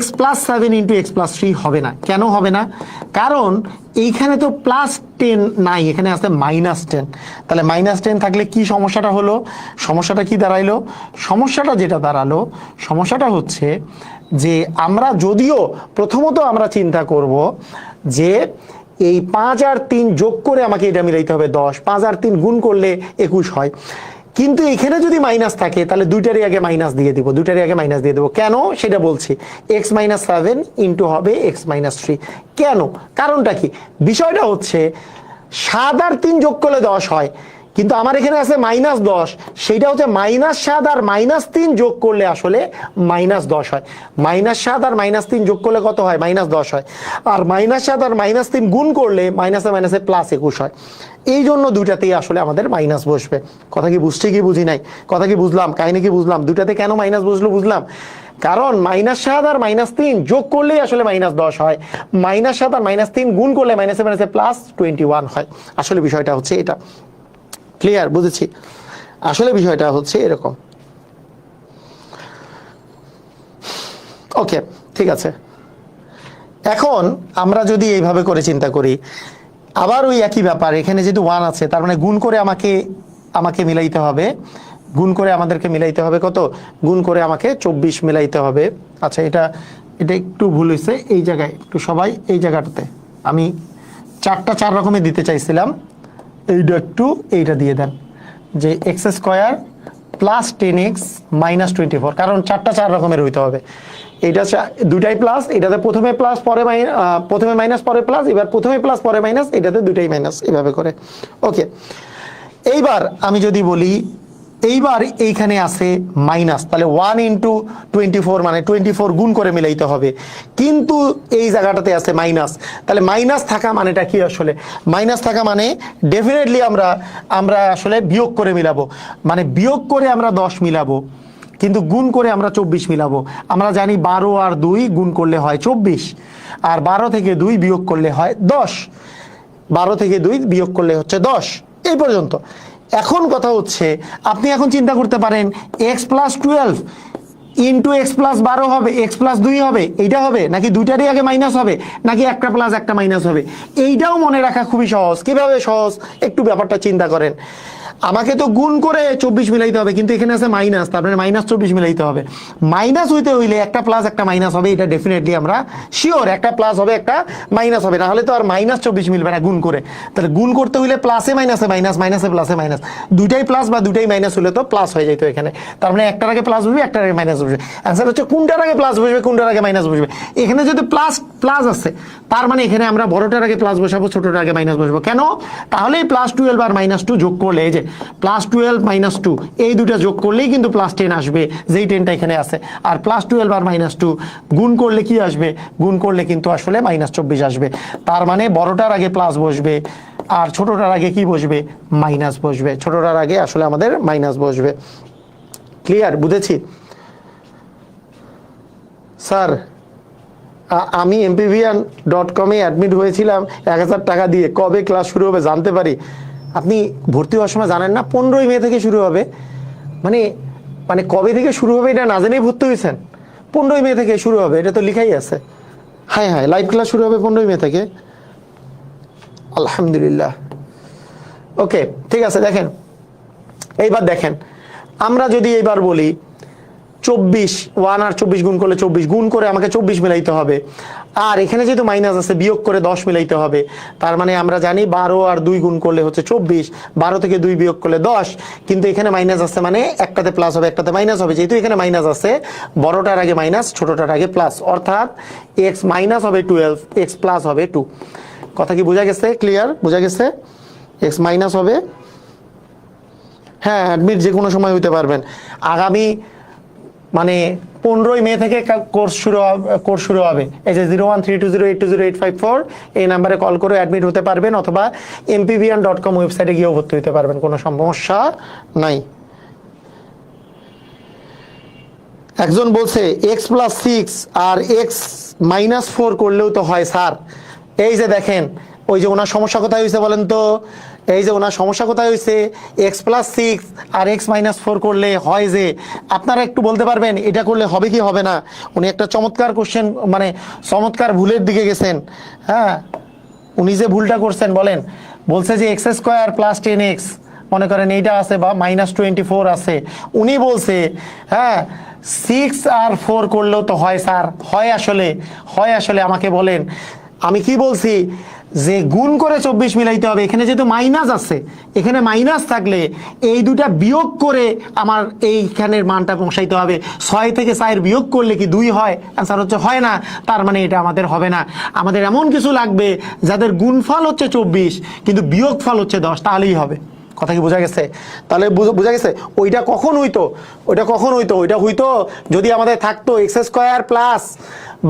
x + 7 ইন্টু x + 3 হবে না। কেন হবে না? কারণ এইখানে তো +10 নাই, এখানে আছে -10। তাহলে -10 থাকলে কি সমস্যাটা হলো? সমস্যাটা কি দাঁড়াইলো? সমস্যাটা যেটা দাঁড়ালো, সমস্যাটা হচ্ছে যে আমরা যদিও প্রথমত আমরা চিন্তা করব যে এই 5 আর 3 যোগ করে আমাকে এটা মিলাইতে হবে 10, 5 আর 3 গুণ করলে 21 হয়। কিন্তু এখানে যদি মাইনাস থাকে তাহলে দুইটারই আগে মাইনাস দিয়ে দিব। কেন সেটা বলছি। x - 7 ইন্টু হবে x - 3। কেন? কারণটা কি? বিষয়টা হচ্ছে 7 আর 3 যোগ করলে 10 হয়, কিন্তু আমার এখানে আছে -10, সেইটা হচ্ছে -7 আর -3 যোগ করলে আসলে -10 হয়। -7 আর -3 যোগ করলে কত হয়? -10 হয়। আর -7 আর -3 গুণ করলে মাইনাসে মাইনাসে +21 হয়। এই জন্য দুইটাতেই আসলে আমাদের মাইনাস বসবে। কথা কি বুঝছি কি বুঝি নাই? কথা কি বুঝলাম? কাহিনী কি বুঝলাম? দুইটাতে কেন মাইনাস বসলো বুঝলাম। কারণ -7 আর -3 যোগ করলেই আসলে -10 হয়, -7 আর -3 গুণ করলে মাইনাসে মাইনাসে +21 হয়। আসলে বিষয়টা হচ্ছে এটা। ক্লিয়ার? বুঝেছি। আসলে বিষয়টা হচ্ছে এরকম। ওকে, ঠিক আছে। এখন আমরা যদি এইভাবে করে চিন্তা করি, আবার ওই একই ব্যাপার, এখানে যেহেতু 1 আছে তার মানে গুণ করে আমাকে মিলাইতে হবে, গুণ করে আমাদেরকে মিলাইতে হবে কত? গুণ করে আমাকে 24 মিলাইতে হবে। আচ্ছা, এটা একটু ভুল হয়েছে, এই জায়গায় একটু সবাই এই জায়গাটাতে আমি 4টা 4 রকমের দিতে চাইছিলাম, এইটা দিয়ে দেন যে x² প্লাস 10x মাইনাস 24, কারণ 4টা 4 রকমের হইতে হবে। এইটা দুটাই প্লাস, এটাতে প্রথমে প্লাস পরে প্রথমে মাইনাস পরে প্লাস, এবার প্রথমে প্লাস পরে মাইনাস, এটাতে দুটাই মাইনাস, এভাবে করে। ওকে, এইবার আমি যদি বলি এইবার এইখানে আছে মাইনাস, তাহলে 1 × 24 মানে 24 গুণ করে মিলাইতে হবে, কিন্তু এই জায়গাটাতে আছে মাইনাস। তাহলে মাইনাস থাকা মানেটা কি? আসলে মাইনাস থাকা মানে ডেফিনেটলি আমরা আসলে বিয়োগ করে মিলাবো, মানে বিয়োগ করে আমরা 10 মিলাবো, কিন্তু গুণ করে আমরা 24 মিলাবো। আমরা জানি 12 আর 2 গুণ করলে হয় 24, আর 12 থেকে 2 বিয়োগ করলে হয় 10, 12 থেকে 2 বিয়োগ করলে হচ্ছে 10। এই পর্যন্ত। এখন কথা হচ্ছে, আপনি এখন চিন্তা করতে পারেন x+12 ইন্টু x+12 হবে, x+2 হবে, এইটা হবে নাকি দুইটারই আগে মাইনাস হবে, নাকি একটা প্লাস একটা মাইনাস হবে? এইটাও মনে রাখা খুবই সহজ। কিভাবে সহজ? একটু ব্যাপারটা চিন্তা করেন। আমাকে তো গুণ করে 24 মিলাইতে হবে, কিন্তু এখানে আছে মাইনাস, তার মানে -24 মিলাইতে হবে। মাইনাস হইতে হইলে একটা প্লাস একটা মাইনাস হবে, এটা ডেফিনেটলি আমরা শিওর। একটা প্লাস হবে একটা মাইনাস হবে, না হলে তো আর -24 মিলবে না গুণ করে। তাহলে গুণ করতে হইলে প্লাসে মাইনাসে মাইনাস, মাইনাসে প্লাসে মাইনাস, দুইটাই প্লাস বা দুইটাই মাইনাস হলে তো প্লাস হয়ে যেত এখানে। তার মানে একটার আগে প্লাস বসবে, একটার আগে মাইনাস বসবে। অ্যান্সার হচ্ছে কোনটার আগে প্লাস বসবে, কোনটার আগে মাইনাস বসবে। এখানে যদি প্লাস প্লাস আছে, তার মানে এখানে আমরা বড়টার আগে প্লাস বসাবো, ছোটটার আগে মাইনাস বসবো। কেন? তাহলে +12 আর -2 যোগ করলে, এই যে +12 -2, এই দুটা যোগ করলেই কিন্তু +10 আসবে, যেই 10টা এখানে আছে। আর +12 আর -2 গুণ করলে কি আসবে? গুণ করলে কিন্তু আসলে -24 আসবে। তার মানে বড়টার আগে প্লাস বসবে, আর ছোটটার আগে কি বসবে? মাইনাস বসবে। ছোটটার আগে আসলে আমাদের মাইনাস বসবে। ক্লিয়ার? বুঝেছি স্যার? আমি mpvian.com অ্যাডমিট হয়েছিলাম 1000 টাকা দিয়ে। কবে ক্লাস শুরু হবে জানতে পারি? আপনি ভর্তি হওয়ার সময় জানেন না 15ই মে থেকে শুরু হবে? মানে মানে কবে থেকে শুরু হবে এটা না জেনেই ভর্তি হয়েছেন? 15ই মে থেকে শুরু হবে, এটা তো লিখাই আছে। হ্যাঁ হ্যাঁ, লাইভ ক্লাস শুরু হবে 15ই মে থেকে। আলহামদুলিল্লাহ। ওকে, ঠিক আছে। দেখেন এইবার দেখেন, আমরা যদি এইবার বলি 24, 1 আর 24 গুণ করলে 24, গুণ করে আমাকে 24 মিলাইতে হবে। আর এখানে যেহেতু মাইনাস আছে, বিয়োগ করে 10 মিলাইতে হবে। তার মানে আমরা জানি 12 আর 2 গুণ করলে হচ্ছে 24, 12 থেকে 2 বিয়োগ করলে 10, কিন্তু এখানে মাইনাস আছে, মানে একটাতে প্লাস হবে একটাতে মাইনাস হবে। যেহেতু এখানে মাইনাস আছে, বড়টার আগে মাইনাস, ছোটটার আগে প্লাস, অর্থাৎ x মাইনাস হবে 12, x প্লাস হবে 2। কথা কি বোঝা গেছে? ক্লিয়ার? বোঝা গেছে? x মাইনাস হবে, হ্যাঁ অ্যাডমিট যে কোনো সময় হইতে পারবেন। আগামী মানে 15ই মে থেকে কোর্স শুরু হবে। এই যে 0132082085 এই নাম্বারে কল করে অ্যাডমিট হতে পারবেন, অথবা mpvian.com ওয়েবসাইটে গিয়েও ভর্তি হতে পারবেন, কোনো সমস্যা নাই। একজন বলছে x+6 আর x-4 করলেও তো হয় স্যার। এই যে দেখেন, ওই যে ওনার সমস্যা কোথায় হয়েছে বলেন তো? এই যে ওনার সমস্যা কোথায় হয়েছে? x+6 আর x-4 করলে হয় যে। আপনারা একটু বলতে পারবেন এটা করলে হবে কি হবে না? উনি একটা চমৎকার কোশ্চেন, মানে চমৎকার ভুলের দিকে গেছেন। হ্যাঁ, উনি যে ভুলটা করছেন বলেন, বলছে যে x² + 10x, মনে করেন এইটা আছে, বা -24 আছে। উনি বলছে হ্যাঁ 6 আর 4 করলেও তো হয় স্যার। হয় আসলে আমাকে বলেন। আমি কি বলছি? যে গুণ করে 24 মিলাইতে হবে। এখানে যেহেতু মাইনাস আছে, এখানে মাইনাস থাকলে এই দুটা বিয়োগ করে আমার এইখানের মানটা বসাইতে হবে। 6 থেকে 4 বিয়োগ করলে কি 2 হয়? অ্যান্সার হচ্ছে হয় না। তার মানে এটা আমাদের হবে না। আমাদের এমন কিছু লাগবে যাদের গুণফল হচ্ছে 24 কিন্তু বিয়োগফল হচ্ছে 10, তাহলেই হবে। কথা কি বোঝা গেছে? তাহলে বোঝা গেছে ওইটা কখন হইতো? ওইটা হইতো যদি আমাদের থাকতো x² প্লাস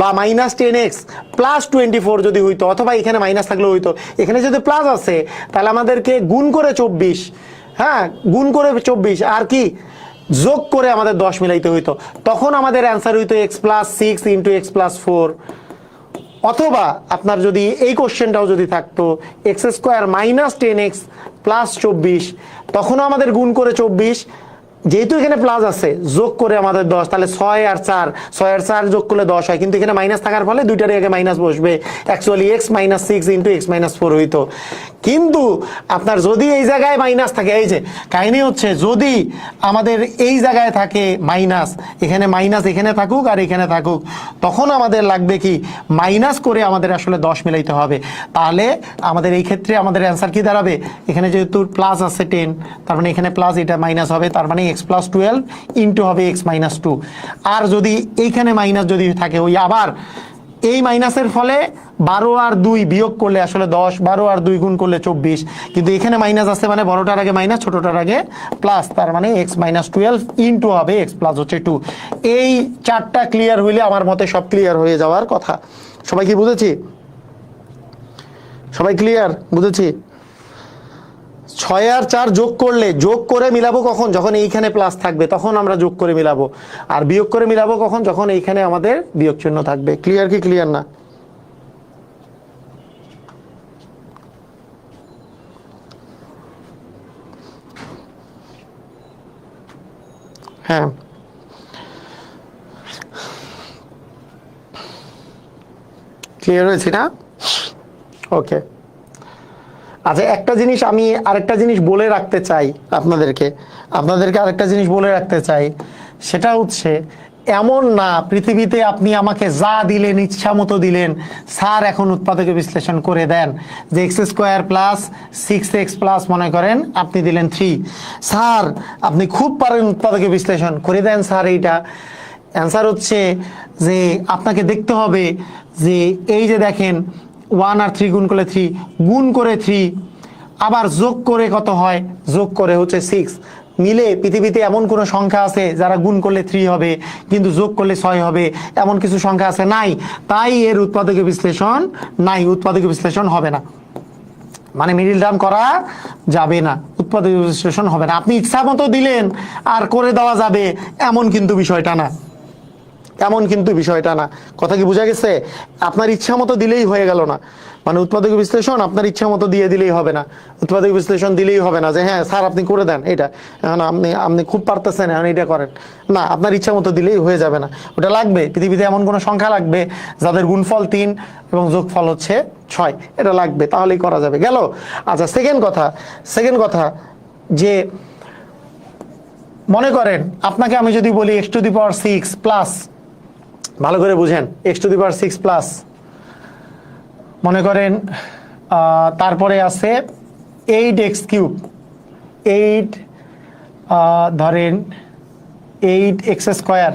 বা -10x প্লাস 24 যদি হইতো, অথবা এখানে মাইনাস থাকলেও হইতো। এখানে যদি প্লাস আছে তাহলে আমাদেরকে গুণ করে 24, হ্যাঁ গুণ করে 24 আর কি যোগ করে আমাদের 10 মিলাইতে হইতো। তখন আমাদের অ্যান্সার হইতো x+6 × x+4। অথবা আপনার যদি এই কোশ্চেনটাও যদি থাকতো x² - 10x প্লাস 24, তখনও আমাদের গুণ করে 24, যেহেতু এখানে প্লাস আছে যোগ করে আমাদের 10, তাহলে 6 আর 4 যোগ করলে 10 হয়, কিন্তু এখানে মাইনাস থাকার ফলে দুইটারই আগে মাইনাস বসবে। অ্যাকচুয়ালি x-6 × x-4 হইতো। কিন্তু আপনার যদি এই জায়গায় মাইনাস থাকে, এই যে কাহিনী হচ্ছে যদি আমাদের এই জায়গায় থাকে মাইনাস, এখানে মাইনাস এখানে থাকুক আর এখানে থাকুক, তখন আমাদের লাগবে কি মাইনাস করে আমাদের আসলে 10 মিলাইতে হবে। তাহলে আমাদের এই ক্ষেত্রে আমাদের অ্যান্সার কি দাঁড়াবে? এখানে যেহেতু প্লাস আছে 10, তার মানে এখানে প্লাস, এটা মাইনাস হবে, তার মানে x+12 ইন্টু হবে x-2। আর যদি এইখানে মাইনাস যদি থাকে, ওই আবার এই মাইনাসের ফলে 12 আর 2 বিয়োগ করলে আসলে 10, 12 আর 2 গুণ করলে 24, কিন্তু এখানে মাইনাস আছে মানে বড়টার আগে মাইনাস, ছোটটার আগে প্লাস, তার মানে x মাইনাস 12 ইন্টু হবে x প্লাস হচ্ছে 2। এই চারটা ক্লিয়ার হইলে আমার মতে সব ক্লিয়ার হয়ে যাওয়ার কথা। সবাই কি বুঝেছি? সবাই ক্লিয়ার? বুঝেছি। 6 আর 4 যোগ করলে, যোগ করে মিলাবো কখন? যখন এইখানে প্লাস থাকবে তখন আমরা যোগ করে মিলাবো, আর বিয়োগ করে মিলাবো কখন? যখন এইখানে আমাদের বিয়োগ চিহ্ন থাকবে। ক্লিয়ার কি ক্লিয়ার না? হ্যাঁ, ক্লিয়ার হয়েছে না? ওকে। আচ্ছা, একটা জিনিস আমি আরেকটা জিনিস বলে রাখতে চাই আপনাদেরকে আরেকটা জিনিস বলে রাখতে চাই, সেটা হচ্ছে এমন না পৃথিবীতে আপনি আমাকে যা দিলেন ইচ্ছা মতো দিলেন, স্যার এখন উৎপাদকে বিশ্লেষণ করে দেন যে x square plus 6x plus মনে করেন আপনি দিলেন 3, স্যার আপনি খুব পারেন উৎপাদকে বিশ্লেষণ করে দেন স্যার। এইটা অ্যান্সার হচ্ছে যে আপনাকে দেখতে হবে যে এই যে দেখেন 1 আর 3 গুণ করলে 3, গুণ করে 3, আবার যোগ করে কত হয়? যোগ করে হচ্ছে 6। মিলে পৃথিবীতে এমন কোনো সংখ্যা আছে যারা গুণ করলে 3 হবে কিন্তু যোগ করলে 6 হবে? এমন কিছু সংখ্যা আছে? নাই। তাই এর উৎপাদকে বিশ্লেষণ নাই, উৎপাদকে বিশ্লেষণ হবে না, মানে মিডিল টার্ম করা যাবে না, উৎপাদক বিশ্লেষণ হবে না। আপনি ইচ্ছা মতো দিলেন আর করে দেওয়া যাবে এমন কিন্তু বিষয়টা না, কথা কি বোঝা গেছে? আপনার ইচ্ছা মতো দিলেই হয়ে গেল না, মানে উৎপাদক বিশ্লেষণ আপনার ইচ্ছা মতো দিয়ে দিলেই হবে না, উৎপাদক বিশ্লেষণ দিলেই হবে না যে হ্যাঁ স্যার আপনি করে দেন এটা, এখন আপনি খুব পারতেছেন এখন এটা করেন না, আপনার ইচ্ছা মতো দিলেই হয়ে যাবে না, ওটা লাগবে। পৃথিবীতে এমন কোনো সংখ্যা লাগবে যাদের গুণফল 3 এবং যোগফল হচ্ছে 6, এটা লাগবে, তাহলেই করা যাবে। গেল। আচ্ছা, সেকেন্ড কথা যে মনে করেন আপনাকে আমি যদি বলি x⁶ প্লাস, ভালো করে বুঝেন, x⁶ প্লাস মনে করেন তারপরে আছে 8x³ 8 ধরেন 8x²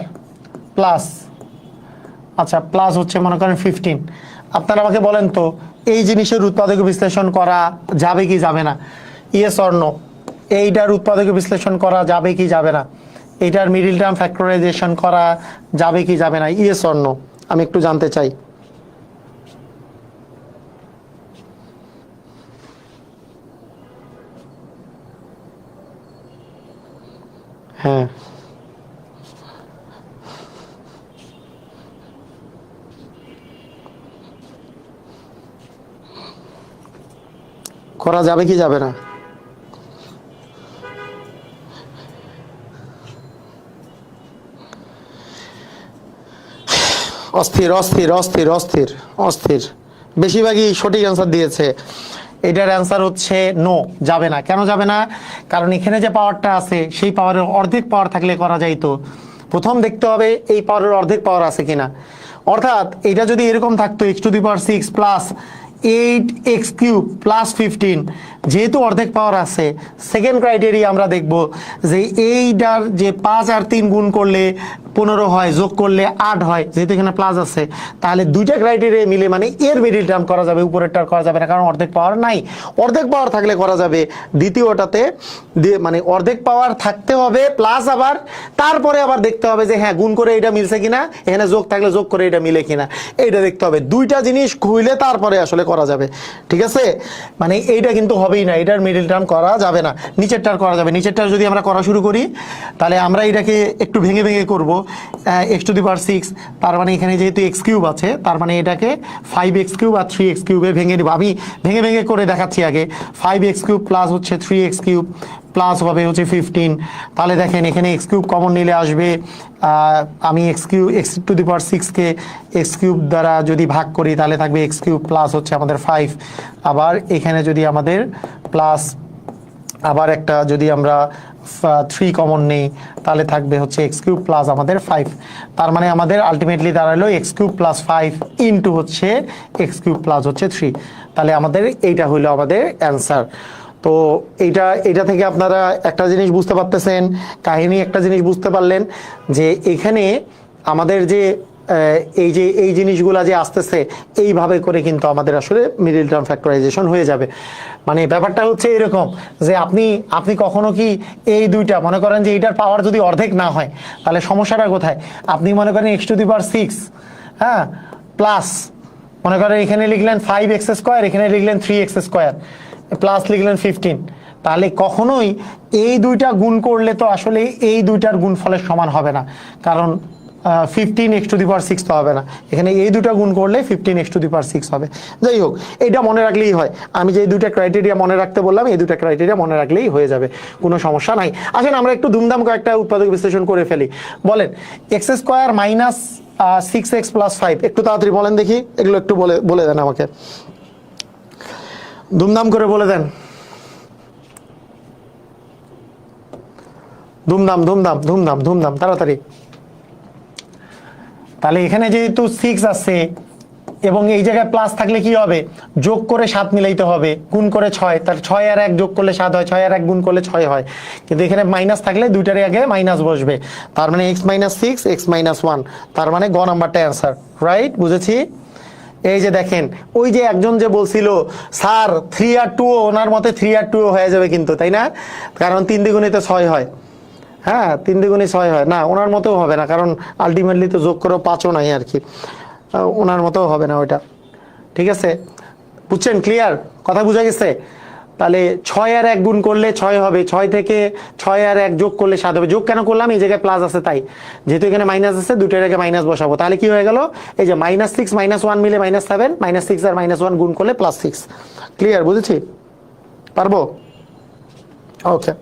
প্লাস, আচ্ছা প্লাস হচ্ছে মনে করেন 15। আপনারা আমাকে বলেন তো এই জিনিসের উৎপাদক বিশ্লেষণ করা যাবে কি যাবে না? Yes or no? এইটার উৎপাদক বিশ্লেষণ করা যাবে কি যাবে না? এইটার মিডিল টার্ম ফ্যাক্টরাইজেশন করা যাবে কি যাবে না? Yes or no? আমি একটু জানতে চাই। হ্যাঁ, করা যাবে কি যাবে না? অস্থির অস্থির অস্থির অস্থির অস্থির বেশিরভাগই সঠিক অ্যান্সার দিয়েছে। এটার অ্যান্সার হচ্ছে নো, যাবে না। কেন যাবে না? কারণ এখানে যে পাওয়ারটা আছে সেই পাওয়ারের অর্ধেক পাওয়ার থাকলে করা যাইতো। প্রথম দেখতে হবে এই পাওয়ারের অর্ধেক পাওয়ার আছে কিনা, অর্থাৎ এটা যদি এরকম থাকতো x⁶ প্লাস 8x³ প্লাস 15, যেহেতু অর্ধেক পাওয়ার আছে, সেকেন্ড ক্রাইটেরিয়া আমরা দেখব যে এইটার যে 5 আর 3 গুণ করলে 15 হয়, যোগ করলে 8 হয়, যেহেতু এখানে প্লাস আছে, তাহলে দুইটা ক্রাইটেরিয়া মিলে মানে এর মিডিল টার্ম করা যাবে, উপরেরটার করা যাবে না, কারণ অর্ধেক পাওয়ার নাই। অর্ধেক পাওয়ার থাকলে করা যাবে। দ্বিতীয়টাতে মানে অর্ধেক পাওয়ার থাকতে হবে প্লাস আবার তারপরে আবার দেখতে হবে যে হ্যাঁ গুণ করে এটা মিলছে কিনা, এখানে যোগ থাকলে যোগ করে এটা মিলে কিনা, এইটা দেখতে হবে। দুইটা জিনিস খুইলে তারপরে আসলে করা যাবে, ঠিক আছে? মানে এইটা কিন্তু হবেই না, এটার মিডিল টার্ম করা যাবে না, নিচেরটার করা যাবে। নিচেরটার যদি আমরা করা শুরু করি তাহলে আমরা এটাকে একটু ভেঙে ভেঙে করব। x⁶, তার মানে এখানে যেহেতু x³ আছে তার মানে এটাকে 5x³ আর 3x³ ভেঙে নিব। আমি ভেঙে ভেঙে করে দেখাচ্ছি আগে। 5x³ প্লাস হচ্ছে 3x³ প্লাস হবে হচ্ছে 15। তাহলে দেখেন এখানে x³ কমন নিলে আসবে, আমি x⁶ কে x³ দ্বারা যদি ভাগ করি তাহলে থাকবে x³ প্লাস হচ্ছে আমাদের 5। আবার এখানে যদি আমাদের প্লাস আবার একটা যদি আমরা 3 কমন নেই তাহলে থাকবে হচ্ছে x³ প্লাস আমাদের 5। তার মানে আমাদের আলটিমেটলি দাঁড়ালো x³ প্লাস 5 ইন্টু হচ্ছে x³ প্লাস হচ্ছে 3। তাহলে আমাদের এইটা হইলো আমাদের অ্যান্সার। তো এইটা থেকে আপনারা একটা জিনিস বুঝতে পারতেছেন, কাহিনী একটা জিনিস বুঝতে পারলেন যে এখানে আমাদের যে এই জিনিসগুলা যে আসতেছে এইভাবে করে কিন্তু আমাদের আসলে মিডল টার্ম ফ্যাক্টরাইজেশন হয়ে যাবে। মানে ব্যাপারটা হচ্ছে এরকম যে আপনি কখনো কি এই দুইটা মনে করেন যে এইটার পাওয়ার যদি অর্ধেক না হয় তাহলে সমস্যাটা কোথায়? আপনি মনে করেন x⁶, হ্যাঁ, প্লাস মনে করেন এখানে লিখলেন 5x², এখানে লিখলেন 3x², প্লাস লিখলেন 15, তাহলে কখনোই এই দুইটা গুণ করলে তো আসলে এই দুইটার গুণফলের সমান হবে না, কারণ 15x⁶ তো হবে না, এখানে এই দুটা গুণ করলে 15x⁶ হবে। যাই হোক, এটা মনে রাখলেই হয়। আমি যে দুইটা ক্রাইটেরিয়া মনে রাখতে বললাম, এই দুটা ক্রাইটেরিয়া মনে রাখলেই হয়ে যাবে, কোনো সমস্যা নাই। আসলে আমরা একটু ধুমধাম কয়েকটা উৎপাদক বিশ্লেষণ করে ফেলি। বলেন x² - 6x + 5, একটু তাড়াতাড়ি বলেন দেখি, এগুলো একটু বলে দেন আমাকে, ধুমধাম করে বলে দেন, ধুমধাম তাড়াতাড়ি। তাহলে এখানে যেহেতু 6 আছে এবং এই জায়গায় প্লাস থাকলে কি হবে? যোগ করে 7 মিলাইতে হবে, গুণ করে 6, তার 6 আর 1 যোগ করলে 7 হয়, 6 আর 1 গুণ করলে 6 হয়। কিন্তু এখানে মাইনাস থাকলে দুইটারই আগে মাইনাস বসবে, তার মানে x - 6 x - 1, তার মানে গ নাম্বারটা অ্যান্সার। রাইট, বুঝেছি। এই যে দেখেন, ওই যে একজন যে বলছিল স্যার 3 আর 2, ওনার মতে 3 আর 2 হয়ে যাবে কিন্তু, তাই না? কারণ 3 দ্বিগুণে তো 6 হয়। হ্যাঁ, 3 দ্বিগুণে 6 হয় না, ওনার মতেও হবে না, কারণ আলটিমেটলি তো যোগ করেও 5ও নাই আর কি, ওনার মতেও হবে না ওইটা। ঠিক আছে, বুঝছেন? ক্লিয়ার, কথা বুঝা গেছে? তাহলে 6 আর 1 গুণ করলে 6 হবে, 6 থেকে 6 আর 1 যোগ করলে 7 হবে। যোগ কেন করলাম? এই জায়গায় প্লাস আছে তাই, যেহেতু এখানে মাইনাস আছে দুইটার আগে মাইনাস বসাবো। তাহলে কি হয়ে গেল? এই যে -6 - 1 মিলে -7, -6 আর -1 গুণ করলে +6। ক্লিয়ার, বুঝেছি? পারবো? ওকে।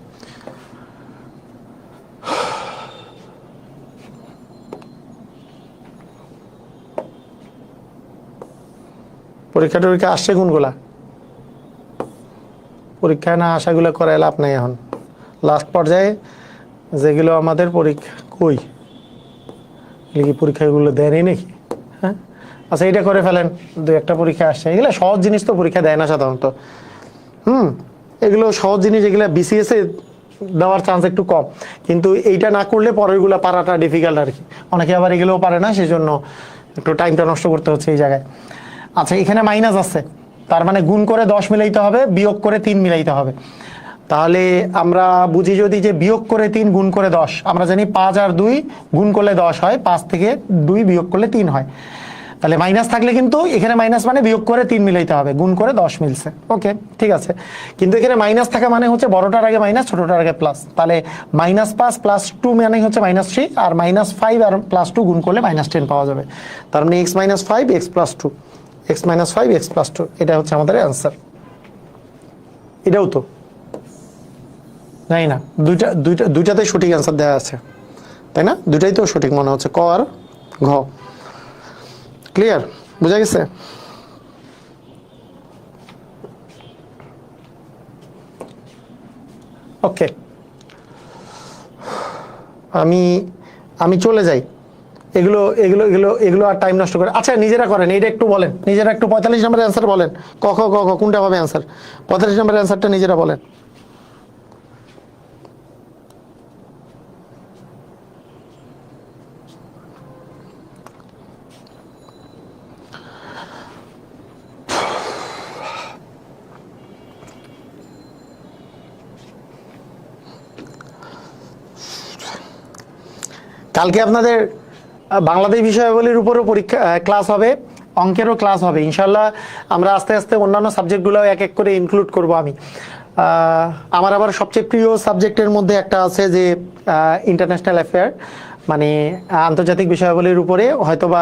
পরীক্ষা আসছে কোনগুলা? পরীক্ষায় না আসাগুলো করায় লাভ নাই। এখন লাস্ট পর্যায়ে যেগুলো আমাদের পরীক্ষা, কই কি পরীক্ষাগুলো দেয়নি নাকি? হ্যাঁ, আচ্ছা, এটা করে ফেলেন। 2-1টা পরীক্ষা আসছে, এগুলো সহজ জিনিস তো পরীক্ষা দেয় না সাধারণত। এগুলো সহজ জিনিস, এগুলো BCS এ দেওয়ার চান্স একটু কম, কিন্তু এইটা না করলে পরেরগুলো পারাটা ডিফিকাল্ট আর কি। অনেকে আবার এগুলোও পারে না, সেই জন্য একটু টাইমটা নষ্ট করতে হচ্ছে এই জায়গায়। আচ্ছা, এখানে মাইনাস আছে, তার মানে গুণ করে 10 মিলাইতে হবে, বিয়োগ করে 3 মিলাইতে হবে। তাহলে আমরা বুঝি যদি যে বিয়োগ করে 3 গুণ করে 10, আমরা জানি 5 আর 2 গুণ করলে 10 হয়, 5 থেকে 2 বিয়োগ করলে 3 হয়। তাহলে মাইনাস থাকলে কিন্তু এখানে মাইনাস মানে বিয়োগ করে 3 মিলাইতে হবে, গুণ করে 10 মিলছে। ওকে, ঠিক আছে। কিন্তু এখানে মাইনাস থাকা মানে হচ্ছে বড়টার আগে মাইনাস, ছোটটার আগে প্লাস। তাহলে -5 + 2 মানে হচ্ছে -3, আর -5 আর +2 গুণ করলে -10 পাওয়া যাবে। তার মানে x - 5 x + 2, x - 5 x + 2, এটা হচ্ছে আমাদের অ্যান্সার। এটাও তো জানি না, দুইটাতে সঠিক অ্যান্সার দেওয়া আছে, তাই না? দুটাই তো সঠিক মনে হচ্ছে, ক আর ঘ। ক্লিয়ার, বুঝা গেছে? ওকে, আমি চলে যাই। এগুলো আর টাইম নষ্ট করে। আচ্ছা, নিজেরা করেন, এইটা একটু বলেন, নিজেরা একটু 45 নম্বরের অ্যান্সার বলেন। ক খ গ ঘ কোনটা হবে অ্যান্সার? 45 নম্বরের অ্যান্সারটা নিজেরা বলেন। কালকে আপনাদের বাংলাদেশ বিষয়াবলীর উপরও পরীক্ষা ক্লাস হবে, অঙ্কেরও ক্লাস হবে ইনশাল্লাহ। আমরা আস্তে আস্তে অন্যান্য সাবজেক্টগুলো এক এক করে ইনক্লুড করব। আমার আবার সবচেয়ে প্রিয় সাবজেক্টের মধ্যে একটা আছে যে ইন্টারন্যাশনাল অ্যাফেয়ার, মানে আন্তর্জাতিক বিষয়াবলীর উপরে হয়তোবা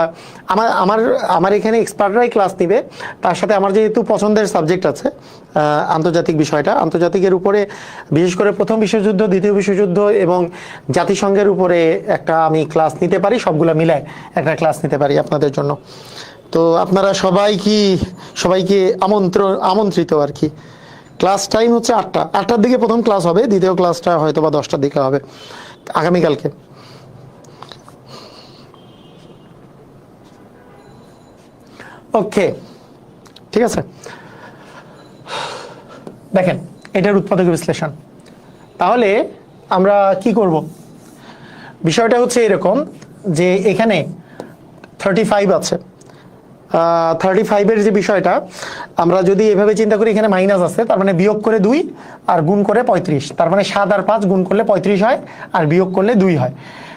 আমার এখানে এক্সপার্টরাই ক্লাস নিবে। তার সাথে আমার যেহেতু পছন্দের সাবজেক্ট আছে আন্তর্জাতিক বিষয়টা, আন্তর্জাতিকের উপরে বিশেষ করে প্রথম বিশ্বযুদ্ধ, দ্বিতীয় বিশ্বযুদ্ধ এবং জাতিসংঘের উপরে একটা আমি ক্লাস নিতে পারি, সবগুলা মিলায় একটা ক্লাস নিতে পারি আপনাদের জন্য। তো আপনারা সবাইকে আমন্ত্রিত আর কি। ক্লাস টাইম হচ্ছে 8টার দিকে প্রথম ক্লাস হবে, দ্বিতীয় ক্লাসটা হয়তো বা 10টার দিকে হবে আগামীকালকে। ওকে, ঠিক আছে। দেখেন, এটার উৎপাদক বিশ্লেষণ। তাহলে আমরা কি করব? বিষয়টা হচ্ছে এরকম যে এখানে 35 আছে। 35-এর যে বিষয়টা আমরা যদি এভাবে চিন্তা করি, এখানে মাইনাস আছে, তার মানে বিয়োগ করে 2 আর গুণ করে 35, তার মানে 7 আর 5 গুণ করলে 35 হয় আর বিয়োগ করলে 2 হয়।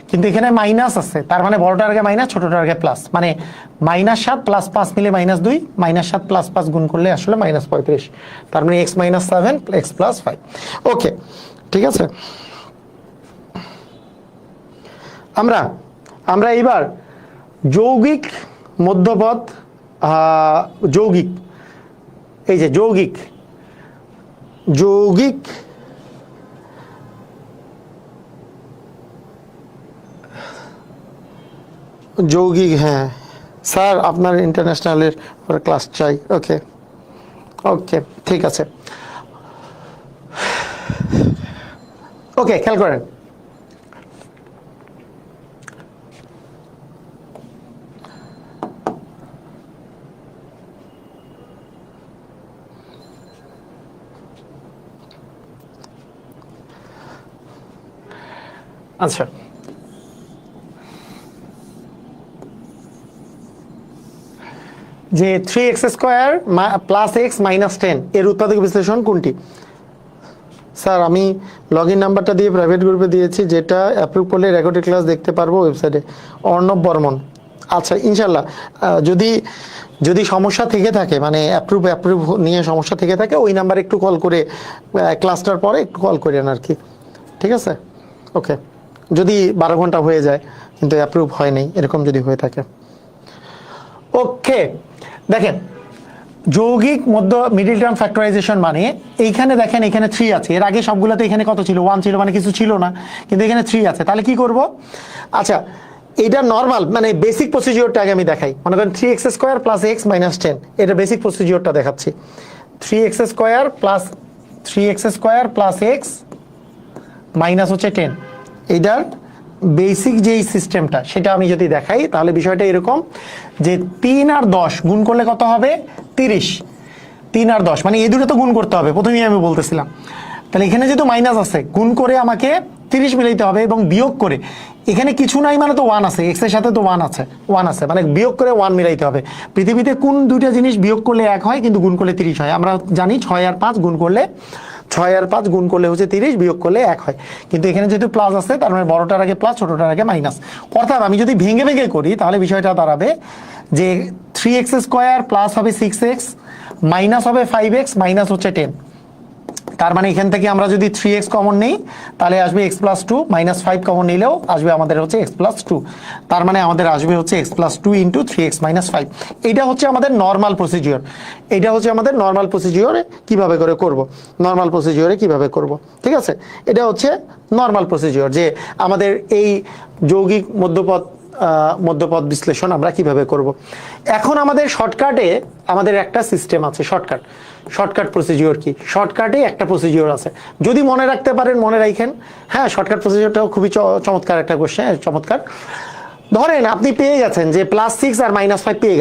কিন্তু এখানে মাইনাস আছে, তার মানে বড়টার আগে মাইনাস, ছোটটার আগে প্লাস, মানে -7 + 5 মিলে -2, -7 + 5 গুণ করলে আসলে -35, তার মানে x - 7 x + 5। ওকে, ঠিক আছে। আমরা এবার যৌগিক মধ্যপদ, যৌগিক, এই যে যৌগিক হ্যাঁ স্যার, আপনার ইন্টারন্যাশনালের ক্লাস চাই। ওকে ওকে, ঠিক আছে। ওকে, খেয়াল করেন, আচ্ছা যে 3x² + x - 10 এর উৎপাদক বিশ্লেষণ কোনটি? স্যার, আমি লগইন নাম্বারটা দিয়ে প্রাইভেট গ্রুপে দিয়েছি, যেটা অ্যাপ্রুভ করলে রেকর্ডেড ক্লাস দেখতে পারবো ওয়েবসাইটে। অর্ণব বর্মন। আচ্ছা, ইনশাল্লাহ যদি সমস্যা থেকে থাকে, মানে অ্যাপ্রুভ নিয়ে সমস্যা থেকে থাকে, ওই নাম্বারে একটু কল করে ক্লাসটার পরে একটু কল করেন আর কি, ঠিক আছে? ওকে, যদি 12 ঘন্টা হয়ে যায় কিন্তু অ্যাপ্রুভ হয় নাই, এরকম যদি হয়ে থাকে। ওকে, দেখেন যৌগিক মিডল টার্ম ফ্যাক্টরাইজেশন মানে এইখানে দেখেন, এখানে 3 আছে, এর আগে সবগুলোতে এখানে কত ছিল? 1 ছিল, মানে কিছু ছিল না, কিন্তু এখানে 3 আছে, তাহলে কি করব? আচ্ছা, এটা নর্মাল মানে বেসিক প্রসিজিওরটা আগে আমি দেখাই। মনে করেন 3x² + x - 10, এটা বেসিক প্রসিজিওরটা দেখাচ্ছি। 3x² + x মাইনাস হচ্ছে 10, এইটার বেসিক যেই সিস্টেমটা সেটা আমি যদি দেখাই, তাহলে বিষয়টা এরকম যে 3 আর 10 গুণ করলে কত হবে? 30। 3 আর 10 মানে এই দুটো তো গুণ করতে হবে, প্রথমেই আমি বলতেছিলাম। তাহলে এখানে যেহেতু মাইনাস আছে, গুণ করে আমাকে 30 মিলাইতে হবে, এবং বিয়োগ করে এখানে কিছু নাই মানে তো 1 আছে, x এর সাথে তো 1 আছে, মানে বিয়োগ করে 1 মিলাইতে হবে। পৃথিবীতে কোন দুইটা জিনিস বিয়োগ করলে 1 হয় কিন্তু গুণ করলে 30 হয়? আমরা জানি 6 আর 5 গুণ করলে হচ্ছে 30, বিয়োগ করলে 1 হয়। কিন্তু এখানে যেহেতু প্লাস আছে, তার মানে বড়টার আগে প্লাস, ছোটটার আগে মাইনাস। অর্থাৎ আমি যদি ভেঙে করি, তাহলে বিষয়টা দাঁড়াবে যে 3x² প্লাস হবে 6x, মাইনাস হবে 5x, মাইনাস হচ্ছে 10। তার মানে এখান থেকে আমরা যদি 3x কমন নেই, তাহলে আসবে x + 2, -5 কমন নিলেও আসবে আমাদের হচ্ছে x + 2, তার মানে আমাদের আসবে হচ্ছে x + 2 × 3x - 5। এটা হচ্ছে আমাদের নর্মাল প্রসিজিওর। কিভাবে করে করব, ঠিক আছে? এটা হচ্ছে নর্মাল প্রসিজিওর, যে আমাদের এই যৌগিক মধ্যপদ বিশ্লেষণ আমরা কিভাবে করব। এখন আমাদের শর্টকাটে আমাদের একটা সিস্টেম আছে। শর্টকাট প্রসিজিওর কি? শর্টকাটে একটা প্রসিজিওর আছে, যদি মনে রাখতে পারেন মনে রাখেন। হ্যাঁ, শর্টকাট প্রসিজিওরটাও খুবই চমৎকার একটা কোশ্চেন, চমৎকার। ধরেন আপনি পেয়ে গেছেন যে +6 আর -5 পেয়ে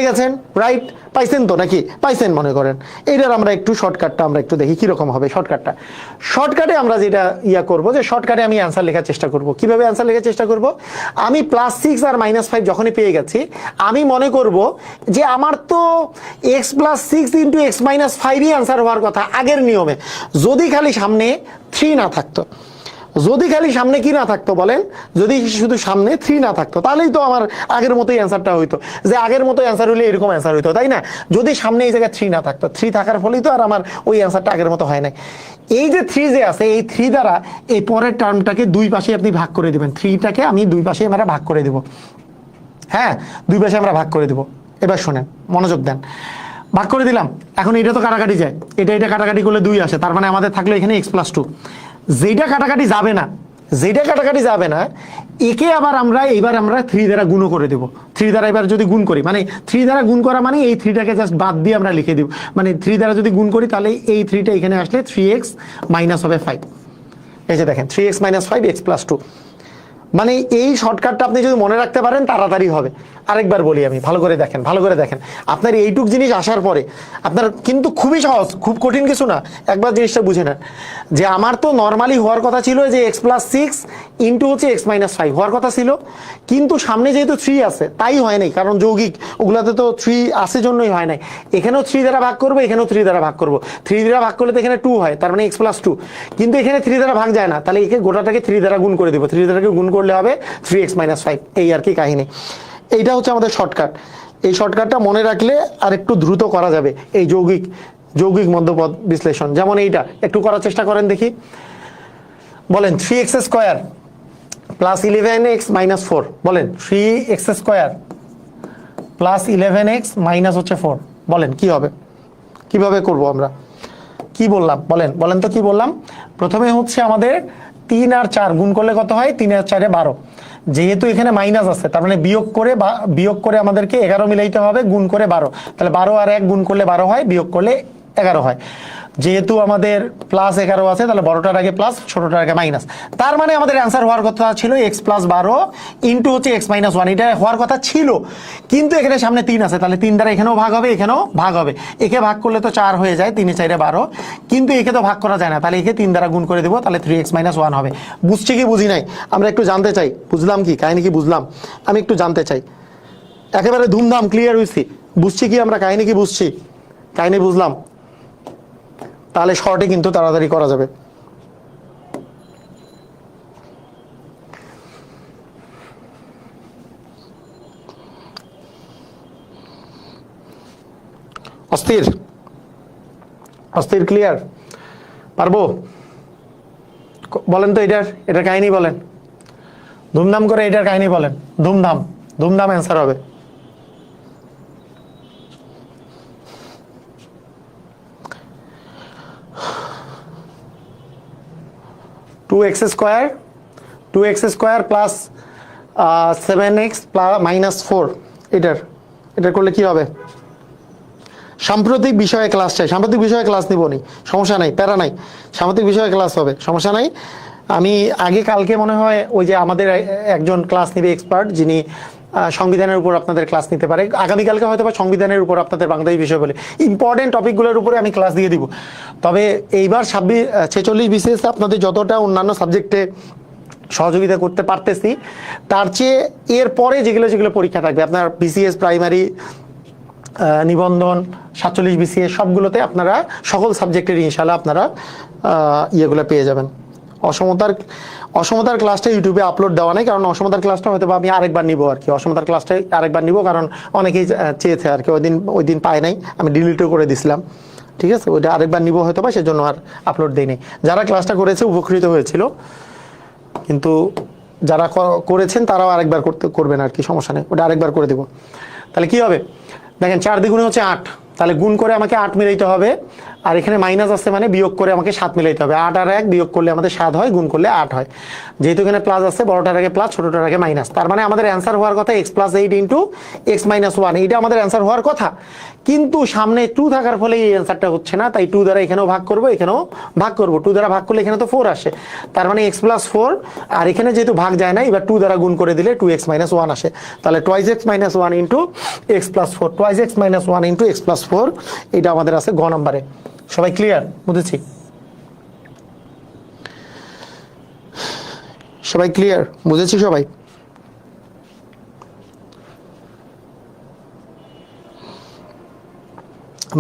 গেছেন, রাইট? পাইছেন তো নাকি? পাইছেন মনে করেন। এইটার আমরা একটু শর্টকাটটা আমরা একটু দেখি কিরকম হবে। শর্টকাটে আমরা যেটা করব, যে শর্টকাটে আমি অ্যান্সার লেখার চেষ্টা করব। কিভাবে অ্যান্সার লেখার চেষ্টা করব? আমি +6 আর -5 যখনই পেয়ে গেছি, আমি মনে করব যে আমার তো x + 6 × x - 5ই অ্যান্সার হওয়ার কথা আগের নিয়মে, যদি খালি সামনে 3 না থাকতো। যদি খালি সামনে কি না থাকতো বলেন? যদি শুধু সামনে 3 না থাকতো, তাহলেই তো আমার আগের মতোই অ্যান্সারটা হইতো, যে আগের মতো অ্যান্সার হলে এরকম অ্যান্সার হইতো, তাই না? যদি সামনে এই জায়গায় 3 না থাকতো, 3 থাকার ফলেই তো আর আমার ওই অ্যান্সারটা আগের মতো হয় নাই। এই যে 3 যে আছে, এই 3 দ্বারা এই পরের টার্মটাকে দুই পাশে আপনি ভাগ করে দিবেন। 3টাকে আমি দুই পাশে আমরা ভাগ করে দেব। হ্যাঁ, দুই পাশে আমরা ভাগ করে দেব। এবার শোনেন, মনোযোগ দেন। ভাগ করে দিলাম, এখন এটা তো কাটাকাটি যায়, এটা কাটাকাটি করলে 2 আসে, তার মানে আমাদের থাকলো এখানে x + 2। যেটা কাটাকাটি যাবে না, একে আবার এবার আমরা 3 দ্বারা গুণ করে দেব। 3 দ্বারা এবার যদি গুণ করি, মানে 3 দ্বারা গুণ করা মানে এই 3টাকে জাস্ট বাদ দিয়ে আমরা লিখে দেব। মানে 3 দ্বারা যদি গুণ করি, তাহলে এই 3টা এখানে আসলে 3x মাইনাস হবে 5। এই যে দেখেন 3x - 5 x + 2। মানে এই শর্টকাটটা আপনি যদি মনে রাখতে পারেন তাড়াতাড়ি হবে। আরেকবার বলি আমি, ভালো করে দেখেন, ভালো করে দেখেন। আপনার এইটুক জিনিস আসার পরে আপনার কিন্তু খুবই সহজ, খুব কঠিন কিছু না। একবার জিনিসটা বুঝে নেন যে আমার তো নর্মালি হওয়ার কথা ছিল যে x প্লাস সিক্স ইন্টু হচ্ছে x মাইনাস ফাইভ হওয়ার কথা ছিল, কিন্তু সামনে যেহেতু 3 আছে তাই হয় নাই, কারণ যৌগিক ওগুলাতে তো 3 আছে জন্যই হয় নাই। এখানেও 3 দ্বারা ভাগ করবো, এখানেও 3 দ্বারা ভাগ করবো। 3 দ্বারা ভাগ করলে তো এখানে 2 হয়, তার মানে x প্লাস 2, কিন্তু এখানে 3 দ্বারা ভাগ যায় না, তাহলে একে গোটাটাকে 3 দ্বারা গুণ করে দেবো। 3 দ্বারা গুণ করলে হবে 3x মাইনাস ফাইভ, এই আর কি কাহিনী। এইটা হচ্ছে আমাদের শর্টকাট। এই শর্টকাটটা মনে রাখলে আর একটু দ্রুত করা যাবে এই যৌগিক মধ্যপদ বিশ্লেষণ। যেমন এইটা একটু করার চেষ্টা করেন দেখি। বলেন 3x square plus 11x minus 4, বলেন 3x square plus 11x minus হচ্ছে 4, বলেন কি হবে, কিভাবে করব আমরা, কি বললাম বলেন, বলেন তো কি বললাম। প্রথমে হচ্ছে আমাদের 3 আর 4 গুণ করলে কত হয়, 3 আর 4 12। যেহেতু এখানে মাইনাস আছে তার মানে বিয়োগ করে আমাদেরকে 11 মিলাইতে হবে, গুণ করে 12, তাহলে 12 আর 1 গুণ করলে 12 হয়, বিয়োগ করলে 11 হয়। যেহেতু আমাদের প্লাস 11 আছে তাহলে বড়টার আগে প্লাস, ছোটটার আগে মাইনাস। তার মানে আমাদের অ্যান্সার হওয়ার কথা ছিল x প্লাস 12 ইন্টু হচ্ছে x মাইনাস 1, এটা হওয়ার কথা ছিল। কিন্তু এখানে সামনে 3 আছে, তাহলে 3 দ্বারা এখানেও ভাগ হবে, এখানেও ভাগ হবে। একে ভাগ করলে তো 4 হয়ে যায়, 3 4 12, কিন্তু একে তো ভাগ করা যায় না, তাহলে একে 3 দ্বারা গুণ করে দেবো, তাহলে 3x মাইনাস 1 হবে। বুঝছি কি বুঝি নাই, আমরা একটু জানতে চাই, বুঝলাম কি কাহিনী কি বুঝলাম, আমি একটু জানতে চাই। একেবারে ধুমধাম ক্লিয়ার হয়েছি, বুঝছি কি আমরা কাহিনী কি বুঝছি, কাহিনী বুঝলাম, তাহলে শর্টে কিন্তু তাড়াতাড়ি করা যাবে। অস্থির অস্থির ক্লিয়ার, পারবো? বলেন তো এটার কাহিনী বলেন, ধুমধাম করে এটার কাহিনী বলেন, ধুমধাম ধুমধাম অ্যান্সার হবে। Two x square plus 7x minus 4, এটার করলে কি হবে? সাম্প্রতিক বিষয়ে ক্লাস চাই, সাম্প্রতিক বিষয়ে ক্লাস নিব নি, সমস্যা নাই, প্যারা নাই, সাম্প্রতিক বিষয়ে ক্লাস হবে, সমস্যা নাই। আমি আগে কালকে মনে হয় ওই যে আমাদের একজন ক্লাস নিবে এক্সপার্ট, যিনি সংবিধানের উপর আপনাদের ক্লাস নিতে পারে, আগামীকালকে হয়তো বা সংবিধানের উপর আপনাদের বাংলাদেশি বিষয় বলে ইম্পর্টেন্ট টপিকগুলোর উপরে আমি ক্লাস দিয়ে দিব। তবে এইবার 46 BCS আপনাদের যতটা অন্যান্য সাবজেক্টে সহযোগিতা করতে পারতেছি, তার চেয়ে এর পরে যেগুলো পরীক্ষা থাকবে আপনার BCS প্রাইমারি, নিবন্ধন, 47 BCS সবগুলোতে আপনারা সকল সাবজেক্টের ইনশাল্লাহ আপনারা ইয়েগুলো পেয়ে যাবেন। অসমতার ক্লাসটা ইউটিউবে আপলোড দেওয়া নেই, কারণ অসমতার ক্লাসটা হয়তো আমি আরেকবার নিব আর কি, অসমতার ক্লাসটা আরেকবার নিব, কারণ অনেকেই চেয়েছে আর কি, ওই দিন পায় নাই, আমি ডিলিটও করে দিছিলাম, ঠিক আছে, ওইটা আরেকবার নিব হয়তো বা, সেজন্য আর আপলোড দেয়নি। যারা ক্লাসটা করেছে উপকৃত হয়েছিল, কিন্তু যারা করেছেন তারাও আরেকবার করবেন আর কি, সমস্যা নেই, ওটা আরেকবার করে দেবো। তাহলে কি হবে দেখেন, 4 দ্বিগুণে হচ্ছে 8, তাহলে গুণ করে আমাকে 8 মিলাইতে হবে, আর এখানে মাইনাস আছে মানে বিয়োগ করে আমাকে 7 মিলাইতে হবে। 8 আর 1 বিয়োগ করলে আমাদের 7 হয়, গুণ করলে 8 হয়। যেহেতু এখানে প্লাস আছে, বড়টার আগে প্লাস, ছোটটার আগে মাইনাস, তার মানে আমাদের অ্যান্সার হওয়ার কথা x plus 8 into x minus 1, এইটা আমাদের অ্যান্সার হওয়ার কথা। কিন্তু সামনে 2 থাকার ফলে এই অ্যান্সারটা হচ্ছে না, তাই 2 দ্বারা এখানেও ভাগ করবো, এখানেও ভাগ করবো। 2 দ্বারা ভাগ করলে এখানে তো 4 আসে, তার মানে x প্লাস 4, আর এখানে যেহেতু ভাগ যায় না, এবার 2 দ্বারা গুণ করে দিলে 2x মাইনাস 1 আসে, তাহলে twice x minus 1 into x plus 4, twice x minus 1 into x plus 4, এটা আমাদের আছে গ নম্বরে। সবাই ক্লিয়ার, বুঝেছি? সবাই ক্লিয়ার, বুঝেছি সবাই?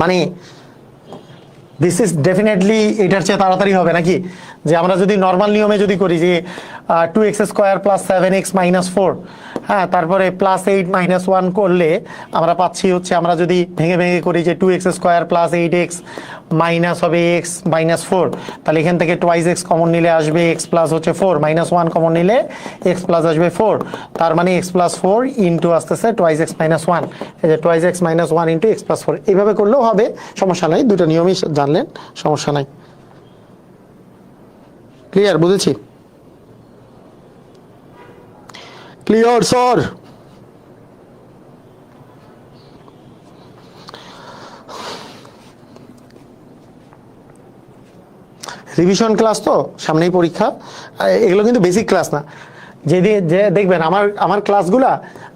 মানে দিস ইজ ডেফিনেটলি এটার চেয়ে তাড়াতাড়ি হবে নাকি? যে আমরা যদি নর্মাল নিয়মে যদি করি যে 2x square plus 7x minus 4, হ্যাঁ, তারপরে প্লাস 8 মাইনাস 1 করলে আমরা পাচ্ছি হচ্ছে, আমরা যদি ভেঙে ভেঙে করি যে 2x square plus 8x minus হবে x মাইনাস 4, তাহলে এখান থেকে টুয়াইস x কমন নিলে আসবে x প্লাস হচ্ছে 4, মাইনাস 1 কমন নিলে x প্লাস আসবে 4, তার মানে x প্লাস 4 ইন্টু আসতেছে টুয়াইস x মাইনাস 1, এই যে twice x minus 1 into x plus 4, এইভাবে করলেও হবে, সমস্যা নাই, দুটো নিয়মই জানলেন, সমস্যা নাই। ক্লিয়ার, বুঝেছি? Clear sir? রিভিশন ক্লাস তো সামনেই পরীক্ষা, এগুলো কিন্তু বেসিক ক্লাস না, যে দেখবেন আমার আমার ক্লাসগুলা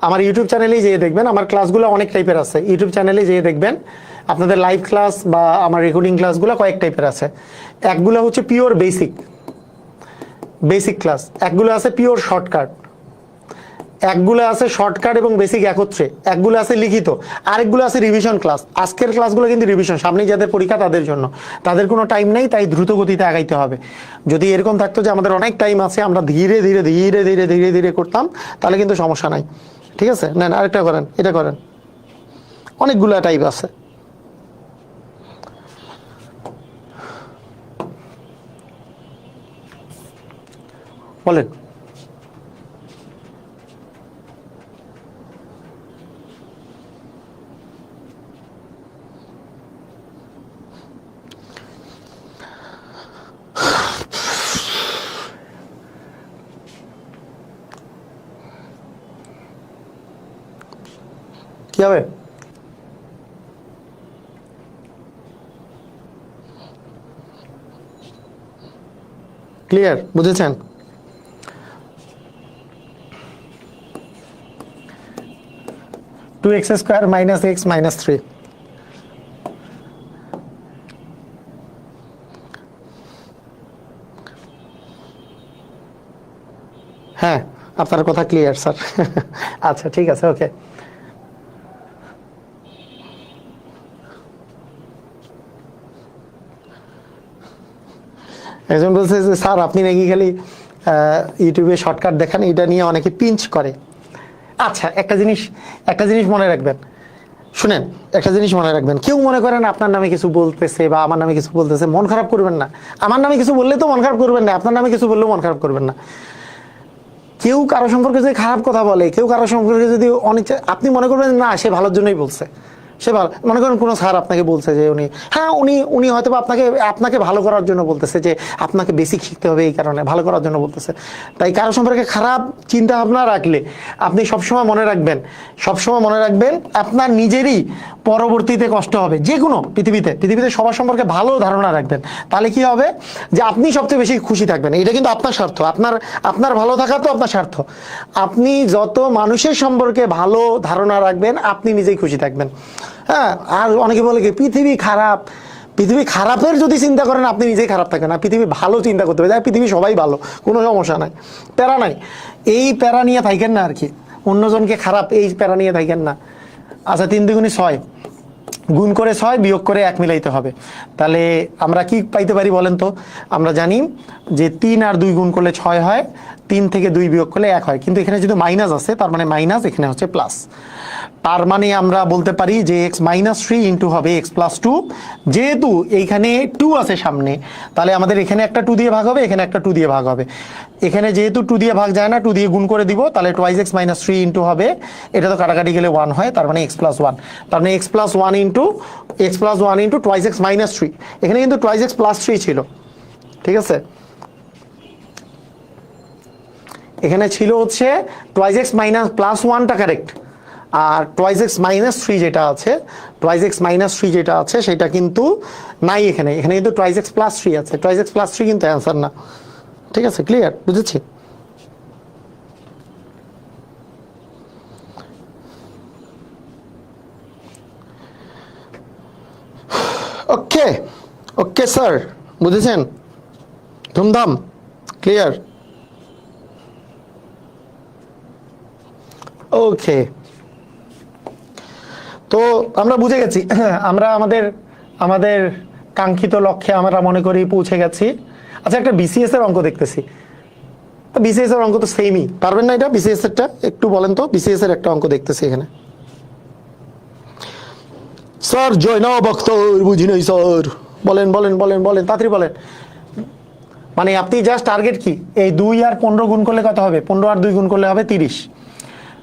আমার ইউটিউব চ্যানেলেই যেয়ে দেখবেন, আমার ক্লাসগুলো অনেক টাইপের আছে, ইউটিউব চ্যানেলে যেয়ে দেখবেন আপনাদের লাইভ ক্লাস বা আমার রেকর্ডিং ক্লাসগুলো কয়েক টাইপের আছে। একগুলো হচ্ছে পিওর বেসিক ক্লাস, একগুলো আছে পিওর শর্টকাট, একগুলো আছে শর্টকাট এবং বেসিক একত্রে, একগুলো আছে লিখিত, আরেকগুলো আছে রিভিশন ক্লাস। আজকের ক্লাসগুলো কিন্তু রিভিশন, সামনে যাদের পরীক্ষা তাদের জন্য, তাদের কোনো টাইম নেই, তাই দ্রুত গতিতে আগাইতে হবে। যদি এরকম থাকতো যে আমাদের অনেক টাইম আছে, আমরা ধীরে ধীরে ধীরে ধীরে ধীরে ধীরে করতাম, তাহলে কিন্তু সমস্যা নাই। ঠিক আছে, নেন আরেকটা করেন, এটা করেন, অনেকগুলো টাইপ আছে। বলেন। কি হবে? ক্লিয়ার, বুঝেছেন? Two x square minus x minus 3। হ্যাঁ, আপনার কথা ক্লিয়ার স্যার। আচ্ছা ঠিক আছে, ওকে। একজন বলছে যে স্যার আপনি নাকি খালি ইউটিউবে শর্টকাট দেখান, এটা নিয়ে অনেকে পিঞ্চ করে। আচ্ছা, একটা জিনিস মনে রাখবেন, শুনেন, একটা জিনিস মনে রাখবেন, কেউ মনে করেন আপনার নামে কিছু বলতেছে বা আমার নামে কিছু বলতেছে, মন খারাপ করবেন না। আমার নামে কিছু বললে তো মন খারাপ করবেন না, আপনার নামে কিছু বললেও মন খারাপ করবেন না। কেউ কারো সম্পর্কে যদি খারাপ কথা বলে, কেউ কারো সম্পর্কে যদি অনিচ্ছা, আপনি মনে করবেন না সে ভালোর জন্যই বলছে, সে ভালো, মনে করেন কোনো স্যার আপনাকে বলছে যে উনি হয়তো আপনাকে ভালো করার জন্য বলতেছে, যে আপনাকে বেসিক শিখতে হবে, এই কারণে ভালো করার জন্য বলতেছে। তাই কারো সম্পর্কে খারাপ চিন্তা ভাবনা রাখলে আপনি সবসময় মনে রাখবেন আপনার নিজেরই পরবর্তীতে কষ্ট হবে। যে কোনো পৃথিবীতে সবার সম্পর্কে ভালো ধারণা রাখবেন, তাহলে কি হবে যে আপনি সবচেয়ে বেশি খুশি থাকবেন। এটা কিন্তু আপনার স্বার্থ, আপনার ভালো থাকা তো আপনার স্বার্থ। আপনি যত মানুষের সম্পর্কে ভালো ধারণা রাখবেন, আপনি নিজেই খুশি থাকবেন। হ্যাঁ, আর অনেকে বলে কি পৃথিবী খারাপের যদি চিন্তা করেন আপনি নিজেই খারাপ থাকেন না, পৃথিবী ভালো চিন্তা করতে হবে, পৃথিবী সবাই ভালো, কোনো সমস্যা নাই, প্যারা নাই। এই প্যারা নিয়ে থাকেন না আর কি, অন্যজনকে খারাপ এই প্যারা নিয়ে থাকেন না। আচ্ছা, 3 দুগুণে 6, গুণ করে 6 বিয়োগ করে 1 মিলাইতে হবে। তাহলে আমরা কি পাইতে পারি বলেন তো? আমরা জানি যে 3 আর 2 গুণ করলে 6 হয়, 3 থেকে 2 বিয়োগ করলে 1 হয়, কিন্তু এখানে যদি মাইনাস আছে তার মানে মাইনাস, এখানে হচ্ছে প্লাস। তার মানে আমরা বলতে পারি যে x মাইনাস 3 ইন্টু হবে x প্লাস 2। যেহেতু এইখানে 2 আছে সামনে, তাহলে আমাদের এখানে একটা 2 দিয়ে ভাগ হবে, এখানে একটা 2 দিয়ে ভাগ হবে। এখানে যেহেতু 2 দিয়ে ভাগ যায় না, 2 দিয়ে গুণ করে দিব, তাহলে টুয়াইস x মাইনাস 3 ইন্টু হবে, এটা তো কাটাকাটি গেলে 1 হয়, তার মানে x প্লাস 1। তার মানে x plus 1 into twice x minus 3। এখানে কিন্তু টুয়াইস x প্লাস 3 ছিল, ঠিক আছে? এখানে ছিল হচ্ছে টুয়াইস x মাইনাস প্লাস 1টা কারেক্ট, আর টুয়াইস x মাইনাস 3 যেটা আছে সেটা কিন্তু নাই এখানে কিন্তু টুয়াইস x প্লাস 3 আছে। টুয়াইস x প্লাস 3 কিন্তু অ্যান্সার না। ঠিক আছে, ক্লিয়ার, বুঝেছি? ওকে স্যার, বুঝেছেন? ধুমধাম, ক্লিয়ার, ওকে। তো আমরা বুঝে গেছি, আমরা আমাদের কাঙ্ক্ষিত লক্ষ্যে আমরা মনে করি পৌঁছে গেছি। আচ্ছা, একটা বিসিএস এর অঙ্ক দেখতেছি, বিসিএস এর অঙ্ক তো সেমই, পারবেন না এটা? বিসিএস এরটা একটু বলেন তো, বিসিএস এর একটা অঙ্ক দেখতেছি এখানে। স্যার জয়নাব আখতার, বুঝি নাই স্যার, বলেন তাড়াতাড়ি বলেন। মানে আপনি জাস্ট টার্গেট কি, এই 2 আর 15 গুণ করলে কত হবে? 15 আর 2 গুণ করলে হবে 30।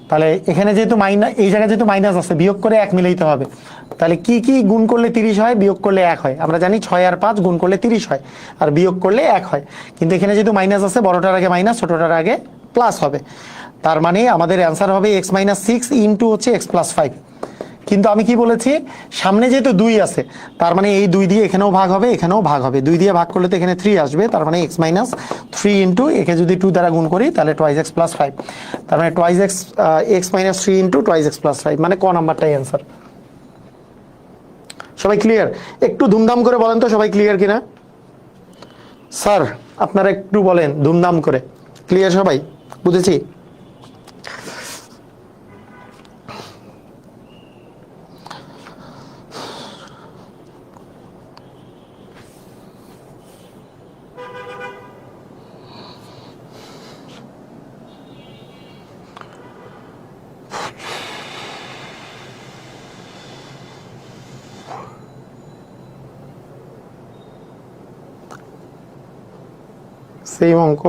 তাহলে এখানে যেহেতু মাইনাস, এই জায়গায় যেহেতু মাইনাস আছে, বিয়োগ করে 1 মিলাইতে হবে। তাহলে কি গুণ করলে 30 হয়, বিয়োগ করলে 1 হয়? আমরা জানি 6 আর 5 গুণ করলে 30 হয়, আর বিয়োগ করলে 1 হয়। কিন্তু এখানে যেহেতু মাইনাস আছে, বড়টার আগে মাইনাস, ছোটটার আগে প্লাস হবে। তার মানে আমাদের অ্যান্সার হবে x মাইনাস 6 ইন্টু হচ্ছে x প্লাস 5। কিন্তু আমি কি বলেছি, সামনে যেহেতু 2 আছে, তার মানে এই 2 দিয়ে এখানেও ভাগ হবে, এখানেও ভাগ হবে। 2 দিয়ে ভাগ করলে তো এখানে 3 আসবে, তার মানে x মাইনাস 3 ইন্টু একে যদি 2 দ্বারা গুণ করি তাহলে টুয়াইস এক্স প্লাস 5, তার মানে twice x x minus 3 into twice x plus 5, মানে ক নাম্বারটাই অ্যান্সার। সবাই ক্লিয়ার? একটু ধুমধাম করে বলেন তো সবাই ক্লিয়ার কিনা। স্যার আপনারা একটু বলেন ধুমধাম করে, ক্লিয়ার সবাই? বুঝেছি। সেম অঙ্ক।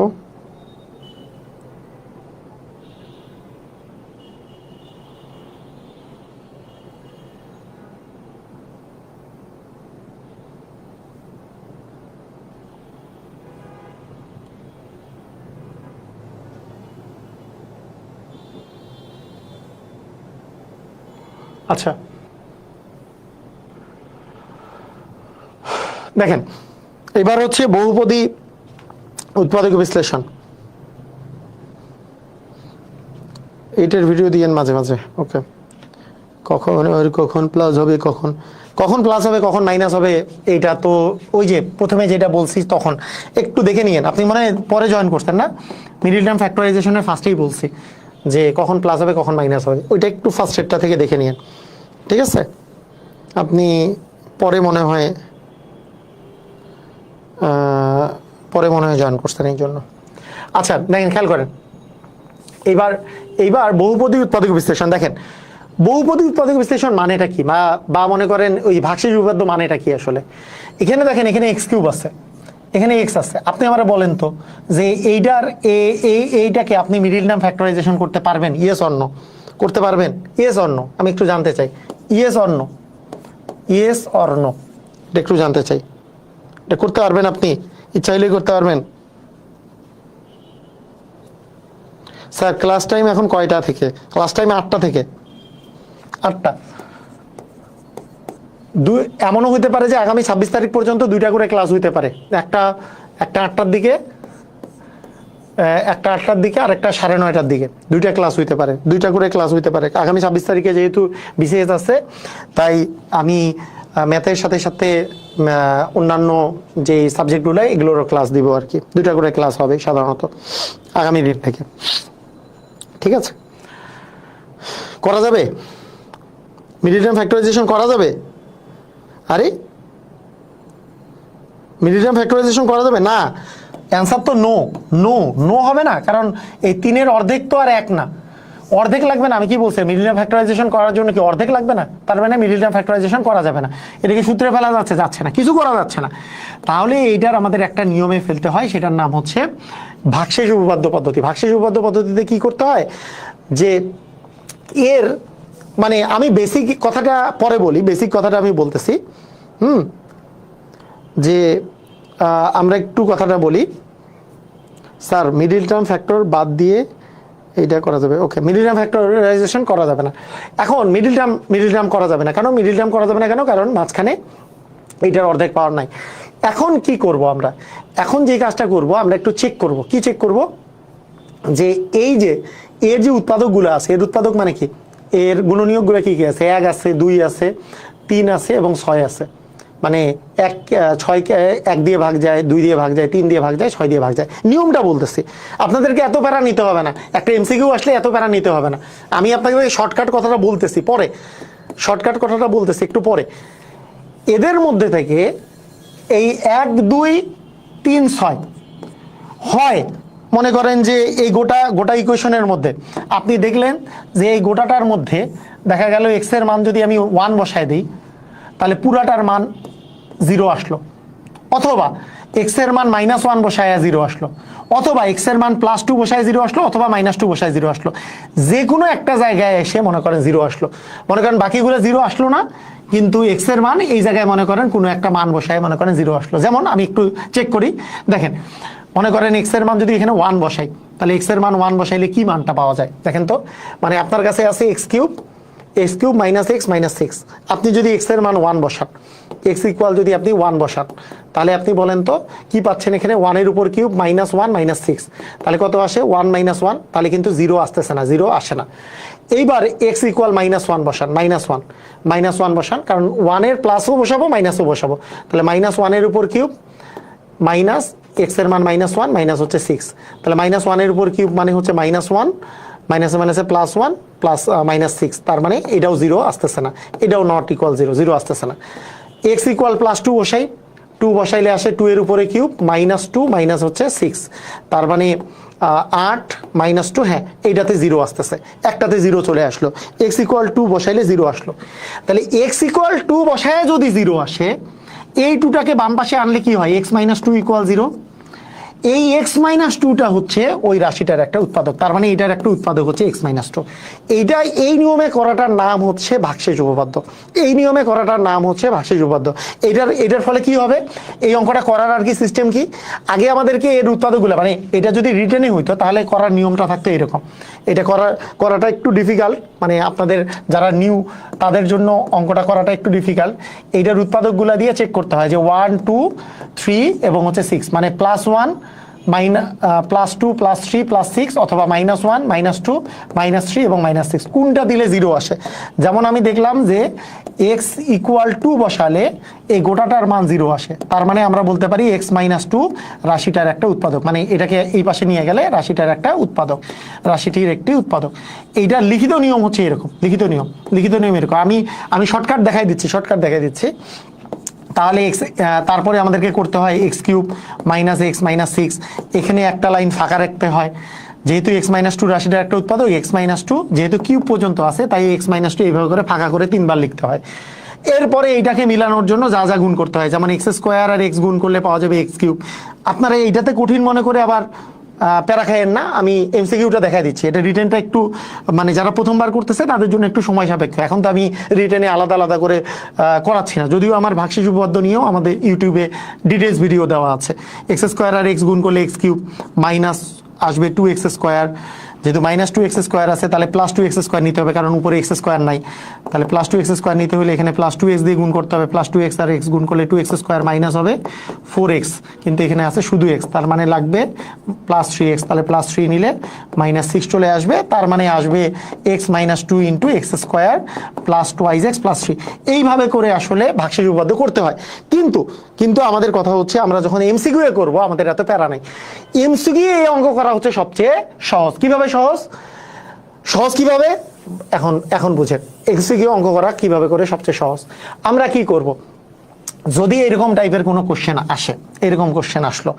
আচ্ছা দেখেন, এবার হচ্ছে বহুপদী উৎপাদক বিশ্লেষণ। এইটার ভিডিও দিয়েন মাঝে মাঝে, ওকে। কখন প্লাস হবে, কখন প্লাস হবে, কখন মাইনাস হবে, এইটা তো ওই যে প্রথমে যেটা বলছি তখন একটু দেখে নিয়েন। আপনি মনে হয় পরে জয়েন করছেন না, মিডল টার্ম ফ্যাক্টরাইজেশনের ফার্স্টেই বলছি যে কখন প্লাস হবে কখন মাইনাস হবে, ওইটা একটু ফার্স্ট স্টেপটা থেকে দেখে নিয়েন, ঠিক আছে? আপনি পরে মনে হয় জয়েন করছেন এই জন্য। আচ্ছা দেখেন, খেয়াল করেন এইবার বহুপদী উৎপাদক বিশ্লেষণ। দেখেন বহুপদী উৎপাদক বিশ্লেষণ মানেটা কি, বা মনে করেন ওই ভাগশেষ উপপাদ্য মানেটা কি আসলে। এখানে দেখেন, এখানে এক্স কিউব আছে, এখানে এক্স আছে। আপনি আমরা বলেন তো যে এইটাকে আপনি মিডল টার্ম ফ্যাক্টরাইজেশন করতে পারবেন? Yes or no? করতে পারবেন? Yes or no? আমি একটু জানতে চাই, yes or no? Yes or no এটা একটু জানতে চাই। এটা করতে পারবেন আপনি? ইচ্ছা হলেই করতে পারবেন? স্যার ক্লাস টাইম এখন কয়টা থেকে? ক্লাস টাইম 8টা থেকে। 8টা। এমনও হইতে পারে যে আগামী 26 তারিখ পর্যন্ত 2টা করে ক্লাস হইতে পারে, একটা 8টার দিকে, একটা 8টার দিকে আর একটা 9:30টার দিকে, 2টা ক্লাস হইতে পারে, 2টা করে ক্লাস হইতে পারে। আগামী 26 তারিখে যেহেতু বিসিএস আছে, তাই আমি ম্যাথের সাথে সাথে অন্যান্য যে সাবজেক্টগুলো এগুলোরও ক্লাস দিব আর কি। 2টা করে ক্লাস হবে সাধারণত আগামী দিন থেকে, ঠিক আছে? করা যাবে? মিডল টার্ম ফ্যাক্টরাইজেশন করা যাবে? আরে মিডল টার্ম ফ্যাক্টরাইজেশন করা যাবে না? অ্যান্সার তো নো। নো নো হবে না, কারণ এই 3-এর অর্ধেক তো আর 1 না, অর্ধেক লাগবে না। আমি কি বলছি, মিডল টার্ম ফ্যাক্টরাইজেশন করার জন্য কি অর্ধেক লাগবে না? তার মানে মিডল টার্ম ফ্যাক্টরাইজেশন করা যাবে না। এটাকে সূত্রে ফেলা যাচ্ছে না, কিছু করা যাচ্ছে না। তাহলে এইটার আমাদের একটা নিয়মে ফেলতে হয়, সেটার নাম হচ্ছে ভাগশেষ উপপাদ্য পদ্ধতি। ভাগশেষ উপপাদ্য পদ্ধতিতে কি করতে হয়, যে এর মানে আমি বেসিক কথাটা পরে বলি, বেসিক কথাটা আমি বলতেছি, যে আমরা একটু কথাটা বলি। স্যার মিডল টার্ম ফ্যাক্টর বাদ দিয়ে এইটা করা যাবে, ওকে। মিডল টার্ম ফ্যাক্টরাইজেশন করা যাবে না এখন। মিডল টার্ম করা যাবে না কেন? মিডল টার্ম করা যাবে না কেন? কারণ মাঝখানে এইটার অর্ধেক পাওয়ার নাই। এখন কি করব আমরা? এখন যে কাজটা করব, আমরা একটু চেক করব। কি চেক করব? যে এই যে এর যে উৎপাদকগুলো আছে, এর উৎপাদক মানে কি, এর গুণনীয়কগুলো কি কি আছে? 1 আছে, 2 আছে, 3 আছে এবং 6 আছে। মানে 6কে 1 দিয়ে ভাগ যায়, 2 দিয়ে ভাগ যায়, 3 দিয়ে ভাগ যায়, 6 দিয়ে ভাগ যায়। নিয়মটা বলতেছি, আপনাদেরকে এত প্যারা নিতে হবে না। একটা এমসিকিউ আসলে এত প্যারা নিতে হবে না। আমি আপনাকে শর্টকাট কথাটা বলতেছি পরে, শর্টকাট কথাটা বলতেছি একটু পরে। এদের মধ্যে থেকে এই 1 2 3 6 হয়, মনে করেন যে এই গোটা ইকুয়েশনের মধ্যে আপনি দেখলেন যে এই গোটাটার মধ্যে দেখা গেল এক্স এর মান যদি আমি 1 বসায় দিই, তাহলে পুরাটার মান 0 আসলো। অথবা এক্স এর মান -1 বসায় 0 আসলো, অথবা এক্স এর মান +2 বসায় 0 আসলো, অথবা -2 বসায় 0 আসলো। যে কোনো একটা জায়গায় এসে মনে করেন 0 আসলো। মনে করেন বাকিগুলো 0 আসলো না, কিন্তু এক্স এর মান এই জায়গায় মনে করেন কোনো একটা মান বসায় মনে করেন 0 আসলো। যেমন আমি একটু চেক করি, দেখেন মনে করেন এক্স এর মান যদি এখানে 1 বসাই, তাহলে এক্স এর মান 1 বসাইলে কি মানটা পাওয়া যায় দেখেন তো। মানে আপনার কাছে আছে x cube, x cube minus x minus six. আপনি যদি এক্স এর মান 1 বসান, এক্স ইকুয়াল যদি আপনি 1 বসান, তাহলে আপনি বলেন তো কি পাচ্ছেন এখানে, 1 এর উপর কিউব মাইনাস 1 মাইনাস 6, তাহলে কত আসে 1 মাইনাস 1, তাহলে কিন্তু 0 আসতেছে না, 0 আসে না। এইবার এক্স ইকুয়াল মাইনাস 1 বসান, মাইনাস 1 বসান, কারণ 1 এর প্লাসও বসাবো মাইনাসও বসাবো, তাহলে মাইনাস 1 এর উপর কিউব মাইনাস এক্স এর মান মাইনাস 1 মাইনাস হচ্ছে 6, তাহলে মাইনাস 1 এর উপর কিউব মানে হচ্ছে মাইনাস 1 মাইনাসে মাইনাসে প্লাস 1 প্লাস মাইনাস 6, তার মানে এটাও 0 আসতেছে না, এটাও নট ইকুয়াল 0, 0 আসতেছে না। এক্স ইকুয়াল প্লাস 2 বসাই, 2 বসাইলে আসে 2 এর উপরে কিউব মাইনাস 2 মাইনাস হচ্ছে 6, তার মানে 8 মাইনাস 2, হ্যাঁ এইটাতে 0 আসতেছে, একটাতে 0 চলে আসলো। এক্স ইকুয়াল 2 বসাইলে 0 আসলো, তাহলে এক্স ইকুয়াল 2 বসায় যদি 0 আসে, এই 2টাকে বাম পাশে আনলে কি হয়, এক্স মাইনাস 2 ইকুয়াল 0। এই এক্স মাইনাস 2টা হচ্ছে ওই রাশিটার একটা উৎপাদক, তার মানে এটার একটা উৎপাদক হচ্ছে এক্স মাইনাস 2। এইটাই, এই নিয়মে করাটার নাম হচ্ছে ভাগশেষ উপপাদ্য, এই নিয়মে করাটার নাম হচ্ছে ভাগশেষ উপপাদ্য। এটার ফলে কি হবে, এই অঙ্কটা করার আর কি সিস্টেম কি, আগে আমাদেরকে এর উৎপাদকগুলো, মানে এটা যদি রিটেনে হইতো তাহলে করার নিয়মটা থাকতো এরকম। এটা করাটা একটু ডিফিকাল্ট, মানে আপনাদের যারা নিউ তাদের জন্য অঙ্কটা করাটা একটু ডিফিকাল্ট। এইটার উৎপাদকগুলো দিয়ে চেক করতে হয় যে 1 2 3 এবং হচ্ছে 6, মানে প্লাস 1 প্লাস 2 প্লাস 3 প্লাস 6, অথবা মাইনাস 1 মাইনাস 2 মাইনাস 3 এবং মাইনাস 6, কোনটা দিলে 0 আসে। যেমন আমি দেখলাম যে এক্স ইকুয়াল 2 বসালে এই গোটাটার মান 0 আসে, তার মানে আমরা বলতে পারি এক্স মাইনাস 2 রাশিটার একটা উৎপাদক, মানে এটাকে এই পাশে নিয়ে গেলে রাশিটার একটা উৎপাদক, রাশিটির একটি উৎপাদক। এইটার লিখিত নিয়ম হচ্ছে এরকম, লিখিত নিয়ম এরকম। আমি শর্টকাট দেখাই দিচ্ছি। তাহলে এক্স, তারপরে আমাদেরকে করতে হয় x cube minus x minus 6, এখানে একটা লাইন ফাঁকা রাখতে হয়, যেহেতু এক্স মাইনাস 2 রাশিটার একটা উৎপাদক, এক্স মাইনাস 2 যেহেতু কিউব পর্যন্ত আছে, তাই এক্স মাইনাস 2 এইভাবে করে ফাঁকা করে 3 বার লিখতে হয়। এরপরে এইটাকে মিলানোর জন্য যা যা গুণ করতে হয়, যেমন এক্স স্কোয়ার আর এক্স গুণ করলে পাওয়া যাবে এক্স কিউব। আপনারা এইটাতে কঠিন মনে করে আবার প্যারা খাইয়েন না, আমি এমসিকিউটা দেখা দিচ্ছি। এটা রিটেনটা একটু, মানে যারা প্রথমবার করতেছে তাদের জন্য একটু সময় সাপেক্ষ, এখন তো আমি রিটেনে আলাদা আলাদা করে করাচ্ছি না, যদিও আমার ভাগশেষ উপপাদ্য নিয়েও আমাদের ইউটিউবে ডিটেলস ভিডিও দেওয়া আছে। এক্স স্কোয়ার আর এক্স গুণ করলে এক্স কিউব, মাইনাস আসবে 2x স্কোয়ার, যেহেতু মাইনাস 2x স্কোয়ার আছে তাহলে প্লাস 2x স্কোয়ার নিতে হবে, কারণ উপরে এক্স স্কোয়ার নাই, তাহলে প্লাস 2x স্কোয়ার নিতে হলে এখানে প্লাস 2x দিয়ে গুণ করতে হবে, প্লাস 2x আর x গুণ করলে 2x স্কোয়ার মাইনাস হবে 4x, কিন্তু এখানে আছে শুধু x, তার মানে লাগবে প্লাস 3x, তাহলে প্লাস 3 নিলে মাইনাস 6 চলে আসবে, তার মানে আসবে x minus 2 into x square plus 2x plus 3। এইভাবে করে আসলে ভাগশেষ উপপাদ্য করতে হয়। কিন্তু আমাদের কথা হচ্ছে, আমরা যখন এমসিকিউ করব আমাদের এত প্যারা নাই। এমসিকিউ এই অঙ্ক করা হচ্ছে সবচেয়ে সহজ। কিভাবে সহজ কিভাবে, এখন বুঝেন এমসিকিউ অঙ্ক করা কিভাবে করে সবচেয়ে সহজ। আমরা কি করব, যদি এরকম টাইপের কোনো কোশ্চেন আসে, এরকম কোশ্চেন আসলো,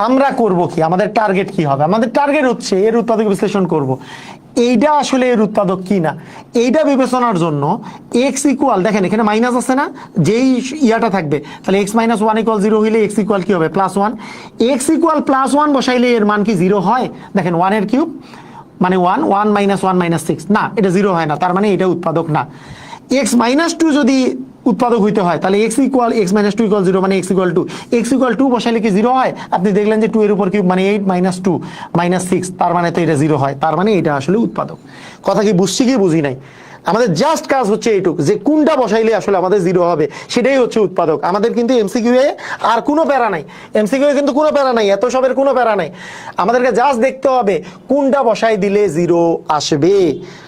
আমরা করব কি, আমাদের টার্গেট কি হবে? আমাদের টার্গেট হচ্ছে এর উৎপাদক বিশ্লেষণ করব, এইটা আসলে এর উৎপাদক কি না, এইটা বিবেচনার জন্য এক্স ইকুয়াল, দেখেন এখানে মাইনাস আছে না, যেই ইয়াটা থাকবে, তাহলে এক্স মাইনাস 1 ইকুয়াল 0 হইলে এক্স ইকুয়াল কি হবে, প্লাস 1। এক্স ইকুয়াল প্লাস 1 বসাইলে এর মান কি 0 হয়? দেখেন 1 এর কিউব মানে 1 মাইনাস 1 মাইনাস 6, না এটা 0 হয় না, তার মানে এটা উৎপাদক না। এক্স মাইনাস 2 যদি উৎপাদক হইতে হয় তাহলে এক্স মাইনাস 2 ইকুয়াল 0, মানে এক্স ইকুয়াল 2 বসাইলে কি 0 হয়? আপনি দেখলেন যে 2 এর উপর কিউব মানে 8 মাইনাস 2 মাইনাস 6, তার মানে তো এটা 0 হয়, তার মানে এটা আসলে উৎপাদক। কথা কি বুঝছি কি বুঝি নাই? আমাদের জাস্ট কাজ হচ্ছে এইটুকু, যে কোনটা বসাইলে আসলে আমাদের 0 হবে, সেটাই হচ্ছে উৎপাদক। আমাদের কিন্তু এমসিকিউ এ আর কোনো প্যারা নাই, এমসিকিউ এ কিন্তু কোনো প্যারা নাই, এত সবের কোনো প্যারা নাই। আমাদেরকে জাস্ট দেখতে হবে কোনটা বসাই দিলে 0 আসবে।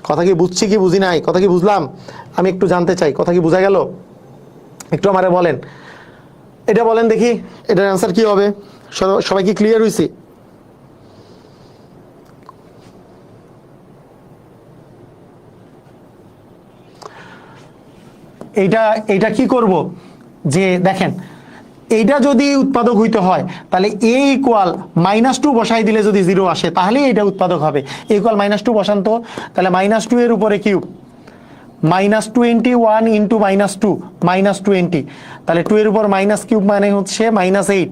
কথা কি বুঝছি কি বুঝি নাই? কথা কি বুঝলাম? আমি একটু জানতে চাই, কথা কি বোঝা গেল? একটু আমারে বলেন, এটা বলেন দেখি, এটার অ্যান্সার কি হবে? সবাই কি ক্লিয়ার হয়েছে? এইটা কি করব, যে দেখেন এইটা যদি উৎপাদক হইতে হয় তাহলে এ ইকুয়াল মাইনাস 2 বসাই দিলে যদি 0 আসে তাহলে এটা উৎপাদক হবে। এ ইকুয়াল মাইনাস 2 বসান তো, তাহলে মাইনাস 2 এর উপরে cube minus 21 into minus 2 minus 20, তাহলে 2 এর উপর মাইনাস কিউব মানে হচ্ছে মাইনাস 8,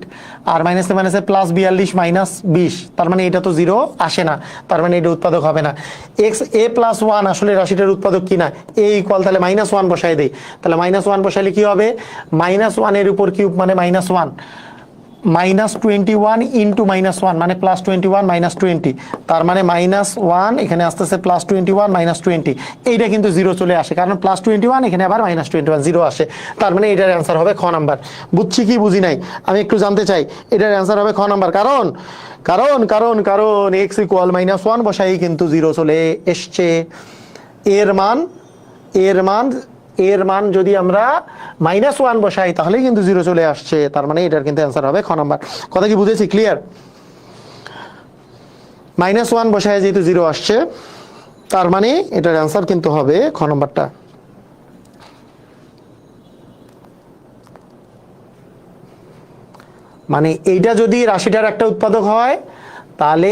আর মাইনাসে মাইনাসে প্লাস 42 মাইনাস 20, তার মানে এটা তো 0 আসে না, তার মানে এটা উৎপাদক হবে না। এক্স এ প্লাস 1 আসলে রাশিটার উৎপাদক কিনা, এ ইকুয়াল তাহলে মাইনাস 1 বসাই দেই, তাহলে মাইনাস 1 বসাইলে কি হবে, মাইনাস 1 এর উপর কিউব মানে মাইনাস 1 -21 ইন্টু -1 মানে +21 -20, তার মানে -1 এখানে আসতেছে +21 -20, এইটা কিন্তু জিরো চলে আসে, কারণ +21 এখানে আবার -21 জিরো আসে, তার মানে এটার অ্যান্সার হবে খ নাম্বার। বুঝছি কি বুঝি নাই আমি একটু জানতে চাই, এটার অ্যান্সার হবে খ নাম্বার। কারণ কারণ কারণ কারণ x = -1 বসাই কিন্তু জিরো চলে এসছে। এর মান এর মান এর মান যদি আমরা -1 বসাই তাহলেই কিন্তু জিরো চলে আসছে, তার মানে এটার কিন্তু অ্যান্সার হবে খ নাম্বার। কথা কি বুঝেছি? ক্লিয়ার? -1 বসায় যেহেতু জিরো আসছে, তার মানে এটার অ্যান্সার কিন্তু হবে খ নাম্বারটা। মানে এইটা যদি রাশিটার একটা উৎপাদক হয় তাহলে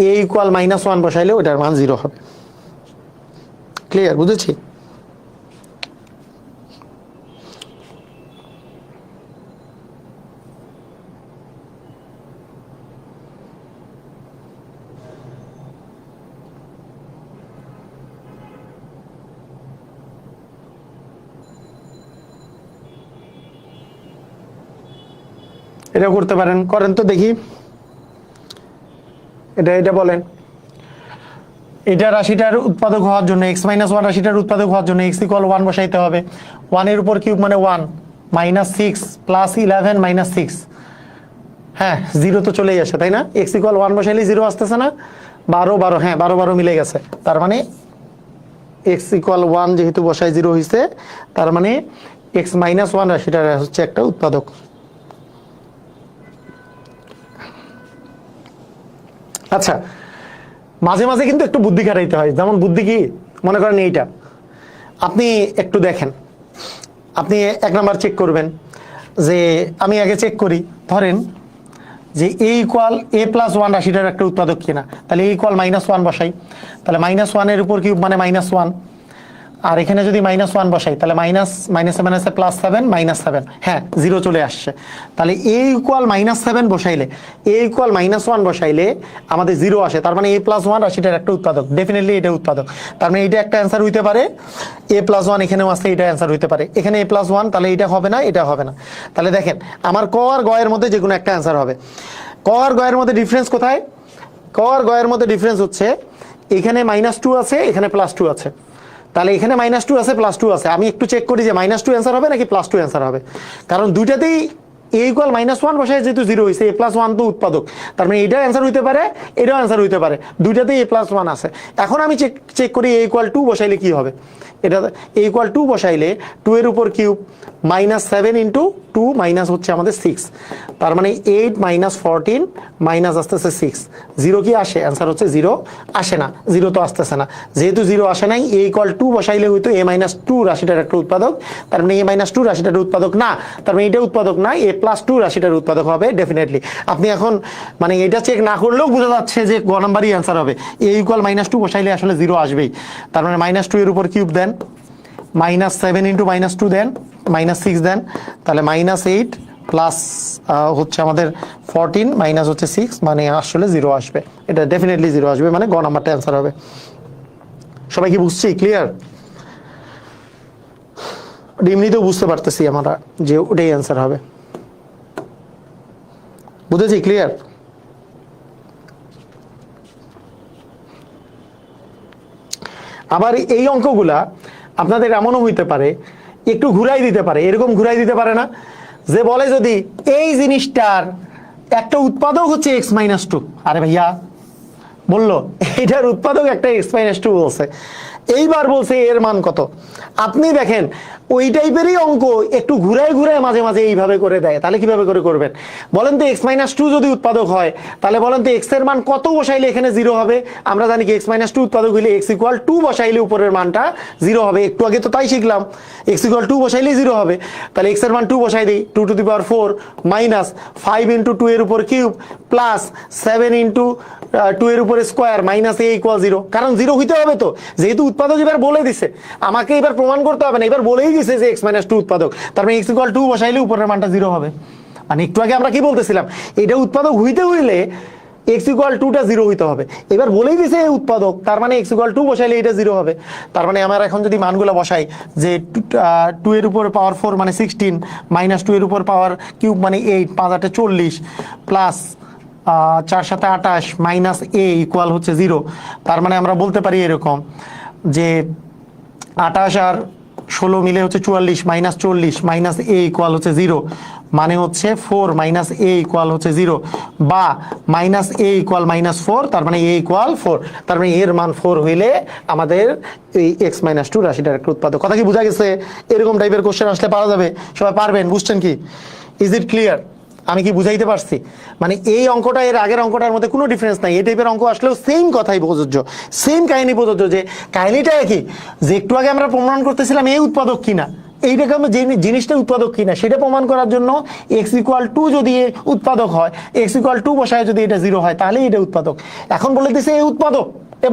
a = -1 বসাইলে ওটার মান জিরো হবে। ক্লিয়ার? বুঝেছি? এটা করতে পারেন, করেন তো দেখি। এটা বলেন, এটা রাশিটার উৎপাদক হওয়ার জন্য x - 1 রাশিটার উৎপাদক হওয়ার জন্য x = 1 বসাইতে হবে। 1 এর উপর কিউব মানে 1, -6 + 11 -6, হ্যাঁ জিরো তো চলেই আসে তাই না? x = 1 বসাইলে জিরো আসতেছে না? 12 12, হ্যাঁ 12 12 মিলে গেছে, তার মানে x = 1 যেহেতু বসাই জিরো হয়েছে, তার মানে x - 1 রাশিটার হচ্ছে একটা উৎপাদক। আচ্ছা, মাঝে মাঝে কিন্তু একটু বুদ্ধি খাটাইতে হয়। যেমন বুদ্ধি কি, মনে করেন এইটা আপনি একটু দেখেন, আপনি 1 নাম্বার চেক করবেন যে, আমি আগে চেক করি, ধরেন যে a = a+1 রাশিটার একটা উৎপাদক কিনা, তাহলে a = -1 বসাই, তাহলে -1 এর উপর কিউব মানে -1, আর এখানে যদি -1 বসাই তাহলে -7 -7, হ্যাঁ জিরো চলে আসছে। তাহলে a = -7 বসাইলে, a = -1 বসাইলে আমাদের জিরো আসে, তার মানে a+1 রাশিটার একটা উৎপাদক, ডেফিনেটলি এটা উৎপাদক। তার মানে এটা একটা অ্যান্সার হইতে পারে, a+1 এখানেও আছে, এটা অ্যান্সার হইতে পারে। এখানে a+1, তাহলে এটা হবে না, এটা হবে না। তাহলে দেখেন আমার ক আর গ এর মধ্যে যে কোনো একটা অ্যান্সার হবে। ক আর গ এর মধ্যে ডিফারেন্স কোথায়? ক আর গ এর মধ্যে ডিফারেন্স হচ্ছে এখানে -2 আছে, এখানে +2 আছে, তাহলে এখানে -2 আছে +2 আছে। আমি একটু চেক করি যে -2 অ্যান্সার হবে নাকি +2 অ্যান্সার হবে, কারণ দুইটাতেই a = -1 বসায় যেহেতু জিরো হয়েছে, a+1 তো উৎপাদক, তার মানে এটাও অ্যান্সার হইতে পারে, এটাও অ্যান্সার হইতে পারে, দুইটাতেই a+1 আছে। এখন আমি চেক করি a = 2 বসাইলে কি হবে। এটা a = 2 বসাইলে 2 এর উপর কিউব -7 × 2 মাইনাস হচ্ছে আমাদের 6, তার মানে 8 - 14 মাইনাস আসতেছে 6, জিরো কি আসে? অ্যান্সার হচ্ছে জিরো আসে না, জিরো তো আসতেছে না। যেহেতু জিরো আসে নাই, a = 2 বসাইলে হইতো a - 2 রাশিটার একটা উৎপাদক, তার মানে a - 2 রাশিটার উৎপাদক না, তার মানে এটা উৎপাদক না, a+2 রাশিটার উৎপাদক হবে ডেফিনেটলি। আপনি এখন মানে এটা চেক না করলেও বোঝা যাচ্ছে যে গ নাম্বারই অ্যান্সার হবে। a = -2 বসাইলে আসলে জিরো আসবেই, তার মানে -2 এর উপর কিউব দেন, -7 × -2 দেন, -6 দেন, তাহলে -8 প্লাস হচ্ছে আমাদের 14 মাইনাস হচ্ছে 6, মানে আসলে জিরো আসবে, এটা ডেফিনেটলি জিরো আসবে, মানে গ নাম্বারটা অ্যান্সার হবে। সবাই কি বুঝছি? ক্লিয়ার? এমনিতেও বুঝতে পারতেছি আমরা যে ওটাই অ্যান্সার হবে। বুঝেছি? ক্লিয়ার? আবার এই অঙ্কগুলা আপনাদের এমনও হইতে পারে, একটু ঘুরাই দিতে পারে, এরকম ঘুরাই দিতে পারে না যে বলে যদি এই জিনিসটার একটা উৎপাদক হচ্ছে x - 2, আরে ভাইয়া বললো এটার উৎপাদক একটা x - 2 বলছে, এইবার বলছে এর মান কত। আপনি দেখেন ওই টাইপেরই অঙ্ক একটু ঘুরায় ঘুরায় মাঝে মাঝে এইভাবে করে দেয়, তাহলে কিভাবে করে করবেন বলেন তো? x - 2 যদি উৎপাদক হয় তাহলে বলেন তো x এর মান কত বসাইলে এখানে জিরো হবে? আমরা জানি কি x - 2 উৎপাদক হইলে x = 2 বসাইলে উপরের মানটা জিরো হবে, একটু আগে তো তাই শিখলাম, x = 2 বসাইলে জিরো হবে। তাহলে x এর মান 2 বসাই দিই, 2⁴ মাইনাস 5 × 2 এর উপর কিউব প্লাস 7 × 2 এর উপর স্কোয়ার মাইনাস a = 0, কারণ জিরো হইতে হবে তো, যেহেতু উৎপাদক এবার বলে দিছে, আমাকে এবার প্রমাণ করতে হবে না, এবার বলেই দিছে যে x - 2 উৎপাদক, তার মানে x = 2 বসাইলে উপরের মানটা জিরো হবে। মানে একটু আগে আমরা কি বলতেছিলাম, এটা উৎপাদক হইতে হইলে এক্স ইকুয়াল টুটা জিরো হইতে হবে। এবার বলেই দিছে উৎপাদক, তার মানে এক্স ইকুয়াল টু বসাইলে এটা জিরো হবে। তার মানে আমার এখন যদি মানগুলো বসাই যে 2 এর উপর পাওয়ার 4 মানে 16 মাইনাস 2 এর উপর পাওয়ার কিউব মানে 8, 5 8 40 প্লাস 4 7 28 মাইনাস এ ইকুয়াল হচ্ছে 0। তার মানে আমরা বলতে পারি এরকম যে 28 আর 16 মিলে হচ্ছে 44 মাইনাস 40 মাইনাস এ ইকুয়াল হচ্ছে 0, মানে হচ্ছে 4 মাইনাস এ ইকুয়াল হচ্ছে 0, বা মাইনাস এ ইকুয়াল মাইনাস 4, তার মানে এ ইকুয়াল 4। তার মানে এর মান 4 হইলে আমাদের এই এক্স মাইনাস 2 রাশিটার একটা উৎপাদক। কথা কি বোঝা গেছে? এরকম টাইপের কোশ্চেন আসলে পারা যাবে, সবাই পারবেন, বুঝছেন কি? Is it clear? আমি কি বুঝাইতে পারছি? মানে এই অঙ্কটা এর আগের অঙ্কটার মধ্যে কোনো ডিফারেন্স নাই। এই টাইপের অঙ্ক আসলেও সেম কথাই প্রযোজ্য, সেম কাহিনী প্রযোজ্য। যে কাহিনীটা একই, যে একটু আগে আমরা প্রমাণ করতেছিলাম এই উৎপাদক কিনা, এইটাকে আমরা যে জিনিসটা উৎপাদক কিনা সেটা প্রমাণ করার জন্য এক্স ইকুয়াল টু যদি উৎপাদক হয়, এক্স ইকুয়াল টু বসায় যদি এটা 0 হয় তাহলে এটা উৎপাদক। এখন বলে দিছে এই উৎপাদক,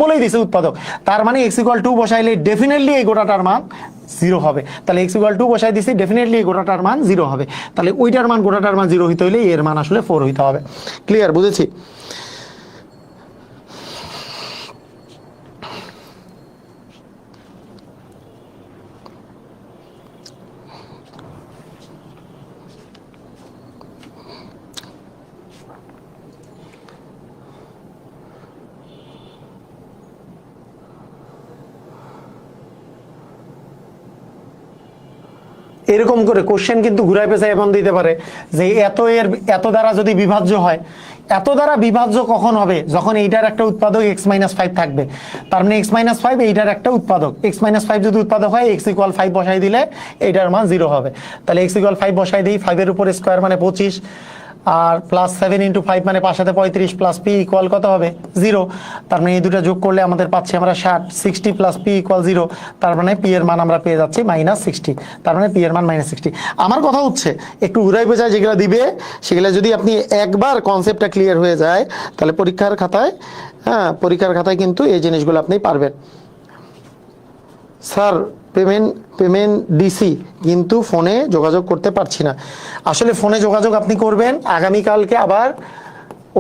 বলেই দিছে উৎপাদক, তার মানে এক্স ইকুয়াল টু বসাইলে ডেফিনেটলি এই গোটাটার মান 0 হবে। তাহলে এক্স ইকুয়াল টু বসাই দিছি, ডেফিনেটলি এই গোটাটার মান 0 হবে। তাহলে ওইটার মান, গোটাটার মান 0 হইতে হইলে এর মান আসলে 4 হইতে হবে। ক্লিয়ার? বুঝেছি? এরকম করে কোশ্চেন কিন্তু ঘুরাই পেঁচাই এমন দিতে পারে যে এত দ্বারা যদি বিভাজ্য হয়, এত দ্বারা বিভাজ্য কখন হবে? যখন এইটার একটা উৎপাদক x মাইনাস 5 থাকবে। তার মানে x মাইনাস 5 এইটার একটা উৎপাদক, x মাইনাস 5 যদি উৎপাদক হয় x ইকুয়াল 5 বসাই দিলে এইটার মান 0 হবে। তাহলে x ইকুয়াল 5 বসাই দিই, 5 এর উপর স্কোয়ার মানে 25, আর প্লাস 7 ইন্টু 5 মানে 5 সাথে 35, প্লাস পি ইকুয়াল কত হবে? 0। তার মানে এই দুটো যোগ করলে আমাদের পাচ্ছি আমরা 60 প্লাস পি ইকুয়াল 0। তার মানে পি এর মান আমরা পেয়ে যাচ্ছি মাইনাস 60। তার মানে পি এর মান মাইনাস 60। আমার কথা হচ্ছে একটু ঘুরাই পেঁচায় যেগুলো দিবে সেগুলো যদি আপনি একবার কনসেপ্টটা ক্লিয়ার হয়ে যায় তাহলে পরীক্ষার খাতায় কিন্তু এই জিনিসগুলো আপনি পারবেন। স্যার পেমেন্ট দিছি কিন্তু ফোনে যোগাযোগ করতে পারছি না। আসলে ফোনে যোগাযোগ আপনি করবেন আগামীকালকে, আবার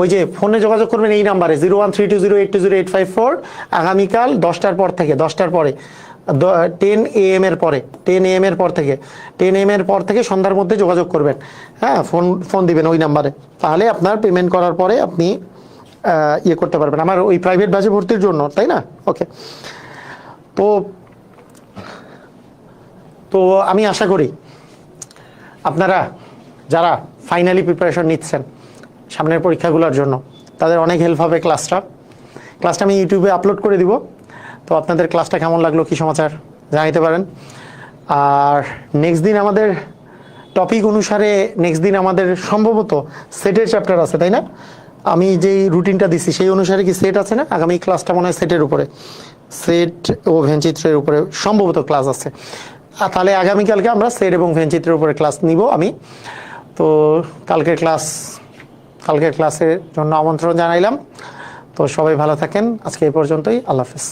ওই যে ফোনে যোগাযোগ করবেন এই নাম্বারে 01320820854 আগামীকাল 10টার পর থেকে, 10টার পরে 10 AM এর পরে, 10 AM এর পর থেকে, 10 AM এর পর থেকে সন্ধ্যার মধ্যে যোগাযোগ করবেন। হ্যাঁ, ফোন দিবেন ওই নাম্বারে, তাহলে আপনার পেমেন্ট করার পরে আপনি ইয়ে করতে পারবেন আমার ওই প্রাইভেট ব্যাচে ভর্তির জন্য, তাই না? ওকে, তো আমি আশা করি আপনারা যারা ফাইনালি প্রিপারেশন নিচ্ছেন সামনের পরীক্ষাগুলোর জন্য তাদের অনেক হেল্প হবে। ক্লাসটা আমি ইউটিউবে আপলোড করে দিব। তো আপনাদের ক্লাসটা কেমন লাগলো, কি সমাচার জানাইতে পারেন। আর নেক্সট দিন আমাদের টপিক অনুসারে আমাদের সম্ভবত সেটের চ্যাপ্টার আছে, তাই না? আমি যেই রুটিনটা দিছি সেই অনুসারে কি সেট আছে না? আগামী ক্লাসটা মনে হয় সেটের উপরে, সেট ও ভেনচিত্রের উপরে সম্ভবত ক্লাস আছে। তাহলে আগামীকালকে আমরা সেট এবং ভেনচিত্রের উপরে ক্লাস নিব আমি। তো কালকের ক্লাসের জন্য আমন্ত্রণ জানাইলাম। তো সবাই ভালো থাকেন, আজকে এই পর্যন্তই, আল্লাহ হাফেজ।